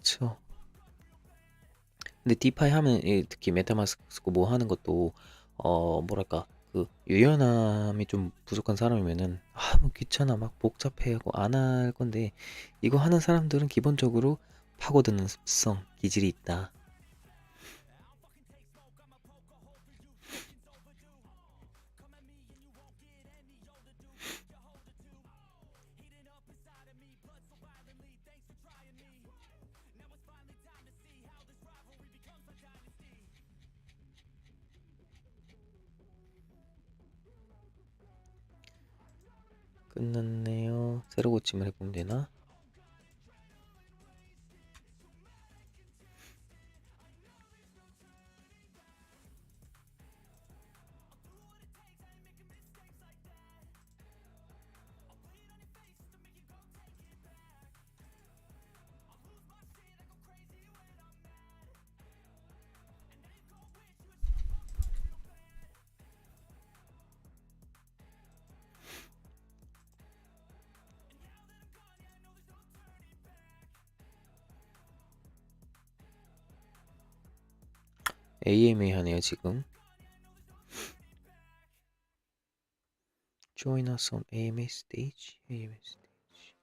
그쵸. 근데 디파이 하면 특히 메타마스크 뭐 하는 것도 뭐랄까 그 유연함이 좀 부족한 사람이면은 뭐 귀찮아 막 복잡해하고 안 할 건데 이거 하는 사람들은 기본적으로 파고드는 습성, 기질이 있다. 끝났네요. 새로 고침을 해보면 되나? AMA 하네요 지금. Join us on AMA stage. AMA stage.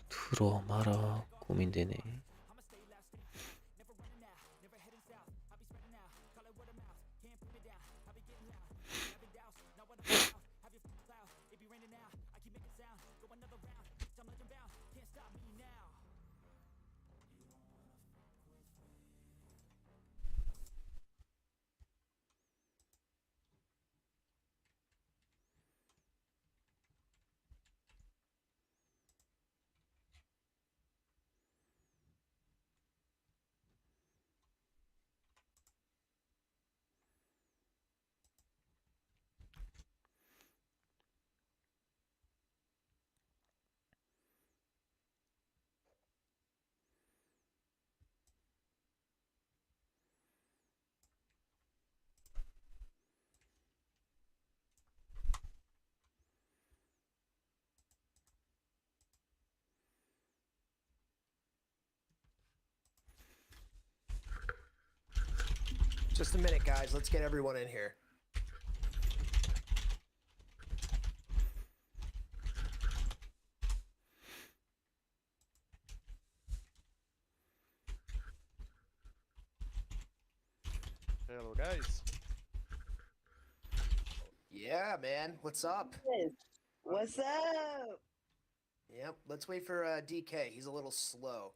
들어 말아 고민되네. Just a minute, guys. Let's get everyone in here. Hello, guys. Yeah, man. What's up? What's up? Yep. Let's wait for DK. He's a little slow.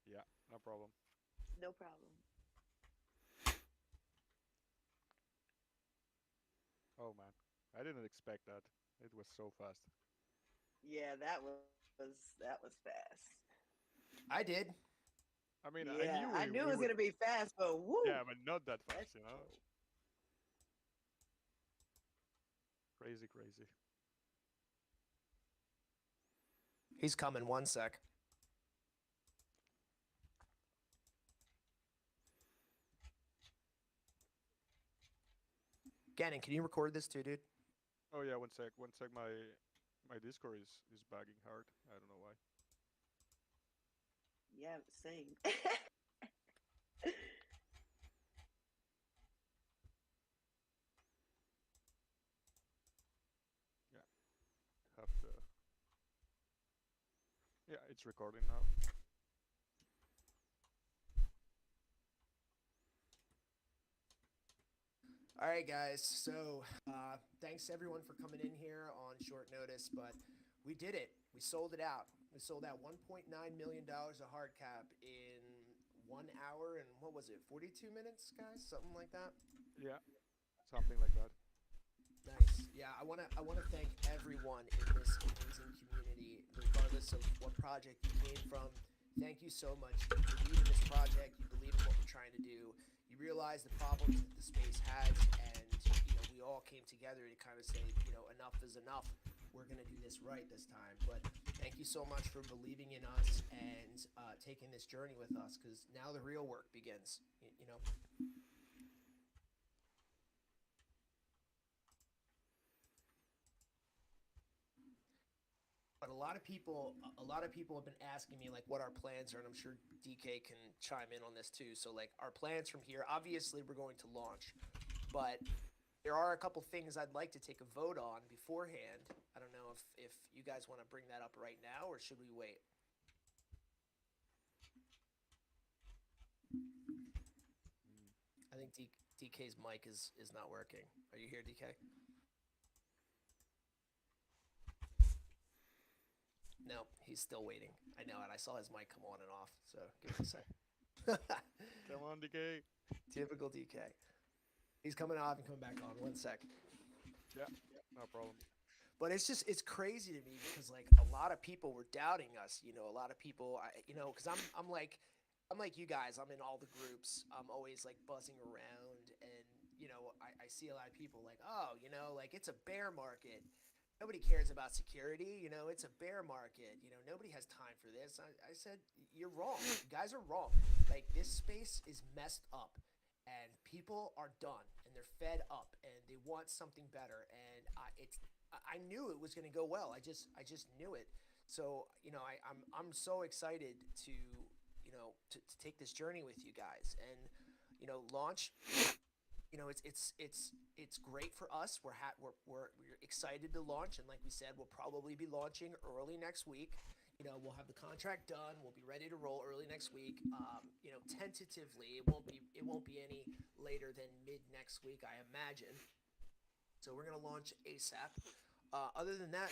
Yeah, no problem. No problem. Oh man, I didn't expect that. It was so fast. Yeah, that was fast. I did. I mean, Yeah, I knew it we was were. gonna be fast, but woo! Yeah, but not that fast, you know. Crazy, crazy. He's coming. 1 sec. Gannon, can you record this too, dude? Oh yeah, 1 sec, 1 sec. My Discord is bagging hard. I don't know why. Yeah, same. Yeah, have to. Yeah, it's recording now. All right, guys. So thanks everyone for coming in here on short notice, but we did it. We sold it out. We sold out $1.9 million of hard cap in 1 hour and what was it, 42 minutes, guys? Something like that. Yeah, something like that. Nice. Yeah, I wanna thank everyone in this amazing community, regardless of what project you came from. Thank you so much. You believe in this project. You believe in what we're trying to do. You realize the problems that the space has, and we all came together to kind of say, enough is enough. we're gonna do this right this time. But thank you so much for believing in us and taking this journey with us, because now the real work begins. You know. But a lot of people have been asking me like what our plans are, and I'm sure DK can chime in on this too. So like our plans from here, obviously we're going to launch, but there are a couple things I'd like to take a vote on beforehand. I don't know if you guys want to bring that up right now, or should we wait? I think DK's mic is not working. Are you here, DK? No, he's still waiting. I know it. I saw his mic come on and off. So give it a sec. Come on, DK. Typical DK. He's coming off and coming back on. 1 sec. Yeah, no problem. But it's crazy to me because like a lot of people were doubting us. You know, a lot of people, because I'm like you guys. I'm in all the groups. I'm always like buzzing around, and I see a lot of people like, oh, like it's a bear market. Nobody cares about security. It's a bear market. Nobody has time for this. I said, you're wrong. You guys are wrong. Like, this space is messed up, and people are done, and they're fed up, and they want something better. And I knew it was going to go well. I just knew it. So, I'm so excited to take this journey with you guys, and launch. It's great for us. We're excited to launch, and like we said, we'll probably be launching early next week. We'll have the contract done. We'll be ready to roll early next week. Tentatively, it won't be any later than mid next week, I imagine. So we're gonna launch ASAP. Other than that,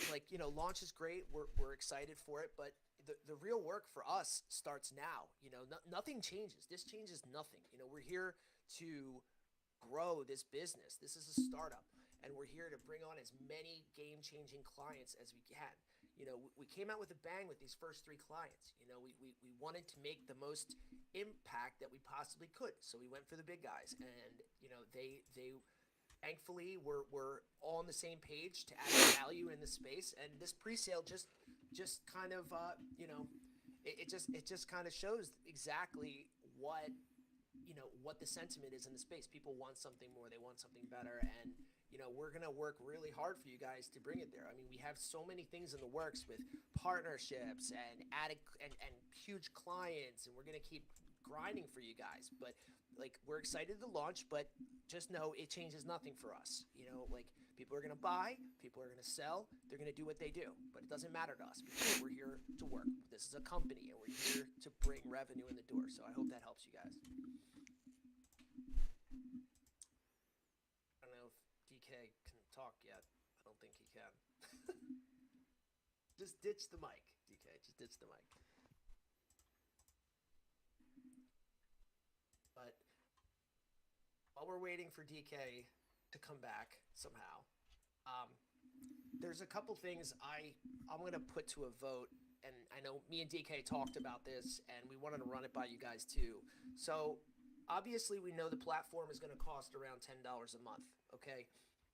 launch is great. We're excited for it, but the real work for us starts now. Nothing changes. This changes nothing. We're here to grow this business. This is a startup, and we're here to bring on as many game-changing clients as we can. We came out with a bang with these first 3 clients. We wanted to make the most impact that we possibly could, so we went for the big guys, and they thankfully were all on the same page to add value in the space. And this pre-sale just kind of it just kind of shows exactly what the sentiment is in the space. People want something more. They want something better. And, we're going to work really hard for you guys to bring it there. I mean, we have so many things in the works with partnerships and and huge clients, and we're going to keep grinding for you guys. But we're excited to launch, but just know it changes nothing for us. People are going to buy, people are going to sell, they're going to do what they do, but it doesn't matter to us because we're here to work. This is a company, and we're here to bring revenue in the door. So I hope that helps you guys. I don't know if DK can talk yet. I don't think he can. Just ditch the mic, DK. Just ditch the mic. But while we're waiting for DK to come back somehow, there's a couple things I'm going to put to a vote. And I know me and DK talked about this, and we wanted to run it by you guys too. So obviously we know the platform is going to cost around $10 a month. Okay.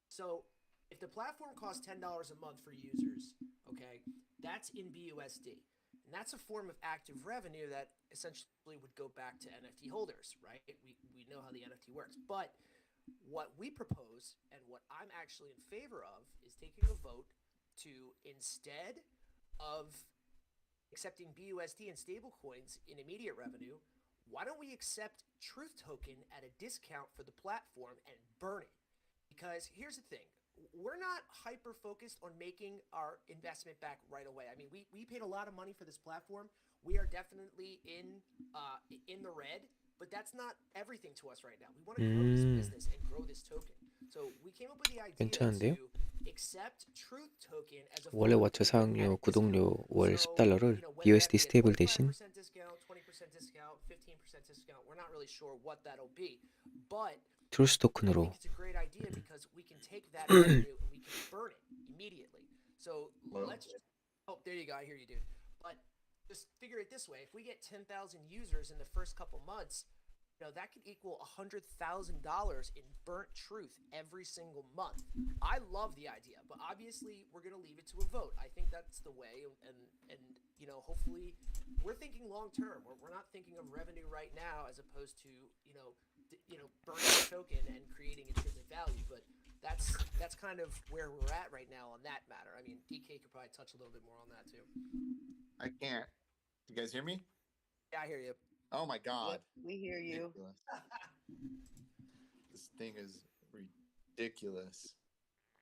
So if the platform costs $10 a month for users, okay, that's in BUSD. And that's a form of active revenue that essentially would go back to NFT holders, right? We know how the NFT works. But what we propose, and what I'm actually in favor of, is taking a vote to, instead of accepting BUSD and stablecoins in immediate revenue, why don't we accept Truth Token at a discount for the platform and burn it? Because here's the thing. We're not hyper focused on making our investment back right away. I mean, we paid a lot of money for this platform. We are definitely in the red, but that's not everything to us right now. We want to grow this business and grow this token. So we came up with the idea 괜찮은데요? to accept Truth Token as a 원래 form of 와초 payment at 사용료 a discount. 구독료 월 So, $10를 whether that BUSD be a 스테이블 대신 25% discount, 20% discount, 15% discount, we're not really sure what that'll be. But 트루스 I 토큰으로 think it's a great idea because we can take that revenue and we can burn it immediately. So let's just, oh, there you go. I hear you, dude. But just figure it this way. If we get 10,000 users in the first couple months, that could equal $100,000 in burnt truth every single month. I love the idea, but obviously we're going to leave it to a vote. I think that's the way, and hopefully we're thinking long term. We're not thinking of revenue right now as opposed to burning a token and creating intrinsic value. But that's kind of where we're at right now on that matter. I mean, DK could probably touch a little bit more on that too. I can't. You guys hear me? Yeah, I hear you. Oh my God. Yep, we hear you. Ridiculous. This thing is ridiculous.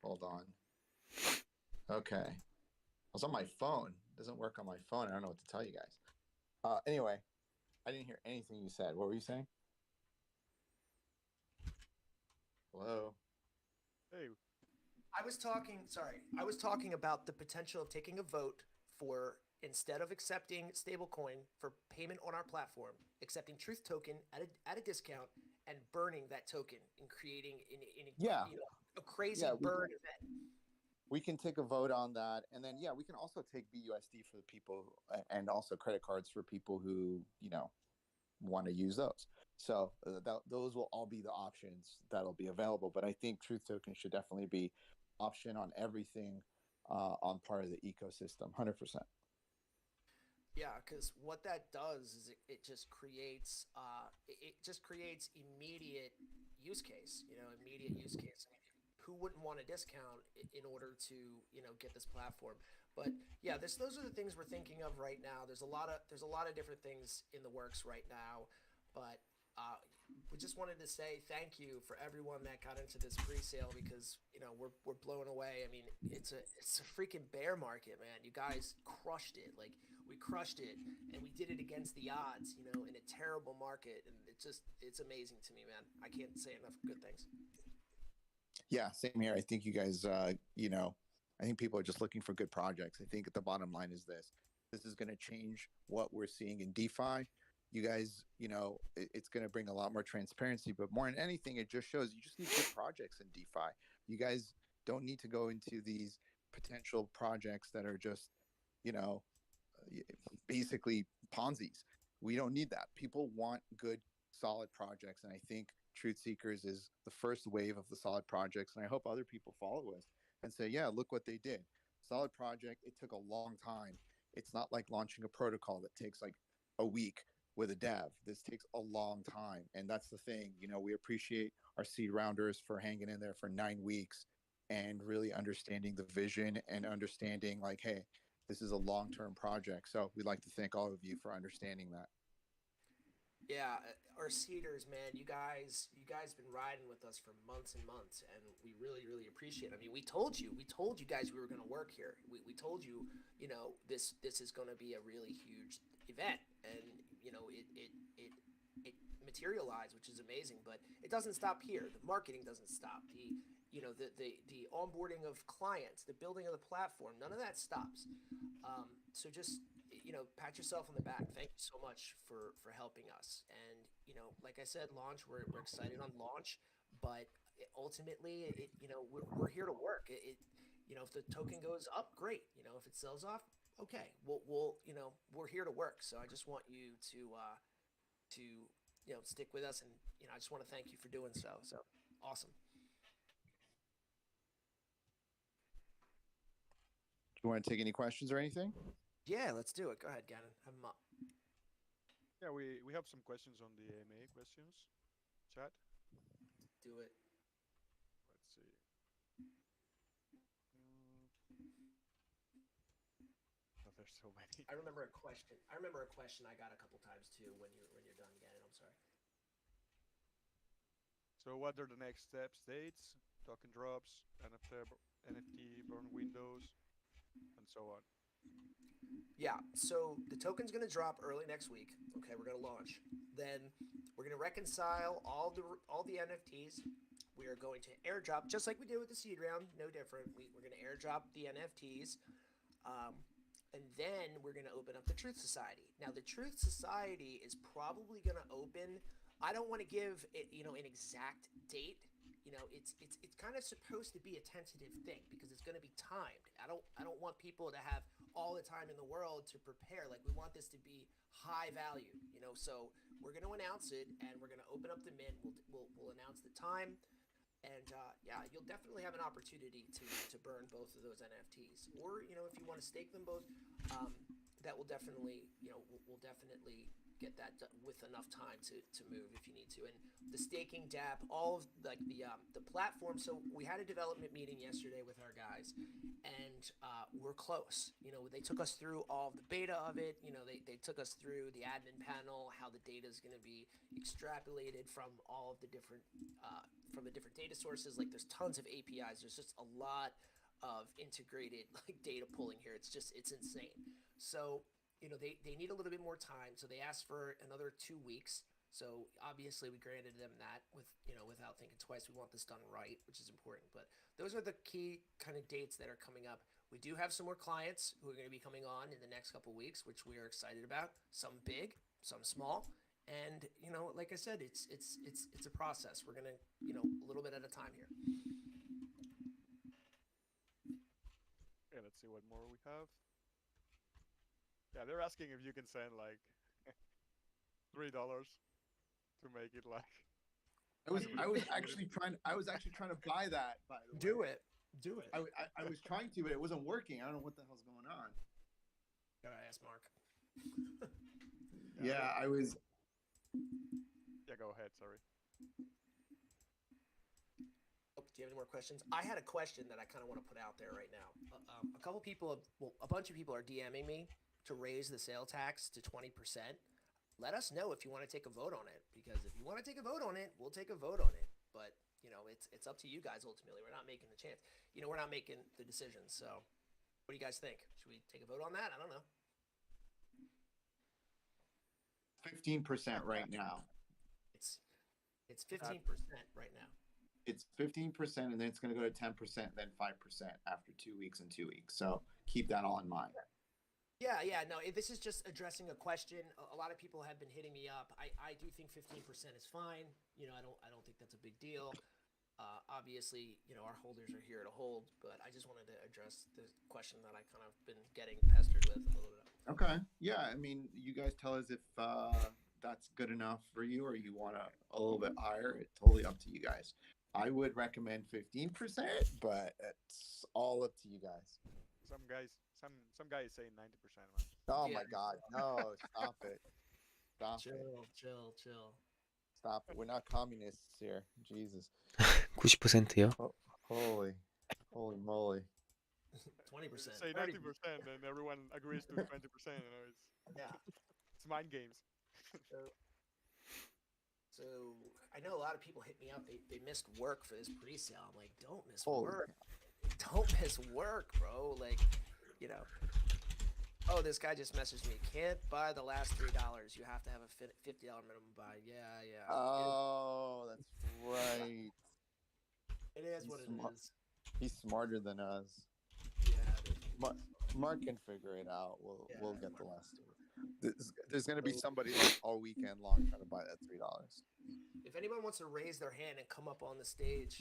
Hold on. Okay. I was on my phone. It doesn't work on my phone. I don't know what to tell you guys. Anyway, I didn't hear anything you said. What were you saying? Hello? Hey. I was talking about the potential of taking a vote for, instead of accepting stablecoin for payment on our platform, accepting Truth Token at a discount and burning that token and creating a crazy burn event. We can take a vote on that, and then we can also take BUSD for the people, and also credit cards for people who want to use those. So those will all be the options that'll be available. But I think Truth Token should definitely be option on everything on part of the ecosystem, 100%. Yeah, because what that does is it just creates immediate use case. Immediate use case. I mean, who wouldn't want a discount in order to get this platform? But yeah, those are the things we're thinking of right now. There's a lot of different things in the works right now, but we just wanted to say thank you for everyone that got into this pre-sale, because we're blown away. I mean, it's a freaking bear market, man. You guys crushed it. Like, we crushed it, and we did it against the odds, in a terrible market, and it's amazing to me, man. I can't say enough good things. Yeah, same here. I think you guys, I think people are just looking for good projects. I think the bottom line is this is going to change what we're seeing in DeFi. You guys, it's going to bring a lot more transparency, but more than anything, it just shows you just need good projects in DeFi. You guys don't need to go into these potential projects that are just, basically Ponzi's. We don't need that. People want good, solid projects. And I think Truth Seekers is the first wave of the solid projects. And I hope other people follow us and say, yeah, look what they did. Solid project. It took a long time. It's not like launching a protocol that takes like a week with a dev. This takes a long time. And that's the thing. We appreciate our seed rounders for hanging in there for 9 weeks and really understanding the vision and understanding like, hey, this is a long-term project. So we'd like to thank all of you for understanding that. Yeah, our seeders, man, you guys been riding with us for months and months, and we really, really appreciate it. I mean, we told you guys we were going to work here. We told you, this is going to be a really huge event, and it materialized, which is amazing. But it doesn't stop here. The marketing doesn't stop. The onboarding of clients, the building of the platform, none of that stops. So just pat yourself on the back. Thank you so much for helping us. And like I said, launch. We're excited on launch, but ultimately, we're here to work. If the token goes up, great. If it sells off, okay. We're here to work. So I just want you to stick with us, and I just want to thank you for doing so. So awesome. You want to take any questions or anything? Yeah, let's do it. Go ahead, Gannon. Have them up. Yeah, we have some questions on the AMA questions chat. Do it. Let's see. Oh, there's so many. I remember a question I got a couple times too when you're done, Gannon. I'm sorry. So what are the next steps, dates, token drops, NFT burn windows, and so on? Yeah, so the token's going to drop early next week. Okay, we're going to launch. Then we're going to reconcile all the NFTs. We are going to airdrop, just like we did with the seed round, no different. We're going to airdrop the NFTs. And then we're going to open up the Truth Society. Now, the Truth Society is probably going to open. I don't want to give it, an exact date it's kind of supposed to be a tentative thing because it's going to be timed. I don't want people to have all the time in the world to prepare. Like, we want this to be high value, so we're going to announce it and we're going to open up the mint. We'll announce the time. And yeah, you'll definitely have an opportunity to burn both of those NFTs, or if you want to stake them both, that will definitely we'll definitely get that with enough time to move if you need to. And the staking dApp, all of like the platform. So we had a development meeting yesterday with our guys, and we're close. They took us through all of the beta of it. They took us through the admin panel, how the data is going to be extrapolated from all of the different from the different data sources. Like, there's tons of APIs. There's just a lot of integrated like data pulling here. It's insane. So they need a little bit more time. So they asked for another 2 weeks. So obviously we granted them that without thinking twice. We want this done right, which is important. But those are the key kind of dates that are coming up. We do have some more clients who are going to be coming on in the next couple of weeks, which we are excited about. Some big, some small. And like I said, it's a process. We're gonna a little bit at a time here. Okay, let's see what more we have. Yeah, they're asking if you can send like $3 to make it like. I was actually trying to buy that. By the way, do it. I was trying to, but it wasn't working. I don't know what the hell's going on. Gotta ask Mark. Yeah, I was. Yeah, go ahead. Sorry. Oh, do you have any more questions? I had a question that I kind of want to put out there right now. A bunch of people are DMing me to raise the sale tax to 20%. Let us know if you want to take a vote on it, because if you want to take a vote on it, we'll take a vote on it. But it's up to you guys ultimately. We're not making the chance. We're not making the decision. So, what do you guys think? Should we take a vote on that? I don't know. 15% right now. It's 15% right now. It's 15%, and then it's going to go to 10%, then 5% after 2 weeks and 2 weeks. So keep that all in mind. Yeah. No, this is just addressing a question. A lot of people have been hitting me up. I do think 15% is fine. I don't think that's a big deal. Obviously, our holders are here to hold, but I just wanted to address the question that I kind of been getting pestered with a little bit. Okay. Yeah. I mean, you guys tell us if that's good enough for you, or you want a little bit higher. It's totally up to you guys. I would recommend 15%, but it's all up to you guys. Some guys say 90%. Man. Oh my God! No, stop it! Stop it! Chill. Stop it! We're not communists here. Jesus. 90%요? Holy moly! 20%. Say 90%, and everyone agrees to 20%. It's mind games. So I know a lot of people hit me up. They missed work for this pre-sale. I'm like, don't miss work. Don't miss work, bro. Like, oh, this guy just messaged me. Can't buy the last $3. You have to have a $50 minimum buy. Yeah. Oh, that's right. It is what it is. He's smarter than us. Yeah. Mark can figure it out. We'll get the last $2. There's going to be somebody like all weekend long trying to buy that $3. If anyone wants to raise their hand and come up on the stage,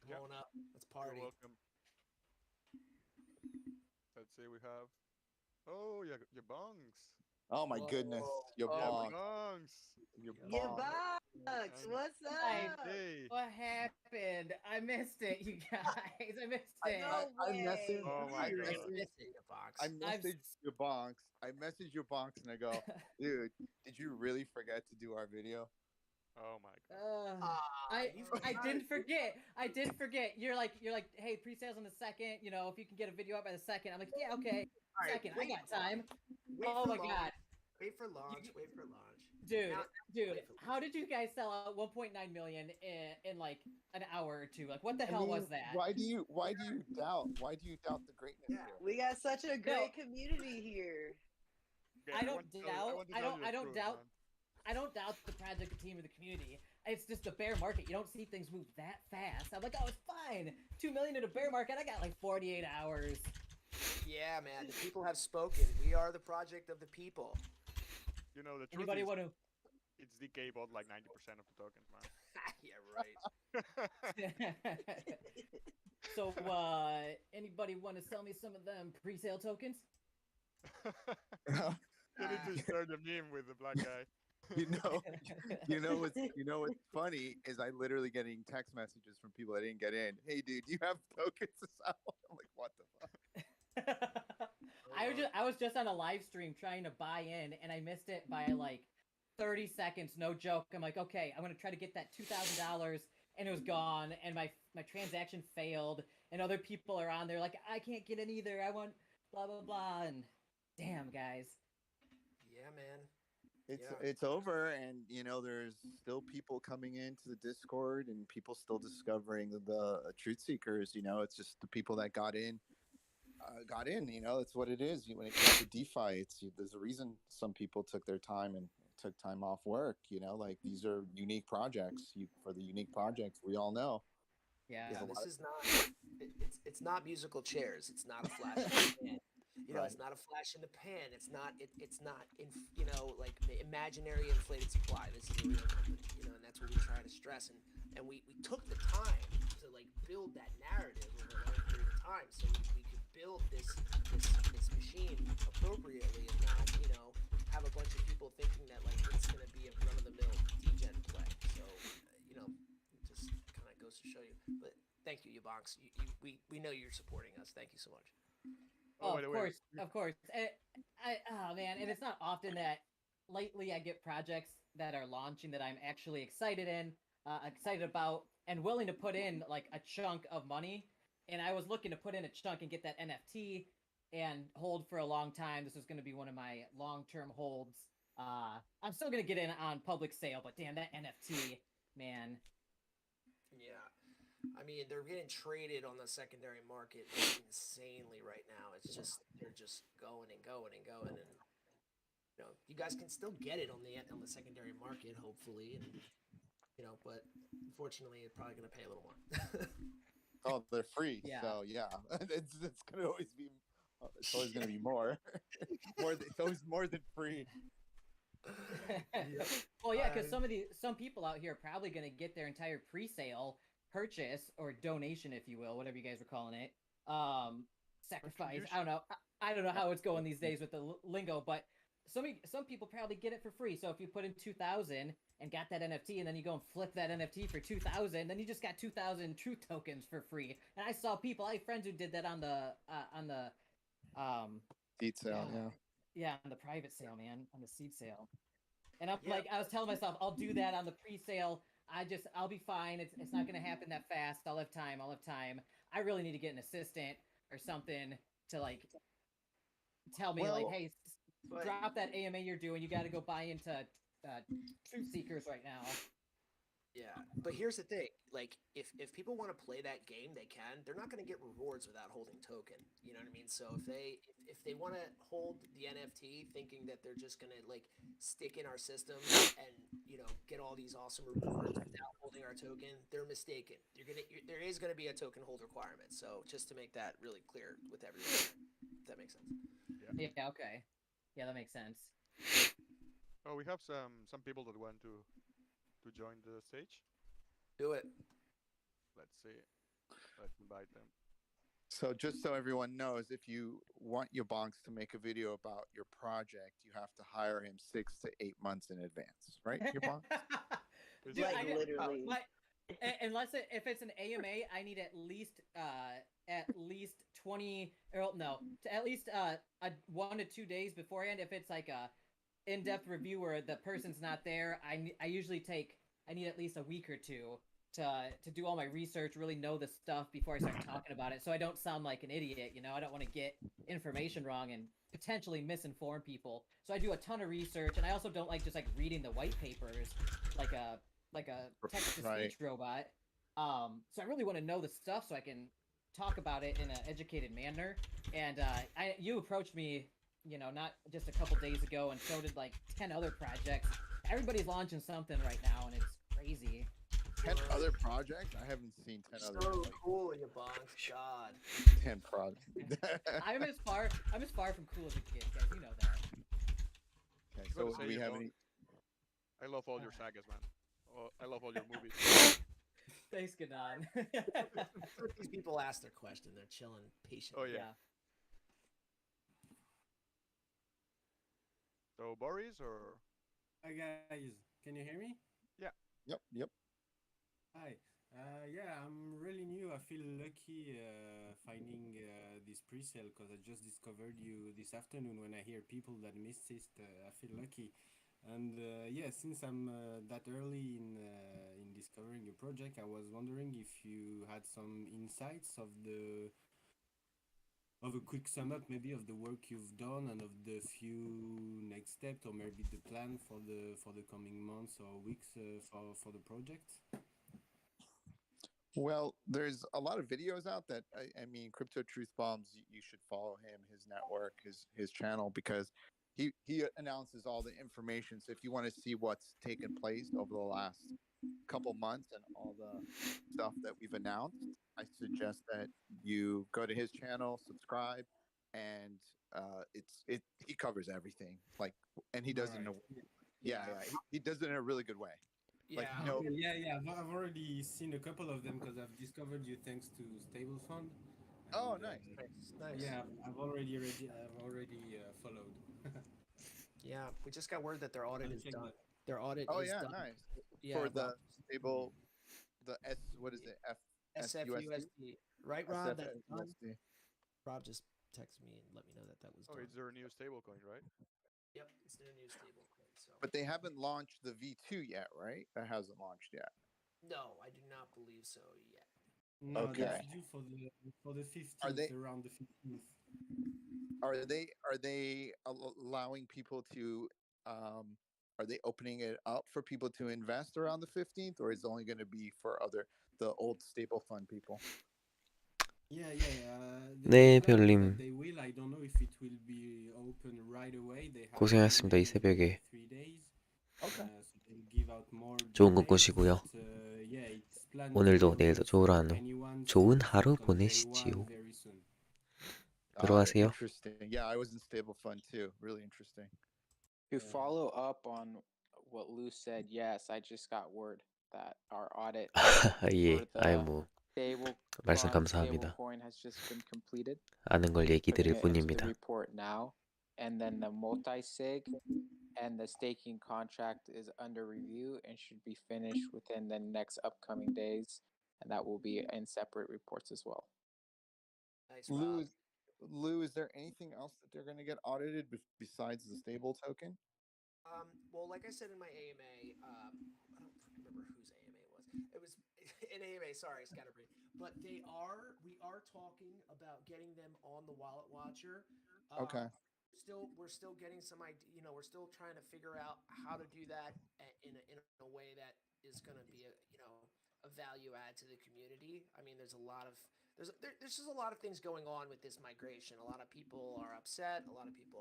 come on up. Let's party. You're welcome. Let's see, we have. Oh, your bongs. Oh my goodness, your bongs. Your bongs. What's up? Hey. What happened? I missed it, you guys. I missed it. I messaged. Oh my God. I messaged your bonks. And I go, dude, did you really forget to do our video? Oh my God. I didn't forget. You're like, hey, pre-sales on the second. If you can get a video up by the second. I'm like, yeah, okay. Second, I got time. Oh my God. Wait for launch. Dude, how did you guys sell out 1.9 million in like an hour or two? Like, what the hell was that? Why do you doubt the greatness here? We got such a great community here. I don't doubt the project team or the community. It's just the bear market. You don't see things move that fast. I'm like, oh, it's fine. 2 million in a bear market. I got like 48 hours. Yeah, man. The people have spoken. We are the project of the people. The truth Anybody is, want to? it's DK bought like 90% of the tokens, man. Yeah, right. So, anybody want to sell me some of them pre-sale tokens? You need to share the meme with the black guy. you know what's funny is I literally getting text messages from people that didn't get in. Hey, dude, you have tokens to sell? I'm like, what the fuck? I was just on a live stream trying to buy in, and I missed it by like 30 seconds. No joke. I'm like, okay, I'm gonna try to get that $2,000, and it was gone, and my transaction failed, and other people are on there like, I can't get in either. I want blah blah blah, and damn, guys. Yeah, man. It's over, and there's still people coming into the Discord, and people still discovering the truth seekers. It's just the people that got in. That's what it is. When it comes to DeFi, there's a reason some people took their time and took time off work. Like these are unique projects. For the unique projects, we all know. Yeah, this is not. It's not musical chairs. It's not a flash in the pan. It's not a flash in the pan. It's not. It's not. Like the imaginary inflated supply. This is a real company. And that's what we try to stress. And we took the time to like build that narrative over a long period of time, so we could build this machine appropriately, and not have a bunch of people thinking that like it's going to be a run of the mill degen play. So just kind of goes to show you. But thank you, Yabonks. We know you're supporting us. Thank you so much. Oh, of course. Oh man, and it's not often that lately I get projects that are launching that I'm actually excited about, and willing to put in like a chunk of money. And I was looking to put in a chunk and get that NFT and hold for a long time. This is going to be one of my long-term holds. I'm still going to get in on public sale, but damn, that NFT, man. Yeah. I mean, they're getting traded on the secondary market insanely right now. They're just going and going and going, and you guys can still get it on the secondary market, hopefully, and but unfortunately, you're probably going to pay a little more. Oh, they're free. Yeah. So yeah, it's gonna always be. It's always gonna be more. It's always more than free. Well, yeah, because some people out here are probably going to get their entire pre-sale purchase or donation, if you will, whatever you guys are calling it. Sacrifice. I don't know. I don't know how it's going these days with the lingo, but some people probably get it for free. So if you put in 2,000 and got that NFT, and then you go and flip that NFT for 2,000, then you just got 2,000 truth tokens for free. And I saw people, I have friends who did that on the seed sale, yeah, on the private sale, man, on the seed sale. And I'm like, I was telling myself, I'll do that on the pre-sale. I'll be fine. It's not going to happen that fast. I'll have time. I really need to get an assistant or something to like tell me like, hey, drop that AMA you're doing. You got to go buy into truth seekers right now. Yeah, but here's the thing: like, if people want to play that game, they can. They're not going to get rewards without holding token. You know what I mean? So if they want to hold the NFT, thinking that they're just going to like stick in our system and get all these awesome rewards without holding our token, they're mistaken. There is going to be a token hold requirement. So just to make that really clear with everyone, if that makes sense. Yeah. Okay. Yeah, that makes sense. Oh, we have some people that want to join the stage. Do it. Let's see. Let's invite them. So just so everyone knows, if you want your bonks to make a video about your project, you have to hire him 6 to 8 months in advance, right? Your bonks? Dude, literally. Unless if it's an AMA, I need at least 20 or no, at least 1 to 2 days beforehand. If it's like a in-depth review where the person's not there, I usually I need at least a week or two to do all my research, really know the stuff before I start talking about it, so I don't sound like an idiot. I don't want to get information wrong and potentially misinform people. So I do a ton of research, and I also don't like just like reading the white papers like a text-to-speech robot. So I really want to know the stuff so I can talk about it in an educated manner. And you approached me, not just a couple days ago, and so did like 10 other projects. Everybody's launching something right now, and it's crazy. 10 other projects? I haven't seen 10 other. So cool, you bonks. God. 10 projects. I'm as far from cool as it gets, guys. You know that. Okay, so do we have any? I love all your sagas, man. I love all your movies. Thanks, Ganon. Let these people ask their question. They're chilling Oh patiently. yeah. So Boris or Hi guys, can you hear me? yeah. Yep. Hi. Yeah, I'm really new. I feel lucky finding this pre-sale because I just discovered you this afternoon. When I hear people that missed it, I feel lucky. And yeah, since I'm that early in discovering your project, I was wondering if you had some insights of a quick sum up maybe of the work you've done and of the few next steps or maybe the plan for the coming months or weeks for the project. Well, there's a lot of videos out that I mean, Crypto Truth Bombs. You should follow him, his network, his channel, because he announces all the information. So if you want to see what's taken place over the last couple months and all the stuff that we've announced, I suggest that you go to his channel, subscribe, and it he covers everything. Like, and he All does it in right. a yeah, he does it in a really good way. Like, Yeah. no, Okay, yeah. I've already seen a couple of them because I've discovered you thanks to Stable Fund, oh, and nice. Nice. yeah, I've already followed. Yeah, we just got word that their audit I'll is check done. that. Their audit Oh is yeah, done. nice. Yeah, For Rob. the stable, the S, what is it? FSUSD? SFUSD. Right, Rob? That's done. SFUSD. Rob just texted me and let me know that that was Oh, done. it's their new stablecoin, right? Yep, it's their new stable coin. So But they haven't launched the V2 yet, right? That hasn't launched yet. no, I do not believe so yet. No, Okay. that's due for the Are 15th, they around the 15th. are they allowing people to are they opening it up for people to invest around the 15th, or is it only going to be for the old stable fund people? Yeah. The 네, plan is that 별님. they will. I don't know if it will be open right away. They have 고생하셨습니다, 이 maybe 새벽에. 3 days. Okay. So they'll give out more 좋은 꿈 details. 꾸시고요. But yeah, it's planned 오늘도 to 내일도 좋은 for 하루, anyone 좋은 to 하루 start on day one 보내시지요. very soon. 들어가세요. Interesting. Yeah, I was in stable fund too. Really interesting. To follow up on what Lou said, yes, I just got word that our audit 예, for 아이 the 뭐 stable 말씀 fund stable 감사합니다. coin has just been completed. 아는 걸 얘기 Putting 드릴 it into the 뿐입니다. report now, and then the multi-sig and the staking contract is under review and should be finished within the next upcoming days, and that will be in separate reports as well. Nice, Lou, Rob. Lou, is there anything else that they're going to get audited besides the stable token? Well, like I said in my AMA, I don't remember whose AMA it was. It was an AMA. Sorry, scatterbrain. But we are talking about getting them on the Wallet Watcher. Okay. We're still getting some idea. We're still trying to figure out how to do that in a way that is going to be a value add to the community. I mean, there's just a lot of things going on with this migration. A lot of people are upset. A lot of people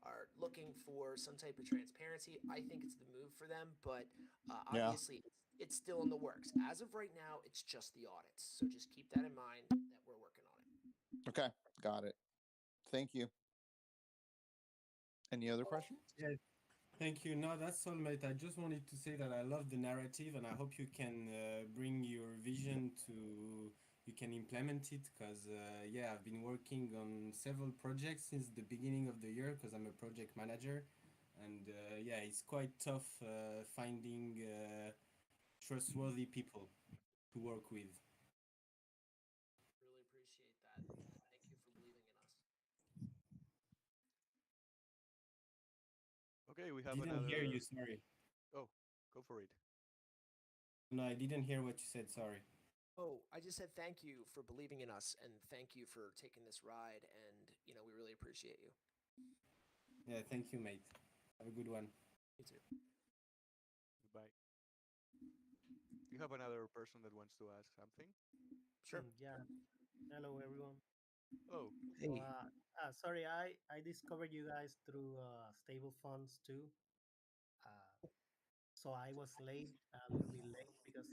are looking for some type of transparency. I think it's the move for them, but Yeah. obviously it's still in the works. As of right now, it's just the audits. So just keep that in mind that we're working on it. Okay. Got it. Thank you. Any other questions? Yeah, thank you. No, that's all, mate. I just wanted to say that I love the narrative, and I hope you can bring your vision to you can implement it. Because yeah, I've been working on several projects since the beginning of the year because I'm a project manager, and yeah, it's quite tough finding trustworthy people to work with. Really appreciate that. Thank you for believing in us. Okay, we have Didn't hear another. you. Sorry. Oh, go for it. No, I didn't hear what you said. Sorry. Oh, I just said thank you for believing in us and thank you for taking this ride. And, we really appreciate you. Yeah, thank you, mate. Have a good one. You too. Goodbye. You have another person that wants to ask something? Sure. Yeah. Hello, everyone. Oh, So, Hey. sorry, I discovered you guys through stable funds too. So I was late, a little bit late because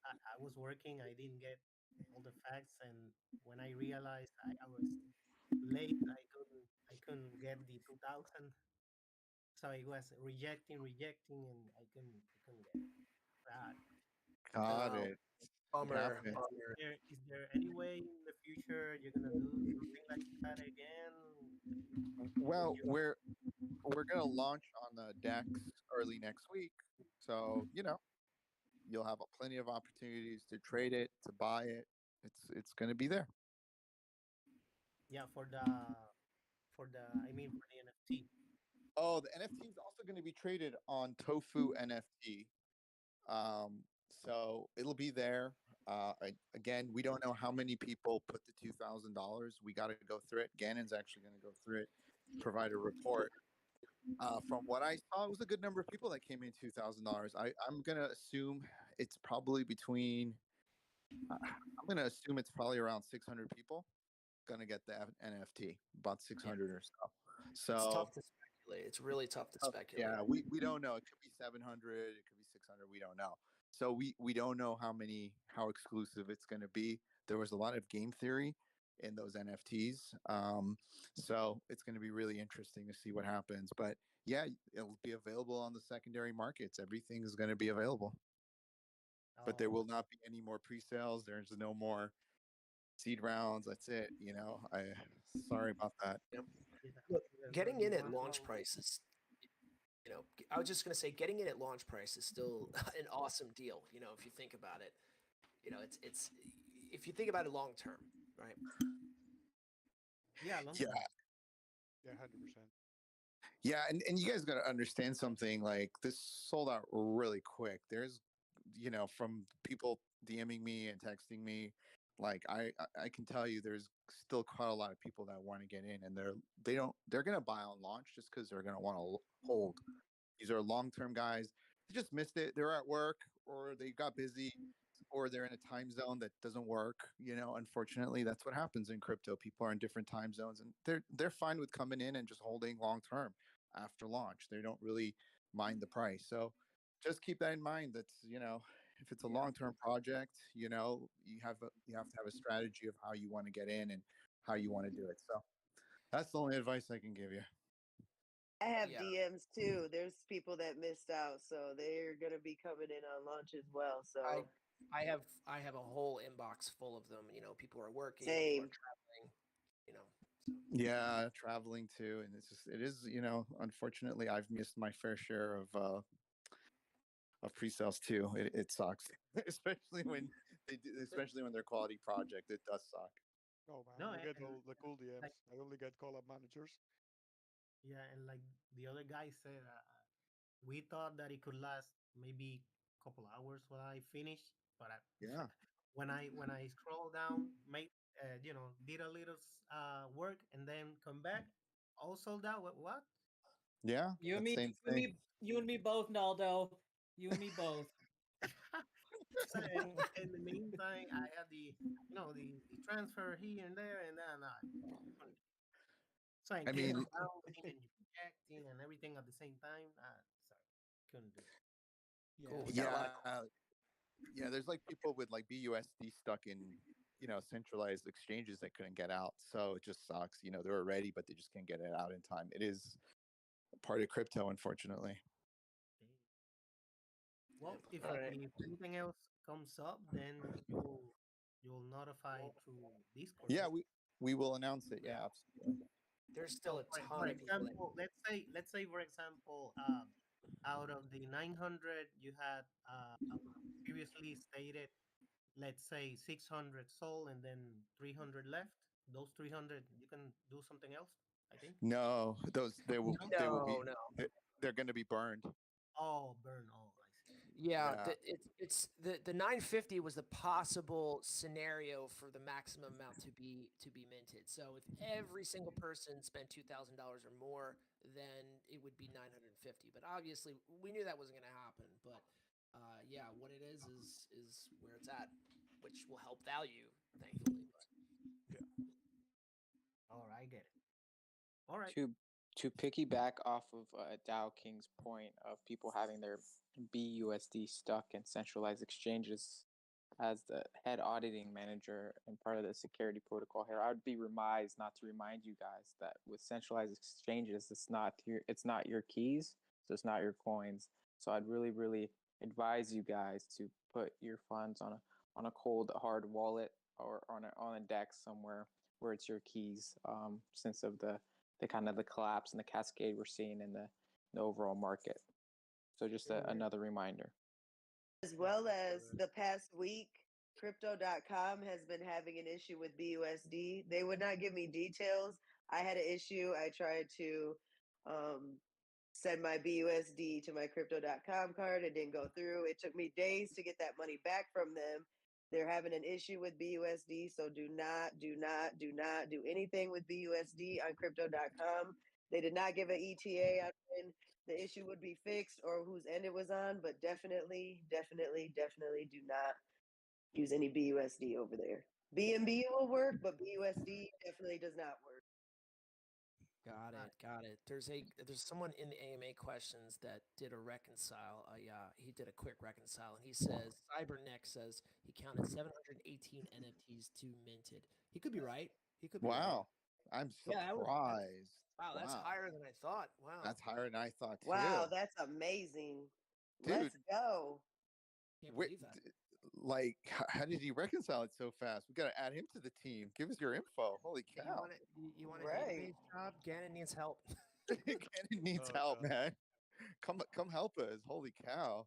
I was working. I didn't get all the facts, and when I realized I was late, I couldn't get the 2000. So I was rejecting, and I couldn't get it. that. Got Oh, it. It bummer, happened. bummer. Is there any way in the future you're gonna do something like that again? Would Well, you? we're gonna launch on the Dex early next week, so you'll have plenty of opportunities to trade it, to buy it. It's gonna be there. Yeah, I mean for the NFT. Oh, the NFT is also going to be traded on Tofu NFT. Um, so it'll be there. Again, we don't know how many people put the $2,000. We got to go through it. Gannon's actually going to go through it, provide a report. From what I saw, it was a good number of people that came in $2,000. I'm going to assume it's probably between. I'm going to assume it's probably around 600 people going to get the NFT, about Yeah, 600 or so. it's So tough to speculate. It's really tough to speculate. yeah, we don't know. It could be 700. It could be 600. We don't know. So we don't know how exclusive it's going to be. There was a lot of game theory in those NFTs. So it's going to be really interesting to see what happens. But yeah, it'll be available on the secondary markets. Everything is going to be available. But there Oh, will not be any more pre-sales. There's no more seed rounds. That's it. I sorry about that. Yep. yeah, Look, yeah, getting in at launch well, prices, I was just going to say, getting in at launch price is still an awesome deal. If you think about it, it's if you think about it long term, right? yeah, long Yeah, term. Yeah, 100%. yeah, and you guys got to understand something. Like this sold out really quick. There's, from people DMing me and texting me, like I can tell you, there's still quite a lot of people that want to get in, and they're gonna buy on launch just because they're gonna want to hold. These are long term guys. They just missed it. They're at work, or they got busy, or they're in a time zone that doesn't work. Unfortunately, that's what happens in crypto. People are in different time zones, and they're fine with coming in and just holding long term after launch. They don't really mind the price. So just keep that in mind. If it's a Yeah. long term project, you have to have a strategy of how you want to get in and how you want to do it. So that's the only advice I can give you. I have Yeah, DMs too. There's people that missed out, so they're gonna be coming in on launch as well. I So I have a whole inbox full of them. People are working, people are same. traveling. You know, so Yeah, traveling too, and it is. Unfortunately, I've missed my fair share of pre-sales too. It sucks, especially when they're quality project. It does suck. Oh man, No, I get and all the cool DMs. like I only get call up managers. yeah, and like the other guy said, we thought that it could last maybe a couple hours while I finish, but Yeah, when I scroll down, made did a little work, and then come back, all sold out. What? yeah, You and that me, same you and thing. me, you and me both, Naldo. You and me both. So in the meantime, I had the transfer here and there, and then so I I get mean, downloading and projecting and everything at the same time. Sorry, couldn't do it. Yeah, cool. We got a lot of yeah. There's like people with like BUSD stuck in centralized exchanges that couldn't get out. So it just sucks. They were ready, but they just can't get it out in time. It is part of crypto, unfortunately. Well, All right. if anything else comes up, then you'll notify through Discord, Yeah, right? we will announce it. Yeah, absolutely. There's still So a for ton of people that. example, let's say for example, out of the 900 you had previously stated, let's say 600 sold and then 300 left. Those 300 you can do something else, I think. No, those No. they will be No, no. they're going to be burned. Oh, burn. Oh, I see. Yeah, Yeah. it's the 950 was the possible scenario for the maximum amount to be minted. So if every single person spent $2,000 or more, then it would be 950. But obviously, we knew that wasn't going to happen. But yeah, what it is where it's at, which will help value, thankfully. But All right, I get it. All right. To piggyback off of Dow King's point of people having their BUSD stuck in centralized exchanges, as the head auditing manager and part of the security protocol here, I would be remiss not to remind you guys that with centralized exchanges, it's not your keys, so it's not your coins. So I'd really advise you guys to put your funds on a cold hard wallet or on a DEX somewhere where it's your keys, since of the kind of the collapse and the cascade we're seeing in the overall market. So just another reminder. As well as the past week, crypto.com has been having an issue with BUSD. They would not give me details. I had an issue. I tried to send my BUSD to my crypto.com card. It didn't go through. It took me days to get that money back from them. They're having an issue with BUSD, so do not do anything with BUSD on crypto.com. They did not give an ETA on when the issue would be fixed or whose end it was on, but definitely do not use any BUSD over there. BNB will work, but BUSD definitely does not work. Got it. There's someone in the AMA questions that did a reconcile. He did a quick reconcile, and he says Cyberneck says he counted 718 NFTs to minted. He could be right. He could be right. Wow. I'm surprised. Wow, that's higher than I thought. Wow. That's higher than I thought too. Wow, that's amazing. Dude, let's go. Can't believe that. Like, how did he reconcile it so fast? We got to add him to the team. Give us your info. Holy cow! You want a database job? Gannon needs help. Gannon needs help, man. Come help us. Holy cow!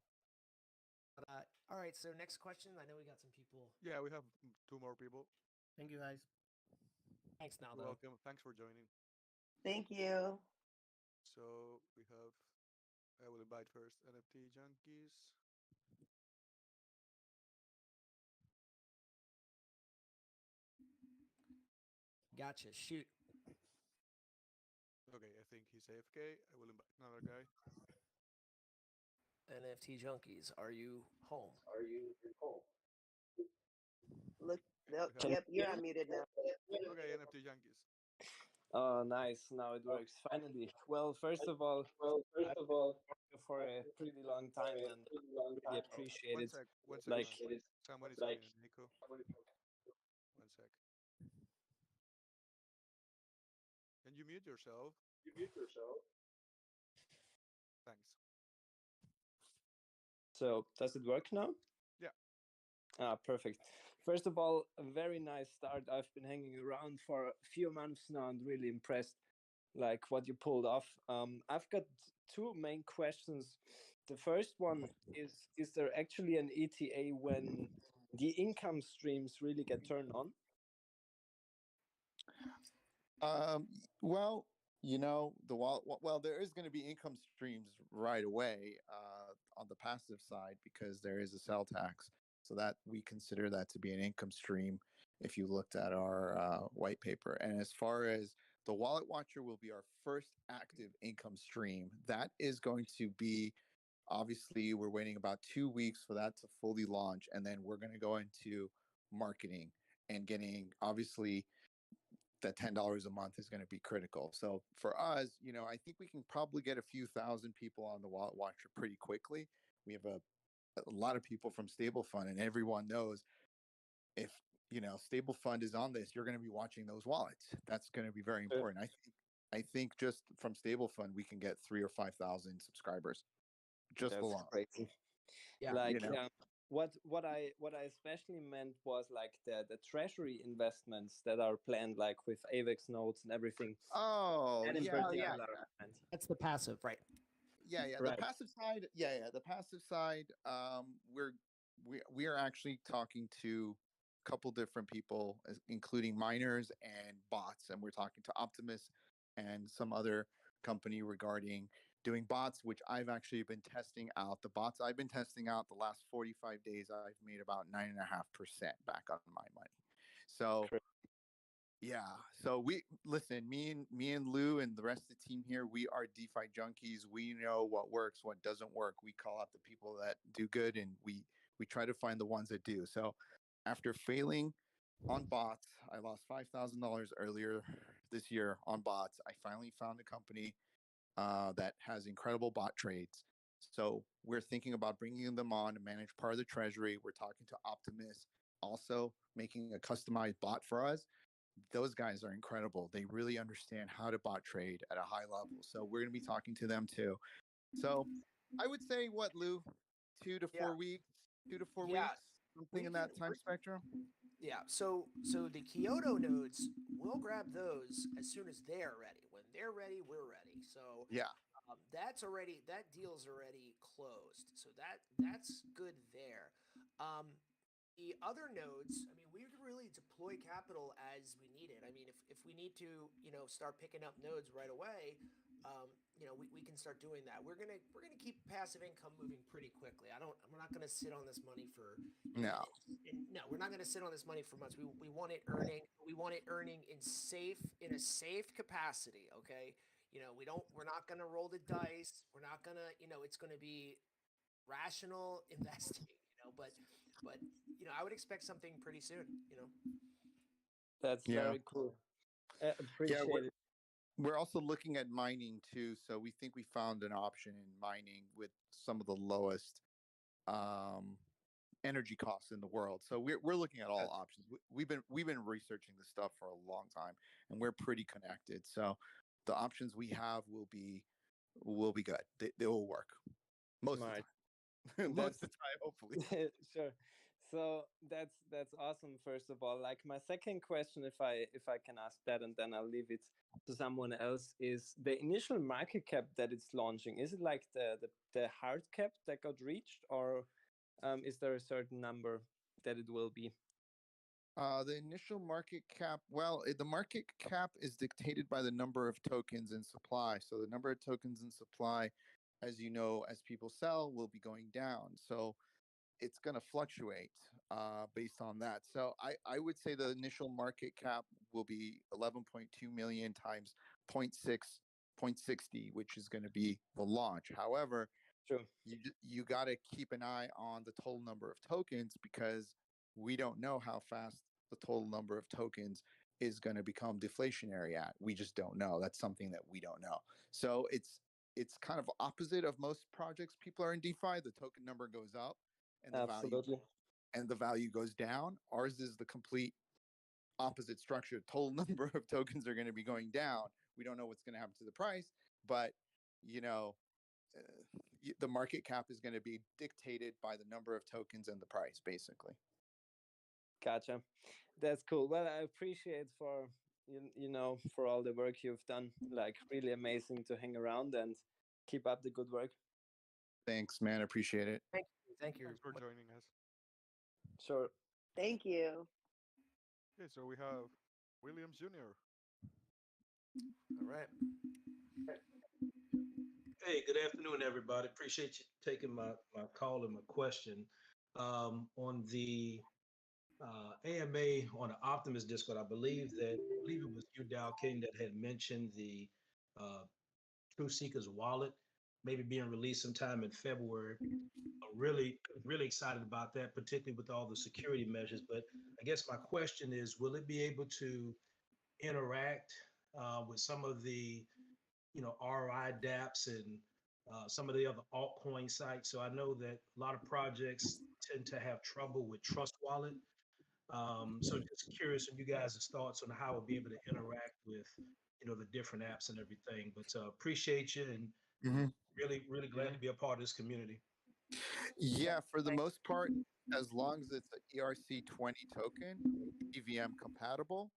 All right. So next question. I know we got some people. Yeah, we have 2 more people. Thank you, guys. Thanks, Naldo. You're welcome. Thanks for joining. Thank you. So we have. I will invite first NFT junkies. Gotcha. Shoot. Okay, I think he's AFK. I will invite another guy. NFT junkies, are you home? Look, yep, you're unmuted now. Okay, NFT junkies. Oh, nice. Now it works. Finally. Well, first of all, I've been working for a pretty long time and I really appreciate it. One sec. Like, someone is having an echo. 1 sec. Can you mute yourself? Thanks. so does it work now? Yeah. Ah, perfect. First of all, a very nice start. I've been hanging around for a few months now and really impressed, like what you pulled off. I've got 2 main questions. The first one is there actually an ETA when the income streams really get turned on? Well, the wallet. Well, there is going to be income streams right away on the passive side because there is a sell tax, so that we consider that to be an income stream. If you looked at our white paper, and as far as the Wallet Watcher will be our first active income stream, that is going to be. Obviously, we're waiting about 2 weeks for that to fully launch, and then we're going to go into marketing and getting obviously that $10 a month is going to be critical. So for us, I think we can probably get a few thousand people on the Wallet Watcher pretty quickly. We have a lot of people from Stable Fund, and everyone knows if Stable Fund is on this, you're going to be watching those wallets. That's going to be very important. I think just from Stable Fund, we can get 3,000 or 5,000 subscribers. Just That's alone. crazy. Yeah. Like, what I especially meant was like the treasury investments that are planned, like with AVEX notes and everything. Oh, And in yeah, particular, yeah. That's the passive, right? Yeah. Right. The passive side, the passive side. We are actually talking to a couple different people, including miners and bots, and we're talking to Optimus and some other company regarding doing bots, which I've actually been testing out. The bots I've been testing out the last 45 days, I've made about 9.5% back on my money. So yeah. So we listen, me and Lou and the rest of the team here, we are DeFi junkies. We know what works, what doesn't work. We call out the people that do good, and we try to find the ones that do. So after failing on bots, I lost $5,000 earlier this year on bots. I finally found a company that has incredible bot trades. So we're thinking about bringing them on to manage part of the treasury. We're talking to Optimus, also making a customized bot for us. Those guys are incredible. They really understand how to bot trade at a high level. So we're going to be talking to them too. So I would say, what, Lou, 2 to Yeah. 4 weeks, 2 to 4 Yeah, weeks, something in that time spectrum. Yeah, so the Kyoto nodes, we'll grab those as soon as they're ready. When they're ready, we're ready. So Yeah. that deal's already closed. So that's good there. The other nodes, I mean, we can really deploy capital as we need it. I mean, if we need to, start picking up nodes right away, we can start doing that. We're gonna keep passive income moving pretty quickly. We're not gonna sit on this money for No. no, we're not going to sit on this money for months. We want it earning. We want it earning in a safe capacity. Okay, we're not going to roll the dice. We're not going to, it's going to be rational investing. But I would expect something pretty soon. That's Yeah. very cool. Yeah, Appreciate it. we're also looking at mining too. So we think we found an option in mining with some of the lowest um, energy costs in the world. So we're looking at all options. We've been researching this stuff for a long time, and we're pretty connected. So the options we have will be good. They will work most of the Smart. time. Most of the time, hopefully. Sure. So that's awesome. First of all, like my second question, if I can ask that, and then I'll leave it to someone else, is the initial market cap that it's launching. Is it like the hard cap that got reached, or is there a certain number that it will be? The initial market cap, well, the market cap is dictated by the number of tokens in supply. So the number of tokens in supply, as you know, as people sell, will be going down. So it's going to fluctuate based on that. So I would say the initial market cap will be 11.2 million times point 0.60, which is going to be the launch. However, Sure. you got to keep an eye on the total number of tokens because we don't know how fast the total number of tokens is going to become deflationary at. We just don't know. That's something that we don't know. So it's kind of opposite of most projects. People are in DeFi, the token number goes up and Absolutely. the value goes down. Ours is the complete opposite structure. Total number of tokens are going to be going down. We don't know what's going to happen to the price, but the market cap is going to be dictated by the number of tokens and the price, basically. Gotcha. That's cool. Well, I appreciate for for all the work you've done. Like really amazing to hang around and keep up the good work. Thanks, man. Appreciate it. Thank you. Thank you. Thanks for joining us. Sure. Thank you. Okay, so we have Williams Jr. All right. Hey, good afternoon, everybody. Appreciate you taking my call and my question. On the AMA on the Optimus Discord, I believe it was you, Dow King, that had mentioned the uh, True Seekers wallet maybe being released sometime in February. I'm really excited about that, particularly with all the security measures. But I guess my question is, will it be able to interact with some of the RI dApps and some of the other altcoin sites? So I know that a lot of projects tend to have trouble with Trust Wallet. So just curious on you guys' thoughts on how we'll be able to interact with the different apps and everything. But appreciate you and really glad to be a part of this community. Yeah, for the most part, as long as it's an ERC20 token, EVM compatible,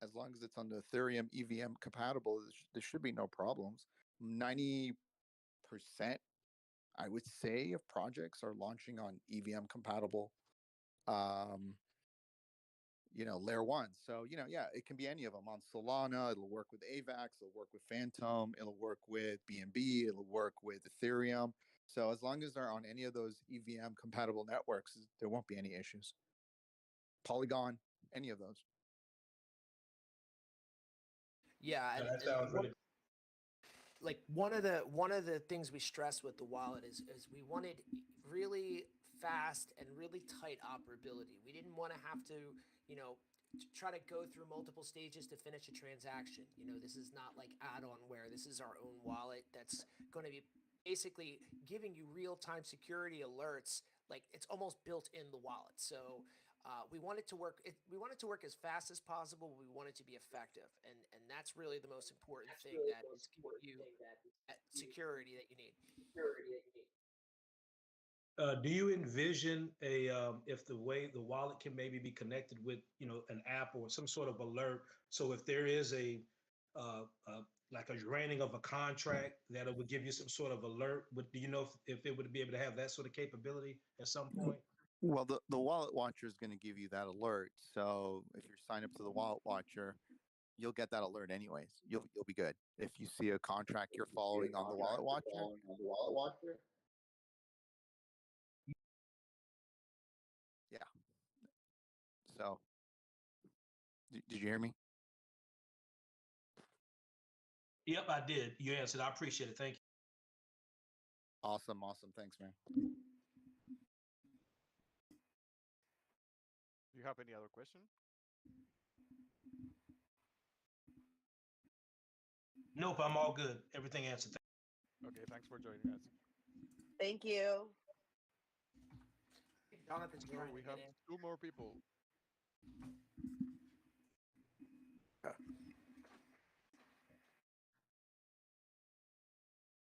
as long as it's on the Ethereum EVM compatible, there should be no problems. 90%, I would say, of projects are launching on EVM compatible layer one. So, yeah, it can be any of them on Solana. It'll work with AVAX. It'll work with Phantom. It'll work with BNB. It'll work with Ethereum. So as long as they're on any of those EVM compatible networks, there won't be any issues. Polygon, any of those. Yeah, Yeah, that sounds really like one of the things we stress with the wallet is we wanted really fast and really tight operability. We didn't want to have to, try to go through multiple stages to finish a transaction. This is not like add-onware. This is our own wallet that's going to be basically giving you real-time security alerts. Like it's almost built in the wallet. So we want it to work. We want it to work as fast as possible. We want it to be effective, and that's really the most important thing that it's giving you that security that you need. Do you envision a if the way the wallet can maybe be connected with an app or some sort of alert? So if there is a like a draining of a contract, that it would give you some sort of alert. But do you know if it would be able to have that sort of capability at some point? Well, the wallet watcher is going to give you that alert. So if you're signed up to the wallet watcher, you'll get that alert anyways. You'll be good. If you see a contract you're following on the wallet watcher, yeah. So did you hear me? Yep, I did. You answered. I appreciate it. Thank you. Awesome, awesome. Thanks, man. Do you have any other question? Nope, I'm all good. Everything answered. Okay, thanks for joining us. Thank you. Jonathan's So trying to we get have in. 2 more people.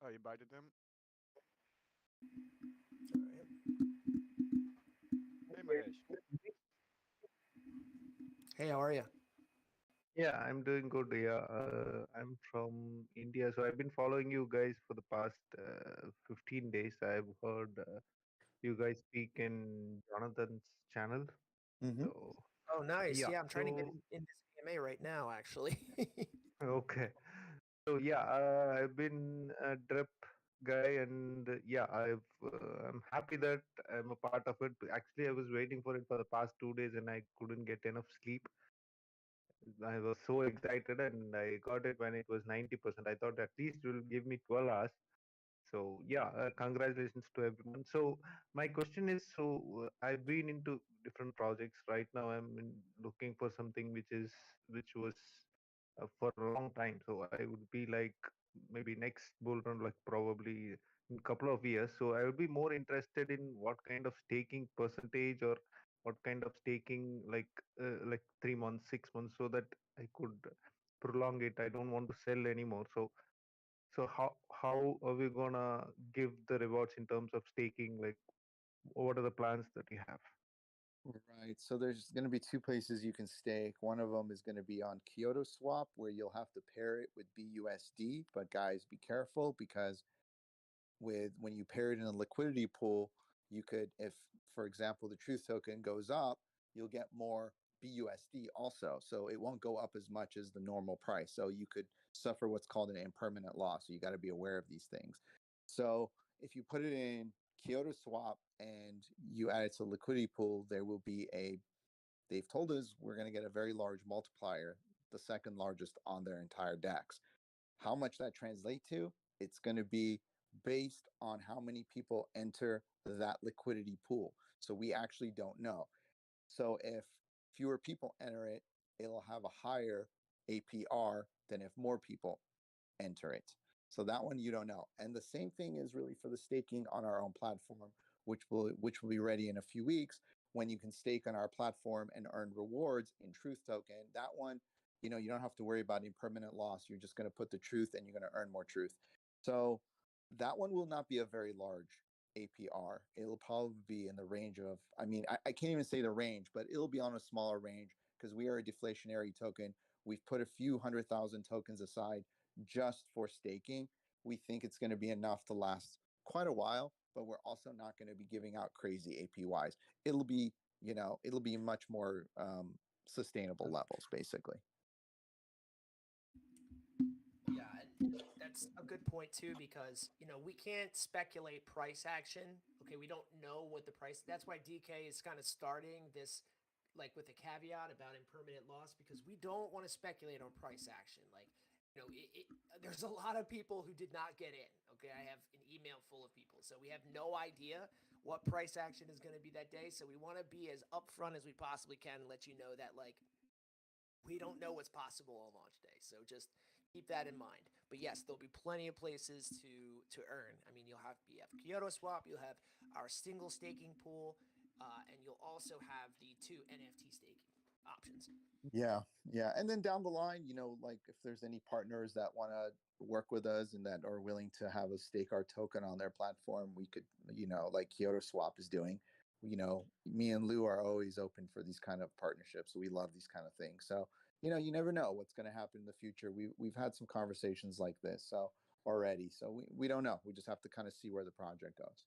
I invited them. Hey, Mahesh. Hey, how are you? Yeah, I'm doing good. Yeah, I'm from India, so I've been following you guys for the past 15 days. I've heard you guys speak in Jonathan's channel. Mm-hmm. So, Oh, nice. yeah, Yeah, I'm trying to get so in this AMA right now, actually. okay. So, yeah, I've been a drip guy, and yeah, I'm happy that I'm a part of it. Actually, I was waiting for it for the past 2 days, and I couldn't get enough sleep. I was so excited and I got it when it was 90%. I thought at least it will give me 12 hours. So yeah, congratulations to everyone. So my question is, so I've been into different projects. Right now looking for something which was for a long time. So I would be like maybe next bull run, like probably in a couple of years. So I would be more interested in what kind of staking percentage or what kind of staking like 3 months, 6 months, so that I could prolong it. I don't want to sell anymore. So how are we gonna give the rewards in terms of staking? Like, what are the plans that you have? Right. So there's going to be two places you can stake. One of them is going to be on Kyoto Swap, where you'll have to pair it with BUSD. But guys, be careful because when you pair it in a liquidity pool, you could, if for example the truth token goes up, you'll get more BUSD also. So it won't go up as much as the normal price. So you could suffer what's called an impermanent loss. So you got to be aware of these things. So if you put it in Kyoto Swap and you add it to liquidity pool, there will be they've told us we're going to get a very large multiplier, the second largest on their entire DEX. How much that translates to, it's going to be based on how many people enter that liquidity pool. So we actually don't know. So if fewer people enter it, it'll have a higher APR than if more people enter it. So that one you don't know. And the same thing is really for the staking on our own platform, which will be ready in a few weeks when you can stake on our platform and earn rewards in Truth token. That one, you don't have to worry about impermanent loss. You're just going to put the truth and you're going to earn more truth. So that one will not be a very large APR. It'll probably be in the range of, I can't even say the range, but it'll be on a smaller range because we are a deflationary token. We've put a few 100,000 tokens aside just for staking. We think it's going to be enough to last quite a while, but we're also not going to be giving out crazy APYs. It'll be, it'll be much more sustainable levels, basically. Yeah, and that's a good point too, because we can't speculate price action. Okay, we don't know what the price. That's why DK is kind of starting this, like with a caveat about impermanent loss, because we don't want to speculate on price action. Like, there's a lot of people who did not get in. Okay, I have an email full of people, so we have no idea what price action is going to be that day. So we want to be as upfront as we possibly can and let you know that we don't know what's possible on launch day. So just keep that in mind. But yes, there'll be plenty of places to earn. I mean, you'll have Kyoto Swap, you'll have our single staking pool, and you'll also have the 2 NFT staking. options. Yeah, yeah. And then down the line, like if there's any partners that want to work with us and that are willing to have us stake our token on their platform, we could, like Kyoto Swap is doing. Me and Lou are always open for these kind of partnerships. We love these kind of things. So, you never know what's going to happen in the future. We've had some conversations like this already. So we don't know. We just have to kind of see where the project goes.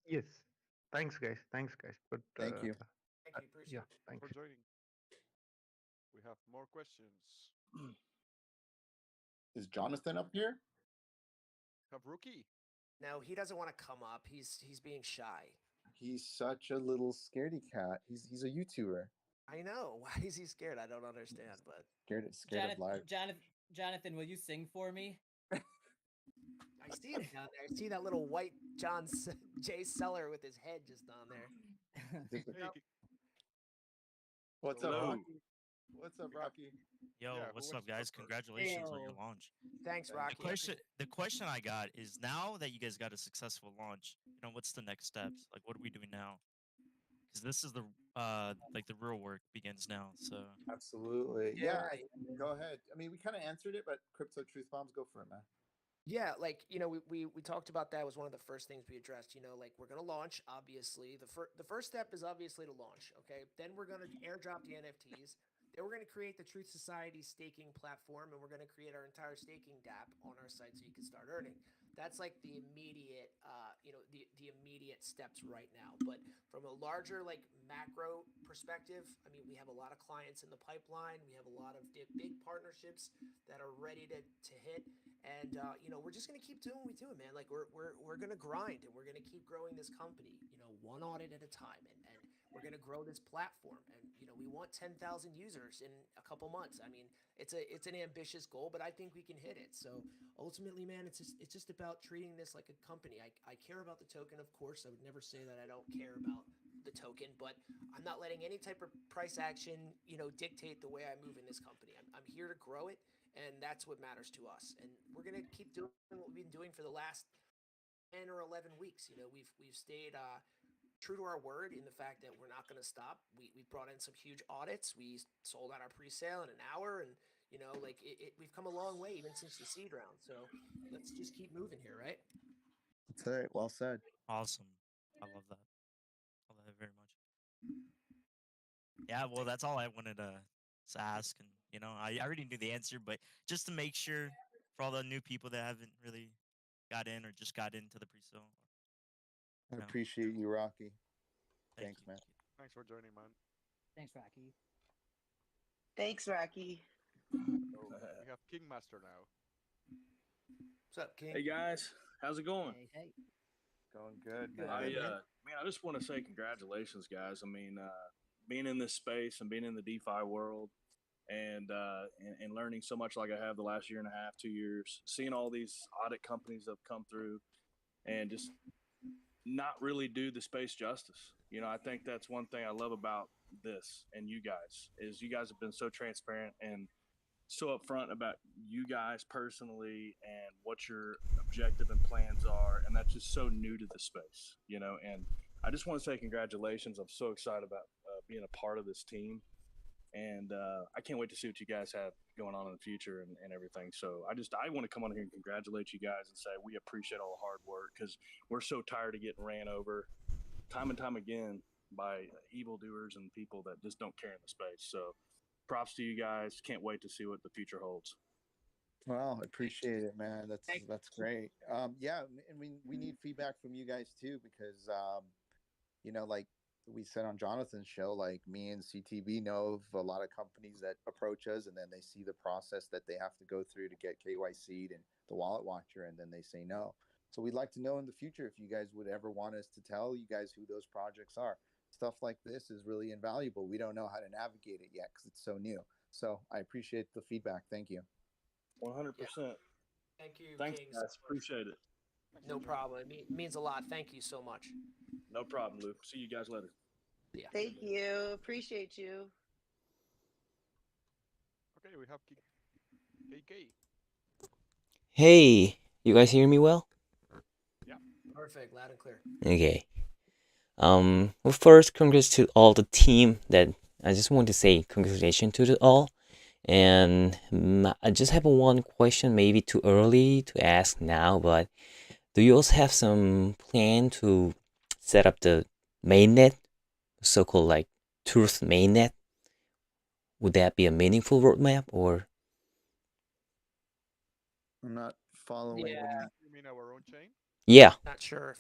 Yes. Thanks, guys. Thanks, guys. But Thank you. Thank you. Appreciate yeah, it. thanks. For joining. We have more questions. Is Jonathan up here? Have Rookie. No, he doesn't want to come up. He's being shy. He's such a little scaredy cat. He's a YouTuber. I know. Why is he scared? I don't understand. But Scared of life. Jonathan, will you sing for me? I see it down there. I see that little white Jay Seller with his head just on there. What's up, Rocky? What's up, Rocky? Yo, what's up, guys? Congratulations on your launch. Thanks, Rocky. The question I got is, now that you guys got a successful launch, what's the next steps? Like, what are we doing now? Because this is the real work begins now. So absolutely, yeah. Go ahead. I mean, we kind of answered it, but Crypto Truth Bombs, go for it, man. Yeah, like we talked about that. Was one of the first things we addressed. Like we're gonna launch. Obviously, the first step is obviously to launch. Okay, then we're gonna airdrop the NFTs. Then we're gonna create the Truth Society staking platform, and we're gonna create our entire staking DApp on our site so you can start earning. That's like the immediate, the immediate steps right now. But from a larger like macro perspective, I mean, we have a lot of clients in the pipeline. We have a lot of big partnerships that are ready to hit. And we're just gonna keep doing what we do, man. Like we're gonna grind, and we're gonna keep growing this company, one audit at a time, and we're gonna grow this platform. And we want 10,000 users in a couple months. I mean, it's an ambitious goal, but I think we can hit it. So ultimately, man, it's just about treating this like a company. I care about the token, of course. I would never say that I don't care about the token, but I'm not letting any type of price action, dictate the way I move in this company. I'm here to grow it, and that's what matters to us. And we're gonna keep doing what we've been doing for the last 10 or 11 weeks. We've stayed true to our word in the fact that we're not gonna stop. We brought in some huge audits. We sold out our pre-sale in an hour, and we've come a long way even since the seed round. So let's just keep moving here, right? That's right. Well said. awesome. I love that. I love that very much. Yeah, well, that's all I wanted to ask, and I already knew the answer, but just to make sure for all the new people that haven't really got in or just got into the pre-sale. I appreciate you, Rocky. Thanks, man. Thanks for joining, man. Thanks, Rocky. Thanks, Rocky. We have Kingmaster now. What's up, King? Hey guys, how's it going? Hey. Going good, man. I just want to say congratulations, guys. I mean, being in this space and being in the DeFi world, and learning so much like I have the last year and a half, 2 years, seeing all these audit companies that have come through, and just not really do the space justice. I think that's one thing I love about this and you guys is you guys have been so transparent and so upfront about you guys personally and what your objective and plans are, and that's just so new to the space, and I just want to say congratulations. I'm so excited about being a part of this team, and I can't wait to see what you guys have going on in the future and everything. So I want to come on here and congratulate you guys and say we appreciate all the hard work, because we're so tired of getting ran over time and time again by evildoers and people that just don't care in the space. So props to you guys. Can't wait to see what the future holds. Well, appreciate it, man. That's great. Yeah, and we need feedback from you guys too, because like we said on Jonathan's show, like me and CTB know of a lot of companies that approach us, and then they see the process that they have to go through to get KYC'd and the wallet watcher, and then they say no. So we'd like to know in the future if you guys would ever want us to tell you guys who those projects are. Stuff like this is really invaluable. We don't know how to navigate it yet because it's so new. So I appreciate the feedback. Thank you. 100%. Thank you, Thanks, King. guys. Appreciate it. No problem. It means a lot. Thank you so much. No problem, Lou. See you guys later. Yeah. Thank you. Appreciate you. Okay, we have KK. Hey, you guys hear me well? Yeah. Perfect. Loud and clear. Okay. Well, first, congrats to all the team. That I just want to say congratulations to the all. And I just have one question, maybe too early to ask now, but do you also have some plan to set up the mainnet, so-called like Truth mainnet? Would that be a meaningful roadmap or? I'm not following. What do you You mean our own chain? Yeah. Not sure.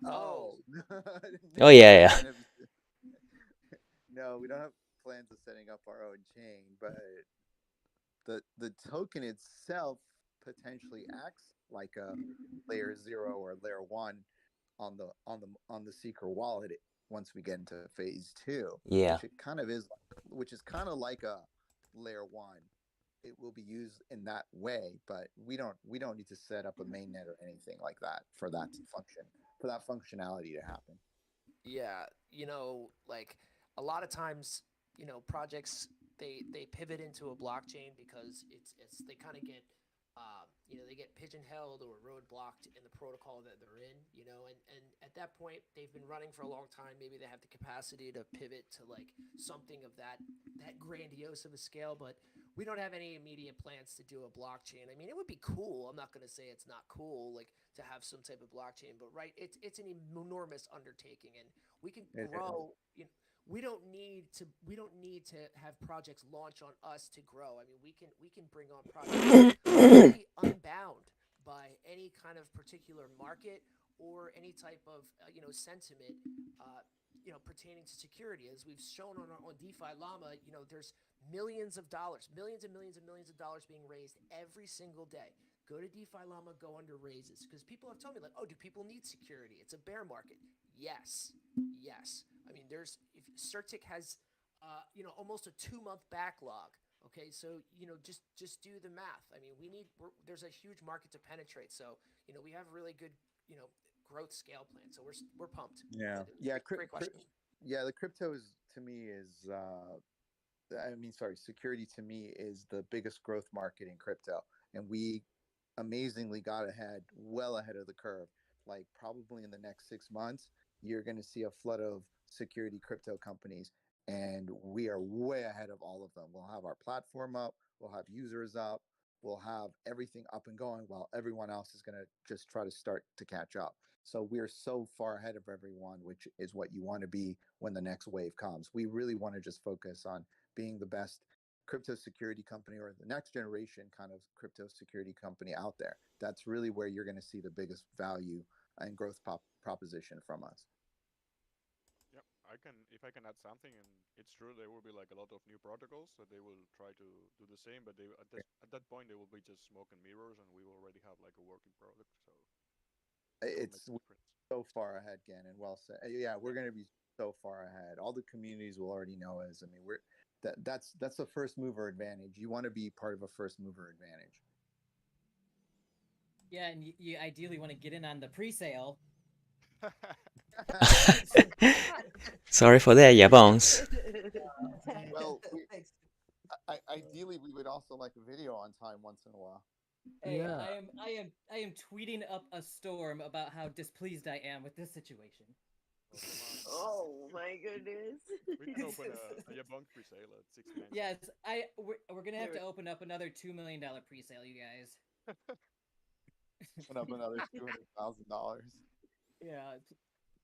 Oh. Oh yeah, yeah. No, we don't have plans of setting up our own chain, but the token itself potentially acts like a layer 0 or layer 1 on the Seeker wallet once we get into phase 2, Yeah. which it kind of is, which is kind of like a layer 1. It will be used in that way, but we don't need to set up a mainnet or anything like that for that to function, for that functionality to happen. Yeah, like a lot of times, projects they pivot into a blockchain because it's they kind of get they get pigeonholed or roadblocked in the protocol that they're in, and at that point they've been running for a long time. Maybe they have the capacity to pivot to like something of that grandiose of a scale, but we don't have any immediate plans to do a blockchain. I mean, it would be cool. I'm not going to say it's not cool, like to have some type of blockchain, but right, it's an enormous undertaking, and we can grow. We don't need to have projects launch on us to grow. I mean, we can bring on projects really unbound by any kind of particular market or any type of sentiment pertaining to security. As we've shown on DeFi Llama, there's millions of dollars, millions and millions and millions of dollars being raised every single day. Go to DeFi Llama, go under raises, because people have told me like, oh, do people need security? It's a bear market. Yes, yes. I mean, if Certic has almost a 2-month backlog. Okay, so just do the math. I mean, there's a huge market to penetrate. So we have really good growth scale plan. So we're pumped. Yeah, great question. Yeah, the crypto is to me is security to me is the biggest growth market in crypto, and we amazingly got well ahead of the curve. Like probably in the next 6 months, you're going to see a flood of security crypto companies, and we are way ahead of all of them. We'll have our platform up, we'll have users up, we'll have everything up and going, while everyone else is going to just try to start to catch up. So we're so far ahead of everyone, which is what you want to be when the next wave comes. We really want to just focus on being the best crypto security company, or the next generation kind of crypto security company out there. That's really where you're going to see the biggest value and growth proposition from us. Yep, if I can add something, and it's true, there will be like a lot of new protocols that they will try to do the same, but at that point they will be just smoke and mirrors, and we will already have like a working product. So it's so far ahead, Gannon. Well said. Yeah, we're going to be so far ahead. All the communities will already know us. I mean, that's a first mover advantage. You want to be part of a first mover advantage. Yeah, and you ideally want to get in on the pre-sale. Sorry for that, yeah, Bones. Well, ideally, we would also like a video on time once in a while. Hey, yeah. I am tweeting up a storm about how displeased I am with this situation. Oh my goodness. We can open a Yabunk pre-sale at 69. Yes, we're gonna have to open up another $2 million pre-sale, you guys. Open up another $200,000. Yeah,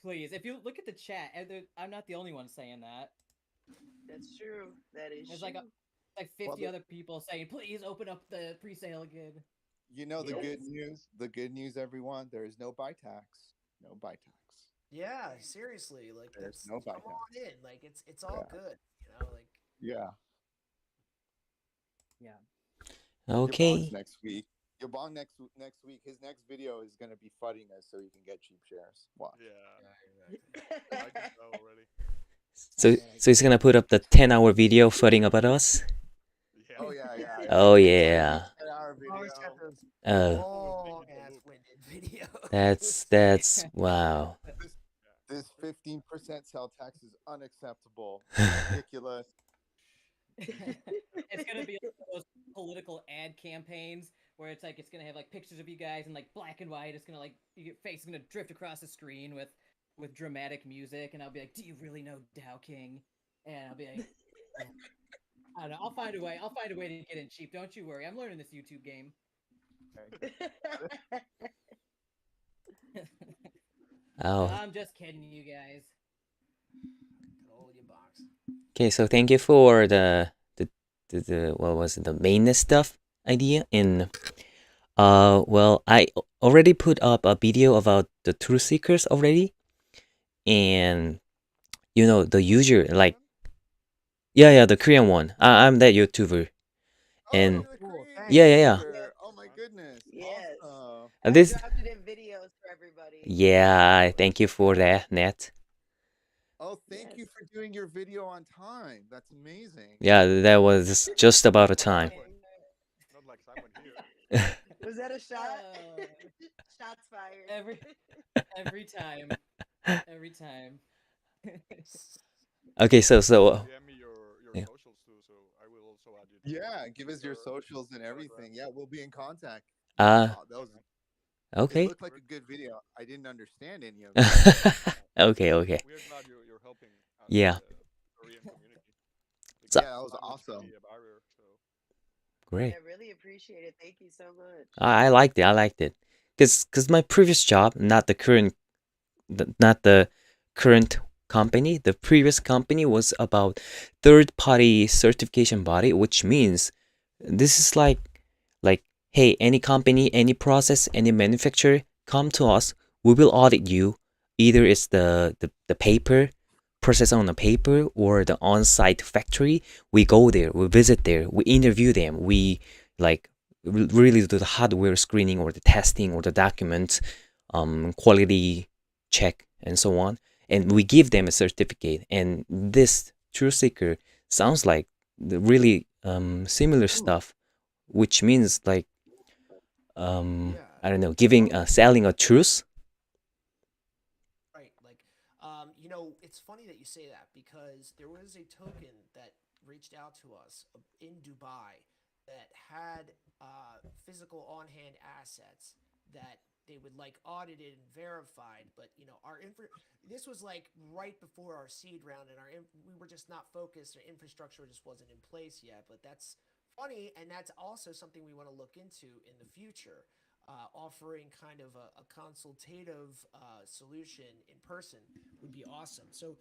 please. If you look at the chat, I'm not the only one saying that. That's true. That is There's true. like 50 other people saying, please open up the pre-sale again. You know the good news? The good news, everyone, there is no buy tax. No buy tax. Yeah, seriously. Like there's no buy tax. Come on in. Like it's all good. Like Yeah. Okay. Next week. Yabong next week. His next video is going to be fudding us so he can get cheap shares. Watch. Yeah. I can tell already. So he's gonna put up the 10-hour video fudding about us? Yeah. Oh yeah. Oh yeah. 10-hour video. Long-ass winded videos. That's wow. This 15% sell tax is unacceptable. Ridiculous. It's gonna be like those political ad campaigns where it's gonna have like pictures of you guys in like black and white. It's gonna like your face is gonna drift across the screen with with dramatic music, and I'll be like, "Do you really know Dow King?" And I'll be like, "Oh, I don't know. I'll find a way. I'll find a way to get in cheap. Don't you worry. I'm learning this YouTube game." Oh, I'm just kidding, you guys. Hold your box. okay. So thank you for the what was it, the mainnet stuff idea. And well, I already put up a video about the truth seekers already, and you know the user like yeah, the Korean one. I'm that YouTuber, and Korean yeah, yeah, yeah. YouTuber. Oh my goodness. Yes. Awesome. And I this dropped it in videos for everybody. yeah, thank you for that, Net. Oh, thank you for doing your video on time. That's amazing. Yeah, that was just about a time. Not like Simon here. Was that a shot? Shots fired. Every time. Every time. Okay, so DM me your yeah. socials too, so I will also add you. To Yeah, give us your socials and everything. Yeah, we'll be in contact. Uh, Wow, that was okay. It looked like a good video. I didn't understand any of it. Okay, okay. We're glad you're helping out Yeah. the Korean community. So- Yeah, that was Language can awesome. be a barrier, so. Great. I really appreciate it. Thank you so much. I liked it. I liked it. Cause my previous job, not the current company, the previous company was about third party certification body, which means this is like hey, any company, any process, any manufacturer, come to us. We will audit you. Either it's the paper process on the paper or the on-site factory. We go there, we visit there, we interview them, we like really do the hardware screening or the testing or the document quality check and so on, and we give them a certificate. And this truth seeker sounds like the really similar stuff, which means like I don't know, giving selling a truth. Right. Like, it's funny that you say that because there was a token that reached out to us in Dubai that had physical on-hand assets that they would like audited and verified. But this was like right before our seed round, and we were just not focused. Our infrastructure just wasn't in place yet. But that's funny, and that's also something we want to look into in the future. Offering kind of a consultative solution in person would be awesome. So,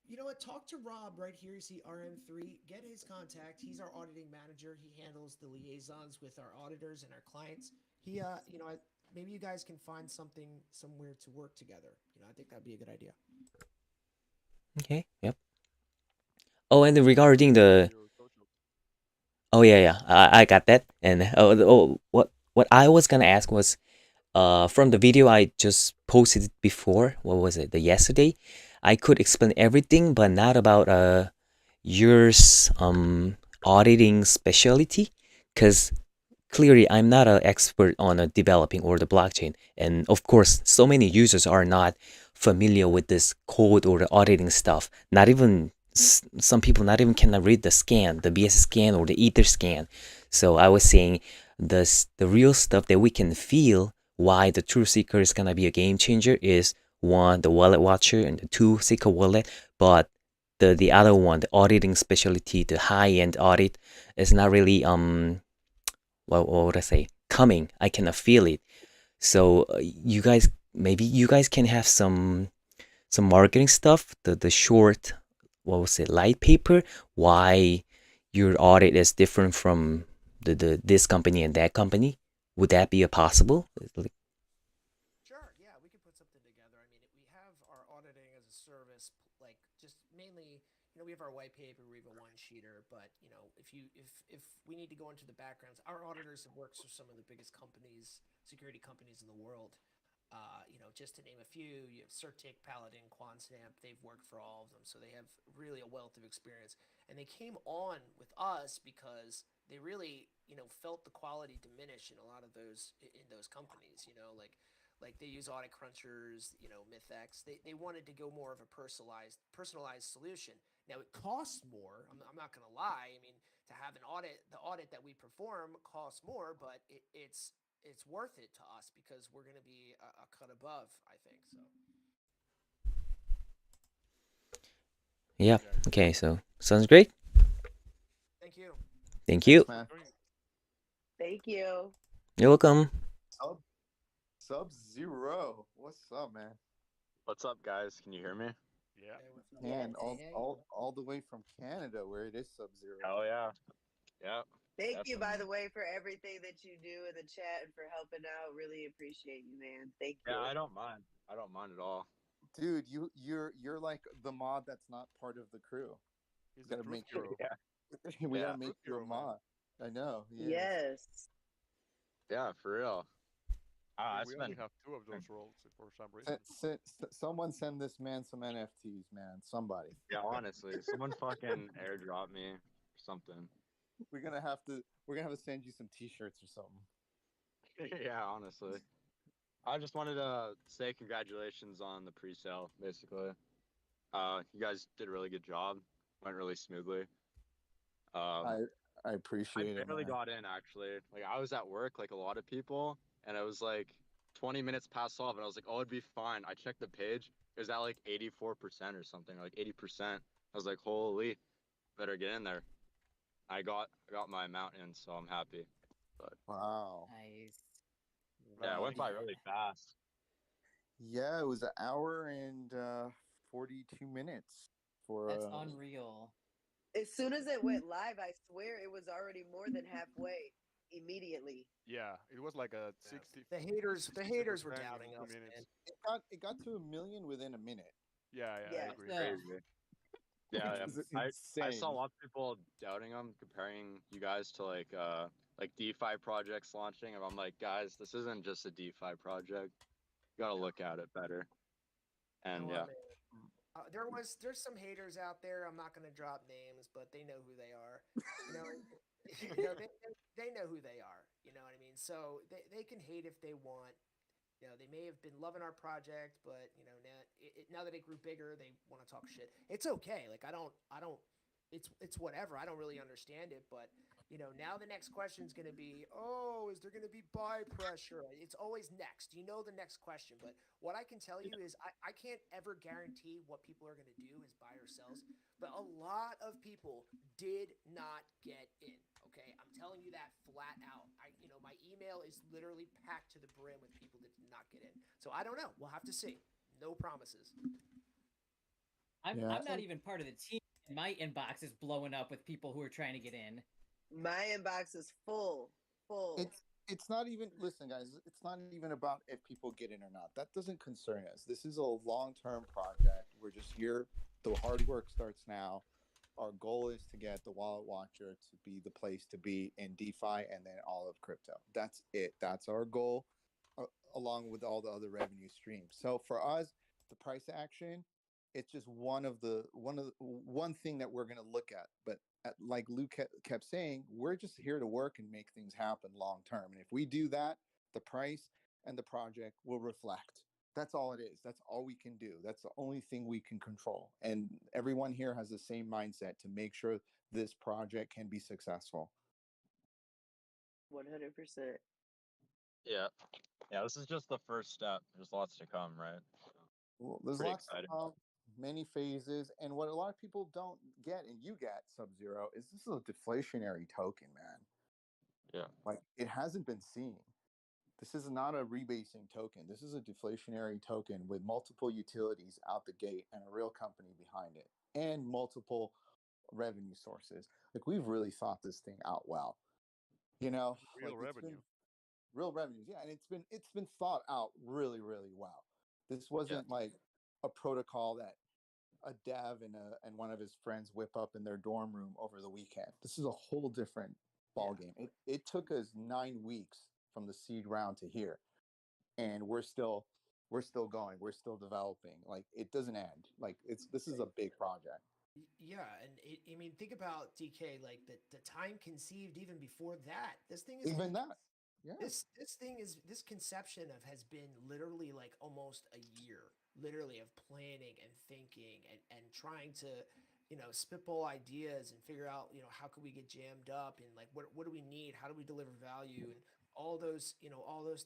you know what? Talk to Rob right here. You see RM3. Get his contact. He's our auditing manager. He handles the liaisons with our auditors and our clients. Maybe you guys can find something somewhere to work together. I think that'd be a good idea. Okay. Yep. Oh, and regarding the oh yeah, I got that. And what I was gonna ask was from the video I just posted before, what was it, the yesterday, I could explain everything but not about yours auditing specialty, because clearly I'm not an expert on developing or the blockchain, and of course so many users are not familiar with this code or the auditing stuff. Not even some people not even cannot read the scan, the BS scan or the ether scan. So I was saying the real stuff that we can feel why the truth seeker is gonna be a game changer is one, the wallet watcher, and the two, seeker wallet. But the other one, the auditing specialty, the high end audit, is not really what would I say, coming. I cannot feel it. So you guys, maybe you guys can have some marketing stuff, the short, what was it, light paper, why your audit is different from the this company and that company. Would that be a possible? Sure, yeah, we could put something together. I mean, we have our auditing as a service, like just mainly, we have our white paper, we have a one sheeter, but if we need to go into the backgrounds, our auditors have worked for some of the biggest companies, security companies in the world. Just to name a few, you have Certic, Paladin, QuantStamp. They've worked for all of them, so they have really a wealth of experience. And they came on with us because they really, felt the quality diminish in a lot of those companies. Like they use audit crunchers, Mythex. They wanted to go more of a personalized solution. Now it costs more. I'm not gonna lie. I mean, to have the audit that we perform costs more, but it's worth it to us because we're gonna be a cut above, I think. So. Yeah. Okay. So sounds great. Thank you. Thank you. Thanks, man. Thank you. You're welcome. Sub Zero. What's up, man? What's up, guys? Can you hear me? Yeah. And Yes. all the way from Canada, where it is Sub Zero. Hell yeah. Yeah. Thank you, by Definitely. the way, for everything that you do in the chat and for helping out. Really appreciate you, man. Thank Yeah, you. I don't mind. I don't mind at all. Dude, you're like the mod that's not part of the crew. He's We the gotta truth make hero. we Yeah. gotta make Truth you a hero, man. mod. I know. He is. Yes. Yeah, for real. I I think we only spent. have two of those roles for some reason. Someone send this man some NFTs, man. Somebody. Yeah, honestly, someone fucking airdrop me or something. We're gonna have to send you some T-shirts or something. Yeah, honestly. I just wanted to say congratulations on the pre-sale, basically. You guys did a really good job. Went really smoothly. Um, I I appreciate it, barely man. got in actually. Like I was at work like a lot of people, and it was like 20 minutes past 12, and I was like, oh, it'd be fine. I checked the page. It was at like 84% or something, like 80%. I was like, holy, better get in there. I got my amount in, so I'm happy. But Wow. Nice. yeah, it went by really fast. Yeah, it was an hour and 42 minutes for. That's unreal. As soon as it went live, I swear it was already more than halfway immediately. Yeah, it was like a 60. The haters were 60% doubting in 2 us, minutes. man. It got to 1 million within a minute. Yeah, I Yeah. agree. Crazy. Yeah, Which yeah. is I insane. saw a lot of people doubting them, comparing you guys to like DeFi projects launching, and I'm like, guys, this isn't just a DeFi project. You gotta look at it better. And No, yeah, there's some haters out there. I'm not going to drop names, but they know who they are. You know, you know they know who they are. You know what I mean? So they can hate if they want. You know, they may have been loving our project, but you know now that it grew bigger, they want to talk shit. It's okay. Like I don't. It's whatever. I don't really understand it, but you know now the next question is going to be, oh, is there going to be buy pressure? It's always next. You know the next question, but what I can tell you is I can't ever guarantee what people are going to do as buy or sells, but a lot of people did not get in. Okay, I'm telling you that flat out. My email is literally packed to the brim with people that did not get in. So I don't know. We'll have to see. No promises. I'm not even part of the team. My inbox is blowing up with people who are trying to get in. My inbox is full. It's not even, listen, guys, it's not even about if people get in or not. That doesn't concern us. This is a long-term project. We're just here. The hard work starts now. Our goal is to get the Wallet Watcher to be the place to be in DeFi and then all of crypto. That's it. That's our goal, along with all the other revenue streams. So for us, the price action, it's just one thing that we're going to look at. But like Luke kept saying, we're just here to work and make things happen long term. And if we do that, the price and the project will reflect. That's all it is. That's all we can do. That's the only thing we can control. And everyone here has the same mindset to make sure this project can be successful. 100%. yeah, yeah. This is just the first step. There's lots to come, right? Well, there's Pretty lots excited. of many phases, and what a lot of people don't get, and you get Sub Zero, is this is a deflationary token, man. Yeah. Like it hasn't been seen. This is not a rebasing token. This is a deflationary token with multiple utilities out the gate and a real company behind it, and multiple revenue sources. Like we've really thought this thing out well. You know, Real like it's revenue. been real revenues, yeah, and it's been thought out really, really well. This wasn't like a protocol that a dev and one of his friends whip up in their dorm room over the weekend. This is a whole different ball game. It took us 9 weeks from the seed round to here, and we're still going. We're still developing. Like it doesn't end. Like this is a big project. Yeah, and I mean, think about DK. Like the time conceived even before that. This thing is Even that, yeah. This conception of has been literally like almost a year, literally of planning and thinking and trying to, spitball ideas and figure out, how could we get jammed up and like what do we need? How do we deliver value and all those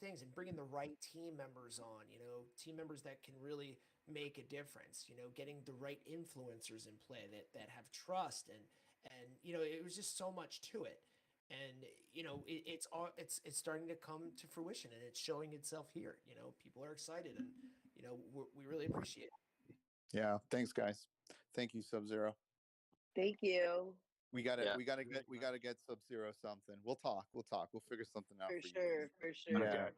things and bringing the right team members on, team members that can really make a difference. Getting the right influencers in play that have trust, and it was just so much to it. And it's starting to come to fruition, and it's showing itself here. People are excited, and we really appreciate it. Yeah, thanks, guys. Thank you, Sub Zero. Thank you. We gotta Yeah. we gotta get we gotta get Sub Zero something. We'll talk. We'll figure something out For for you. sure, for sure. Yeah, Okay. you're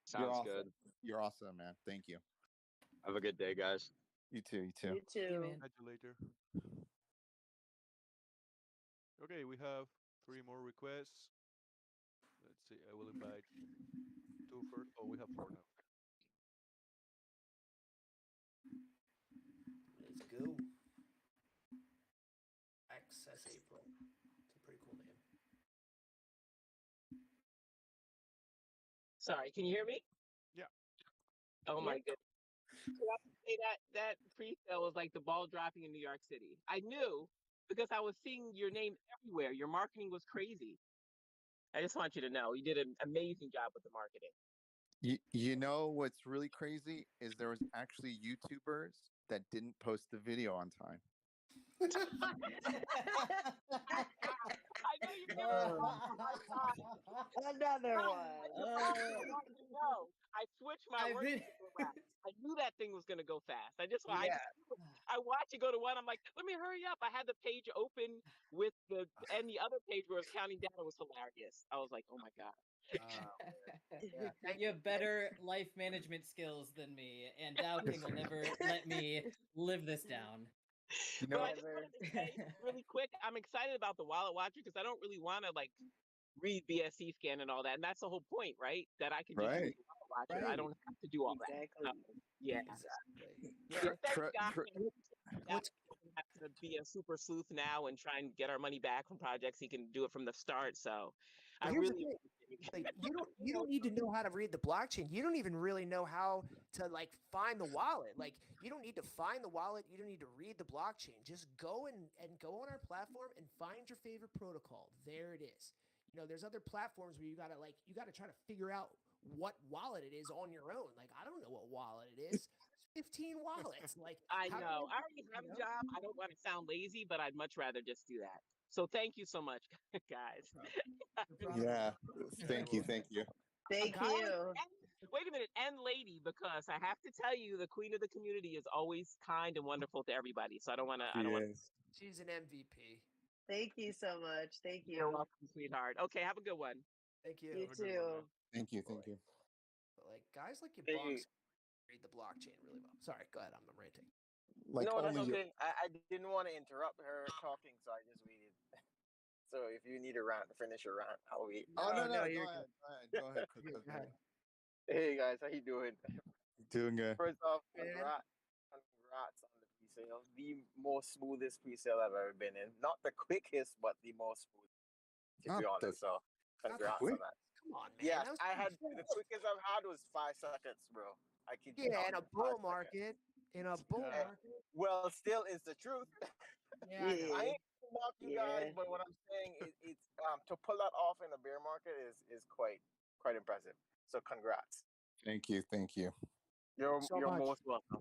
Sounds awesome. good. You're awesome, man. Thank you. Have a good day, guys. You too. You too. You too. Catch you later. Okay, we have 3 more requests. Let's see. I will invite 2 first. Oh, we have 4 now. Let's go. Access April. It's a pretty cool name. Sorry, can you hear me? Yeah. Oh my goodness. So I would say that pre-sale was like the ball dropping in New York City. I knew because I was seeing your name everywhere. Your marketing was crazy. I just want you to know you did an amazing job with the marketing. You know what's really crazy is there was actually YouTubers that didn't post the video on time. I know you're giving me a hard time. Another one. No, I switched my work around. I knew that thing was gonna go fast. I watched it go to one. I'm like, let me hurry up. I had the page open with the other page where it was counting down. It was hilarious. I was like, oh my god. You have better life management skills than me, and Dow King will never let me live this down. But I just wanted to say really quick, I'm excited about the Wallet Watcher because I don't really want to like read BSC scan and all that, and that's the whole point, right? That I can just use the Wallet Watcher. I don't have to do all that. Yeah. Yeah, thanks, guys. Have to be a super sleuth now and try and get our money back from projects. He can do it from the start. So, I Here's the really thing. Like, you don't need to know how to read the blockchain. You don't even really know how to like find the wallet. Like, you don't need to find the wallet. You don't need to read the blockchain. Just go and go on our platform and find your favorite protocol. There it is. There's other platforms where you gotta try to figure out what wallet it is on your own. Like, I don't know what wallet it is. There's 15 wallets. Like, I know. I already have a job. I don't want to sound lazy, but I'd much rather just do that. So thank you so much, guys. Yeah. Thank you. Thank you. Thank you. Wait a minute, and lady, because I have to tell you, the queen of the community is always kind and wonderful to everybody. So I don't want to. She's an MVP. Thank you so much. Thank you. You're welcome, sweetheart. Okay, have a good one. Thank you. You too. Thank you. Thank you. But like guys like your box read the blockchain really well. Sorry, go ahead. I'm ranting. Like no, that's only okay. I didn't want to interrupt her talking, so I just waited. So if you need a rant, finish your rant. I'll wait. Oh no, go ahead. Go ahead. Go ahead. Hey guys, how you doing? Doing good. First off, congrats on the pre-sale. The most smoothest pre-sale I've ever been in. Not the quickest, but the most smooth. To be honest, so congrats on that. Come on, man. Yes, I had the quickest I've had was 5 seconds, bro. I kid you not. In a bull market. In a bull market. Well, still, it's the truth. Yeah, I ain't gonna mock you guys, but what I'm saying is, it's to pull that off in a bear market is quite impressive. So congrats. Thank you. Thank you. You're most welcome.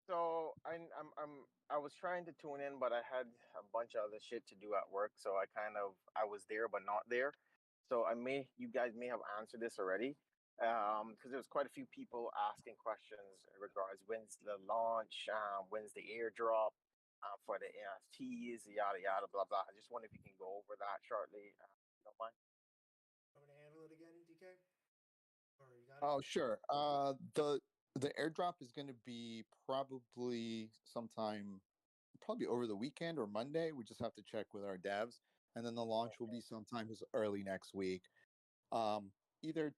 So I was trying to tune in, but I had a bunch of other shit to do at work, so I was there but not there. So you guys may have answered this already, because there was quite a few people asking questions in regards when's the launch, when's the airdrop, for the NFTs, yada yada blah blah. I just wonder if you can go over that shortly. Don't mind. I'm gonna handle it again, DK. Or you got it? Oh sure. The airdrop is going to be probably over the weekend or Monday. We just have to check with our devs, and then the launch will be sometime early next week. Either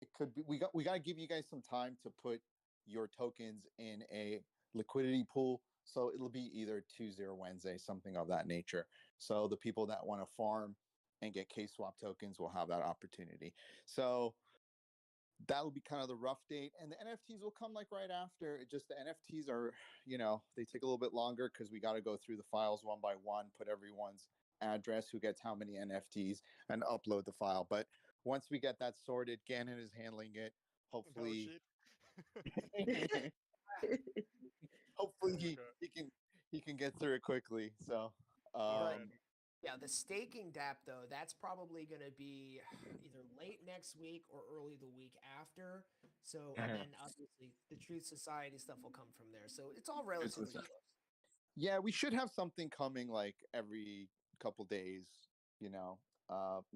it could be we got to give you guys some time to put your tokens in a liquidity pool, so it'll be either Tuesday or Wednesday, something of that nature. So the people that want to farm and get K-swap tokens will have that opportunity. So that'll be kind of the rough date, and the NFTs will come like right after. It just the NFTs are, they take a little bit longer because we got to go through the files one by one, put everyone's address, who gets how many NFTs, and upload the file. But once we get that sorted, Gannon is handling it. Hopefully, Hopefully he can get through it quickly. So But yeah, the staking DApp though, that's probably going to be either late next week or early the week after. So, and then obviously the Truth Society stuff will come from there. So it's all relatively close. yeah, we should have something coming like every couple days, you know,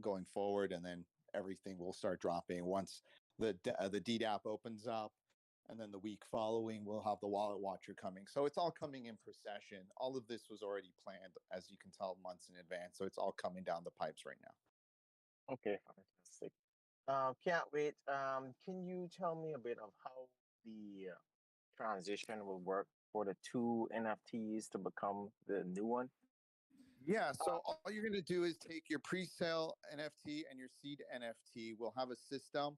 going forward, and then everything will start dropping once the DDApp opens up, and then the week following we'll have the Wallet Watcher coming. So it's all coming in procession. All of this was already planned, as you can tell, months in advance. So it's all coming down the pipes right now. Okay, fantastic. Can't wait. Can you tell me a bit of how the transition will work for the two NFTs to become the new one? Yeah, so all you're going to do is take your pre-sale NFT and your seed NFT. We'll have a system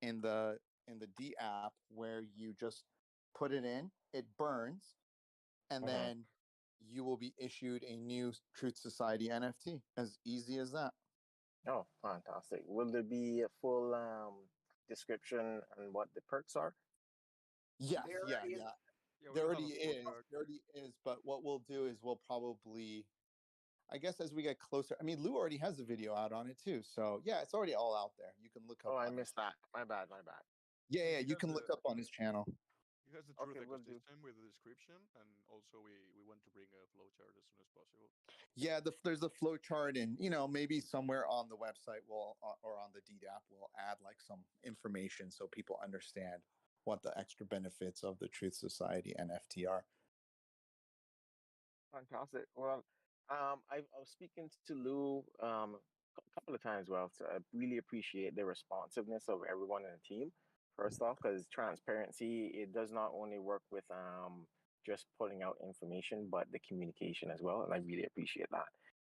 in the D app where you just put it in, it burns, and then you will be issued a new Truth Society NFT. As easy as that. Oh, fantastic. Will there be a full description on what the perks are? Yes, There yeah, already is. yeah. There already is. There already is. But what we'll do is we'll probably, I guess, as we get closer. I mean, Lou already has a video out on it too. So yeah, it's already all out there. You can look up. Oh, I on missed that. My bad. My bad. Yeah, you can look up on his channel. He has the Truth ecosystem with the description, and also we want to bring a flowchart as soon as possible. Yeah, there's a flow chart, and maybe somewhere on the website will or on the DDApp will add like some information so people understand what the extra benefits of the Truth Society NFT are. Fantastic. Well, I was speaking to Lou a couple of times. Well, so I really appreciate the responsiveness of everyone in the team. First off, because transparency, it does not only work with just putting out information, but the communication as well, and I really appreciate that.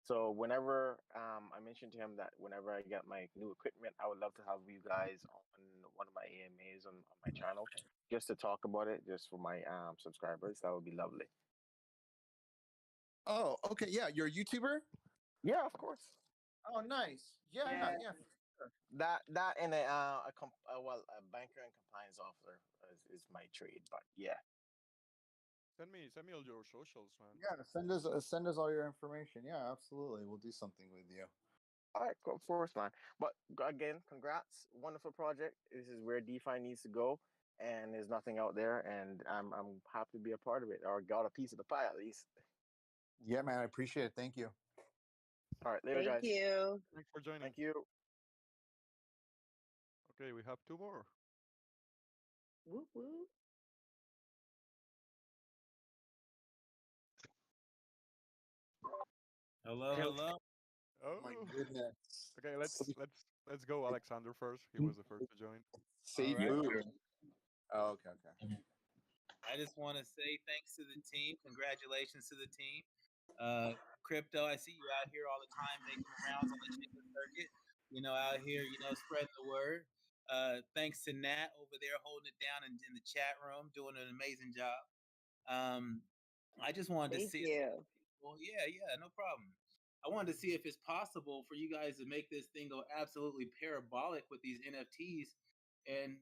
So whenever I mentioned to him that whenever I get my new equipment, I would love to have you guys on one of my AMAs on my channel, just to talk about it, just for my subscribers. That would be lovely. Oh, okay. Yeah, you're a YouTuber? Yeah, of course. Oh, nice. Yeah, yeah. Sure. That and a banker and compliance officer is my trade, but yeah. Send me all your socials, man. Yeah, send us all your information. Yeah, absolutely. We'll do something with you. All right, of course, man. But again, congrats, wonderful project. This is where DeFi needs to go, and there's nothing out there, and I'm happy to be a part of it, or got a piece of the pie at least. Yeah, man, I appreciate it. Thank you. All right, later, guys. Thank you. Thanks for joining. Thank you. Okay, we have two more. Woo woo. Hello, hello. Oh my goodness. Okay, let's go Alexander first. He was the first to join. Safe right. food. Oh, okay. I just want to say thanks to the team. Congratulations to the team. Crypto, I see you out here all the time making the rounds on the chamber circuit. Out here, spreading the word. Thanks to Nat over there holding it down in the chat room, doing an amazing job. I just wanted to Thank see. you. Well, yeah, no problem. I wanted to see if it's possible for you guys to make this thing go absolutely parabolic with these NFTs and,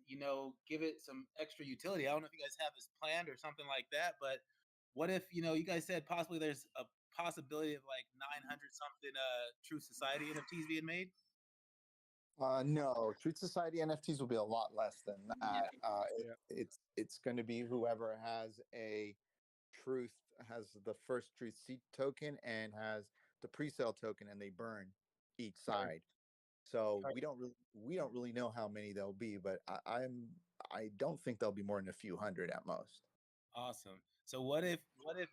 give it some extra utility. I don't know if you guys have this planned or something like that, but what if, you guys said possibly there's a possibility of like 900 something True Society NFTs being made? No, Truth Society NFTs will be a lot less than that. It's going to be whoever has the first Truth seed token and has the pre-sale token, and they burn each side. So we don't really know how many there'll be, but I don't think there'll be more than a few hundred at most. Awesome. So what if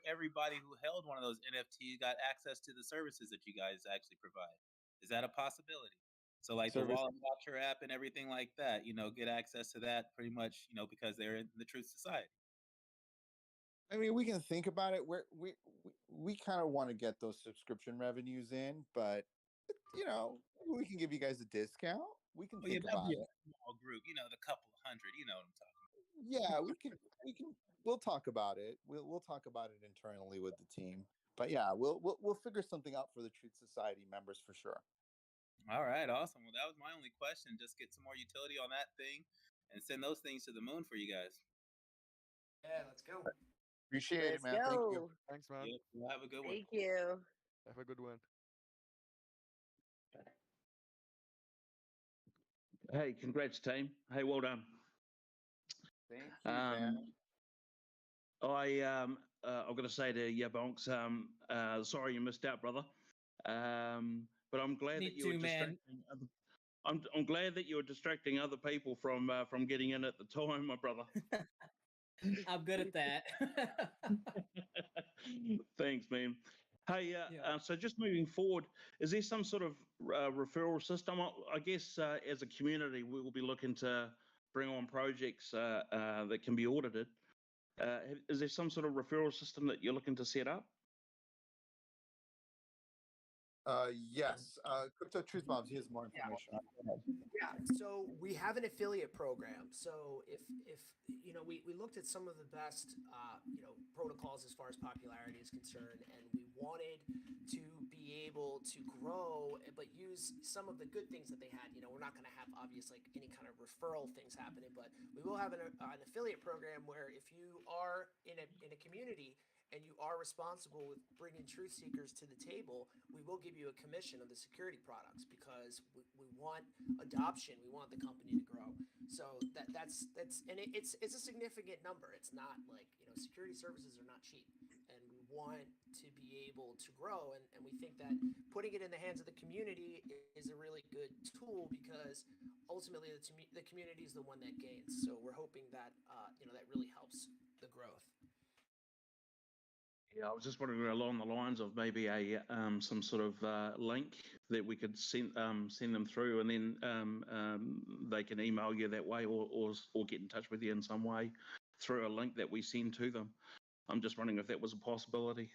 everybody who held one of those NFTs got access to the services that you guys actually provide? Is that a possibility? So like the Wallet Watcher app and everything like that, get access to that pretty much, because they're in the Truth Society. I mean, we can think about it. We kind of want to get those subscription revenues in, but we can give you guys a discount. We can think about it. Small group, the couple of hundred. You know what I'm talking about. Yeah, we'll talk about it. We'll talk about it internally with the team. But yeah, we'll figure something out for the Truth Society members for sure. All right, awesome. Well, that was my only question. Just get some more utility on that thing and send those things to the moon for you guys. Yeah, let's go. Appreciate it, Let's man. Thank you. go. Thanks, man. Yeah, well, have a good one. Thank you. Have a good one. Hey, congrats, team. Hey, well done. Thank you, man. I'm going to say to Yabonks, sorry you missed out, brother. But I'm glad Me that you were too, man. distracting. I'm glad that you were distracting other people from getting in at the time, my brother. I'm good at that. Thanks, man. Hey, Yeah. so just moving forward, is there some sort of referral system? I guess as a community, we will be looking to bring on projects that can be audited. Is there some sort of referral system that you're looking to set up? Yes. Crypto Truth Bombs, he has more information. Yeah, so we have an affiliate program. So if we looked at some of the best protocols as far as popularity is concerned, and we wanted to be able to grow, but use some of the good things that they had. We're not going to have obviously any kind of referral things happening, but we will have an affiliate program where if you are in a community and you are responsible with bringing truth seekers to the table, we will give you a commission of the security products because we want adoption. We want the company to grow. So that's and it's a significant number. It's not like security services are not cheap, and we want to be able to grow. And we think that putting it in the hands of the community is a really good tool because ultimately the community is the one that gains. So we're hoping that that really helps the growth. Yeah, I was just wondering along the lines of maybe some sort of link that we could send them through, and then they can email you that way, or get in touch with you in some way through a link that we send to them. I'm just wondering if that was a possibility.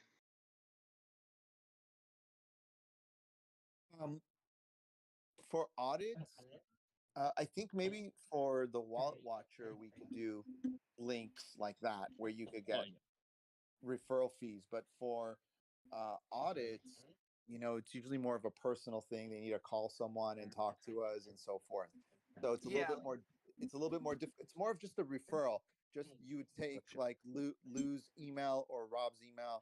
For audits, I think maybe for the Wallet Watcher, we could do links like that where you could get referral fees. But for audits, it's usually more of a personal thing. They need to call someone and talk to us and so forth. So it's a little bit more. It's a little bit more difficult. It's more of just a referral. Just you would take like Lou's email or Rob's email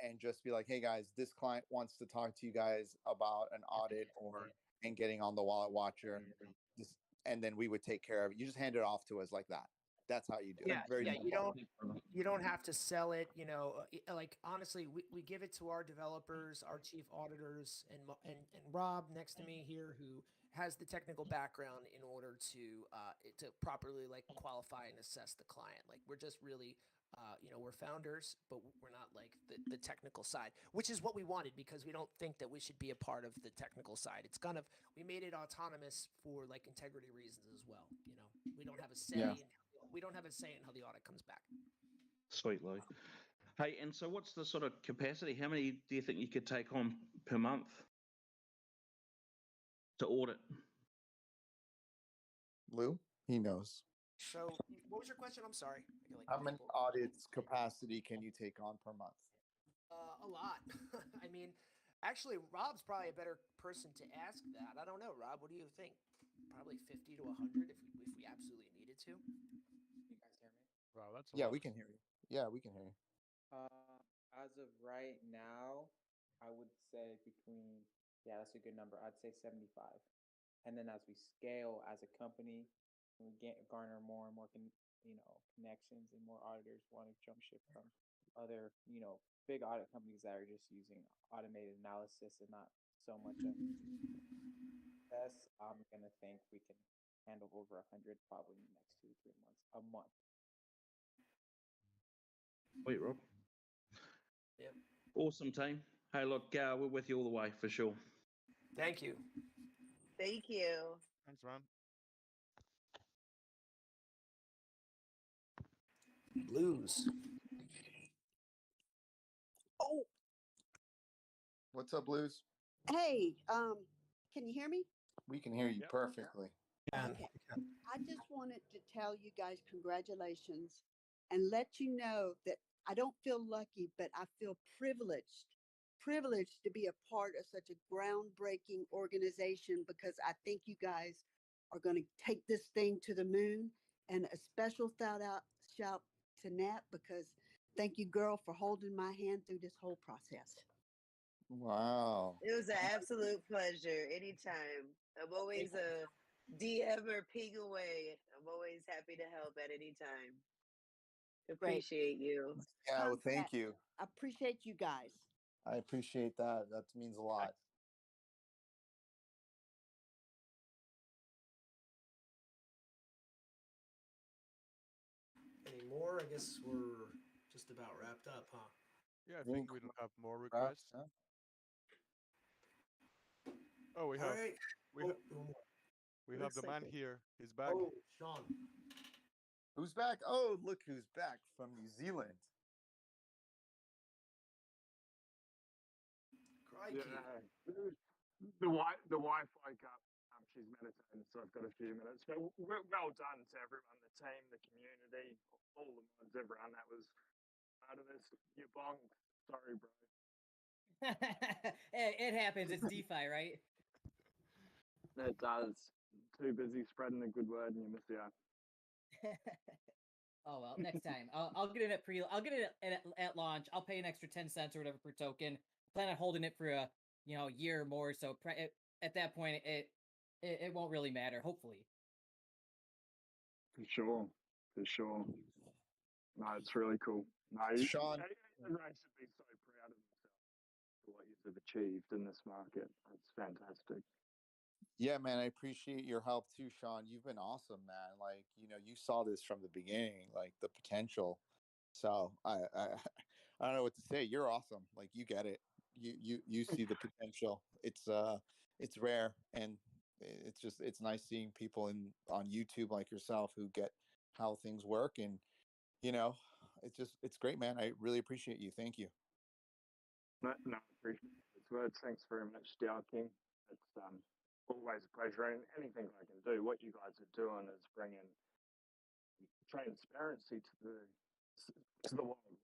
and just be like, hey guys, this client wants to talk to you guys about an audit and getting on the Wallet Watcher. Just, and then we would take care of it. You just hand it off to us like that. That's how you do it. Yeah, you don't have to sell it. Like honestly, we give it to our developers, our chief auditors, and Rob next to me here, who has the technical background in order to properly like qualify and assess the client. Like we're just really. We're founders, but we're not like the technical side, which is what we wanted because we don't think that we should be a part of the technical side. It's we made it autonomous for like integrity reasons as well. We don't have a say. We don't have a say in how the audit comes back. Sweet, Lou. Hey, and so what's the sort of capacity? How many do you think you could take on per month to audit? Lou, he knows. So, what was your question? I'm sorry. How many audits capacity can you take on per month? A lot. I mean, actually, Rob's probably a better person to ask that. I don't know, Rob. What do you think? Probably 50 to 100 if we absolutely needed to. You guys hear me? Wow, that's a Yeah, lot. we can hear you. Yeah, we can hear you. As of right now, I would say that's a good number. I'd say 75. And then as we scale as a company, and we garner more and more connections and more auditors want to jump ship from other big audit companies that are just using automated analysis and not so much of this. I'm gonna think we can handle over 100 probably in the next 2 to 3 months, a month. Wait, Rob. Yep. Awesome, team. Hey, look, we're with you all the way for sure. Thank you. Thank you. Thanks, Ron. Blues. Oh, What's up, Blues? hey, can you hear me? We can hear you perfectly. Okay. I just wanted to tell you guys congratulations and let you know that I don't feel lucky, but I feel privileged to be a part of such a groundbreaking organization because I think you guys are going to take this thing to the moon. And a special shout a nap because thank you, girl, for holding my hand through this whole process. Wow. It was an absolute pleasure. Anytime. I'm always a DM or ping away. I'm always happy to help at any time. Appreciate you. Yeah, well, thank Contact. you. I appreciate you guys. I appreciate that. That means a lot. Any more? I guess we're just about wrapped up, huh? Yeah, I think we don't have more requests. Oh, we All have right. we have we have Looks the like man it. here. He's back. Oh, Sean. Who's back? Oh, look who's back from New Zealand. Crikey. Yeah, the Wi-Fi got she's meditating, so I've got a few minutes. But well done to everyone, the team, the community, all the mods, everyone that was part of this. You bonged. Sorry, bro. It happens. It's DeFi, right? It does. Too busy spreading the good word, and you miss out. Oh well, next time I'll get it at I'll get it at launch. I'll pay an extra 10 cents or whatever per token. Plan on holding it for a year or more. So at that point, it won't really matter. Hopefully. For sure. No, it's really cool. No, Sean, everyone should be so proud of themselves for what you've achieved in this market. It's fantastic. Yeah, man, I appreciate your help too, Sean. You've been awesome, man. Like, you saw this from the beginning, like the potential. So I don't know what to say. You're awesome. Like, you get it. You see the potential. It's rare, and it's nice seeing people on YouTube like yourself who get how things work, and it's great, man. I really appreciate you. Thank you. No, appreciate those words. Thanks very much, Dial King. It's always a pleasure, and anything I can do. What you guys are doing is bringing transparency to the world.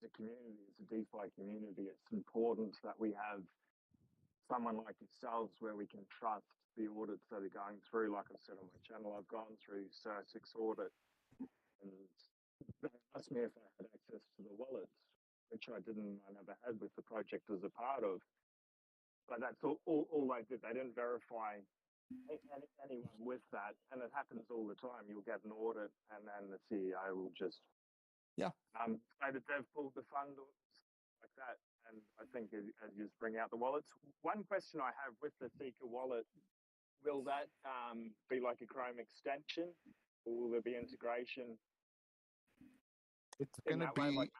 The community, as a DeFi community, it's important that we have someone like yourselves where we can trust the audits that are going through. Like I said on my channel, I've gone through CER6 audit, and they asked me if I had access to the wallets, which I never had with the project as a part of. But that's all they did. They didn't verify anyone with that, and it happens all the time. You'll get an audit, and then the CEO will just say that they've pulled the fund or like that. And I think as you just bring out the wallets, one question I have with the Seeker wallet, will that be like a Chrome extension, or will there be integration? It's going to be like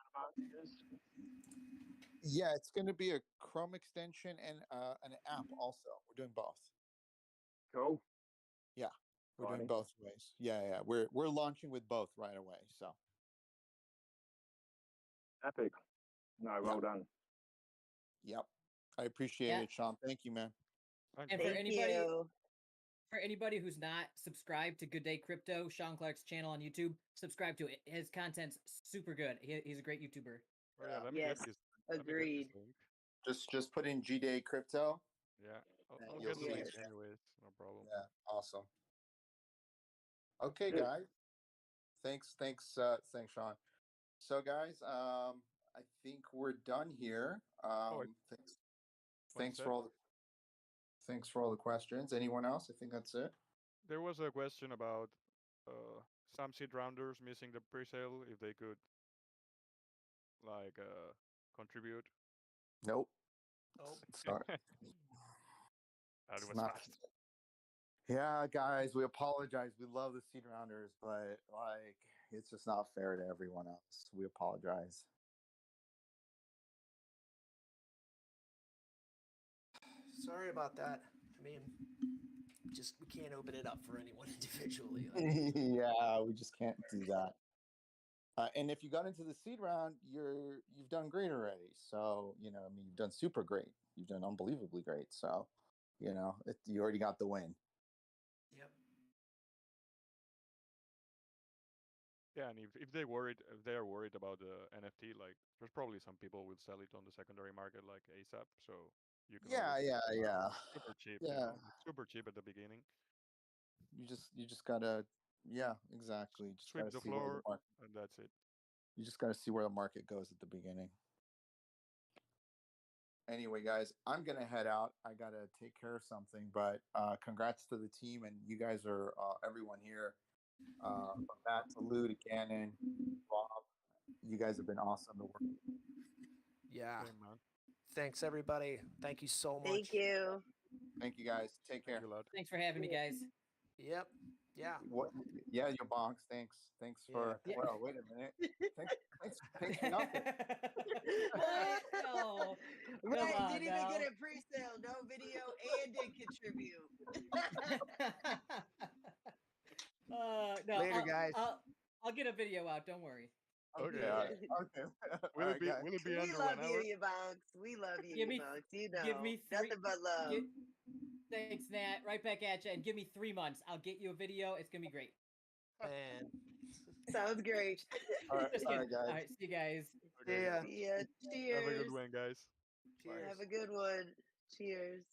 yeah, it's going to be a Chrome extension and an app also. We're doing both. Cool. Yeah, we're doing both ways. Yeah. We're launching with both right away. So epic. No, well done. Yep. I appreciate it, Sean. Thank you, man. And for anybody who's not subscribed to Good Day Crypto, Sean Clark's channel on YouTube, subscribe to it. His content's super good. He's a great YouTuber. Oh, yeah, let me get this. Agreed. Just put in G-Day Crypto. Yeah, I'll get the link anyways. No problem. Yeah, awesome. Okay, guys. Thanks, Sean. So, guys, I think we're done here. Thanks for all the questions. Anyone else? I think that's it. There was a question about some seed rounders missing the pre-sale, if they could contribute. Nope. It's not. That was not. fast. Yeah, guys, we apologize. We love the seed rounders, but it's just not fair to everyone else. We apologize. Sorry about that. I mean, we can't open it up for anyone individually. Yeah, we just can't do that. And if you got into the seed round, you've done great already. So you've done super great. You've done unbelievably great. So you already got the win. Yep. Yeah, and if they are worried about the NFT, like there's probably some people will sell it on the secondary market like ASAP. So you can yeah. super cheap. Yeah. Super cheap at the beginning. You just gotta Yeah, exactly. Just Sweep got to the see where the floor, market. and that's it. You just got to see where the market goes at the beginning. Anyway, guys, I'm gonna head out. I gotta take care of something, but congrats to the team, and you guys are everyone here, from Matt to Lou to Gannon, Bob. You guys have been awesome to work with. Yeah. Same, man. Thanks, everybody. Thank you so much. Thank you. Thank you, guys. Take care. Thank you a lot. Thanks for having me, guys. Yep. Yeah. What? Yeah, your bonks. Thanks. Thanks for. Yeah. Well, wait a minute. Thanks for nothing. What? No. Come Right, on didn't even now. get a pre-sale, no video, and did contribute. No, Later, guys. I'll get a video out. Don't worry. Okay. Okay. All right. Okay. Will All it right, be guys. will it be We under love 1 you, hour? you bunks. We love you, Give you me bunks. You know, give me nothing but love. Thanks, Nat. Right back at you. And give me 3 months. I'll get you a video. It's gonna be great. And Sounds great. All right, Just all kidding. right, guys. All right, see you guys. Okay. yeah. See ya. Have a good Cheers. one, guys. Cheers. Have a good one. Cheers.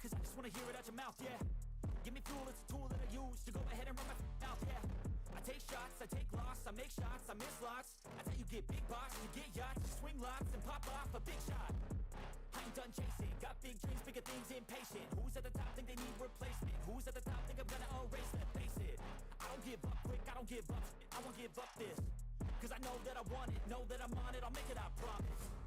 Cause I just wanna hear it out your mouth, yeah. Give me fuel, it's a tool that I use to go ahead and run my mouth, yeah. I take shots, I take loss, I make shots, I miss lots. That's how you get big box, you get yachts, you swing lots and pop off a big shot. I ain't done chasing, got big dreams, bigger things, impatient. Who's at the top think they need replacement? Who's at the top think I'm gonna erase them? Face it, I don't give up quick, I don't give up shit, I won't give up this. Cause I know that I want it, know that I'm on it, I'll make it, I promise.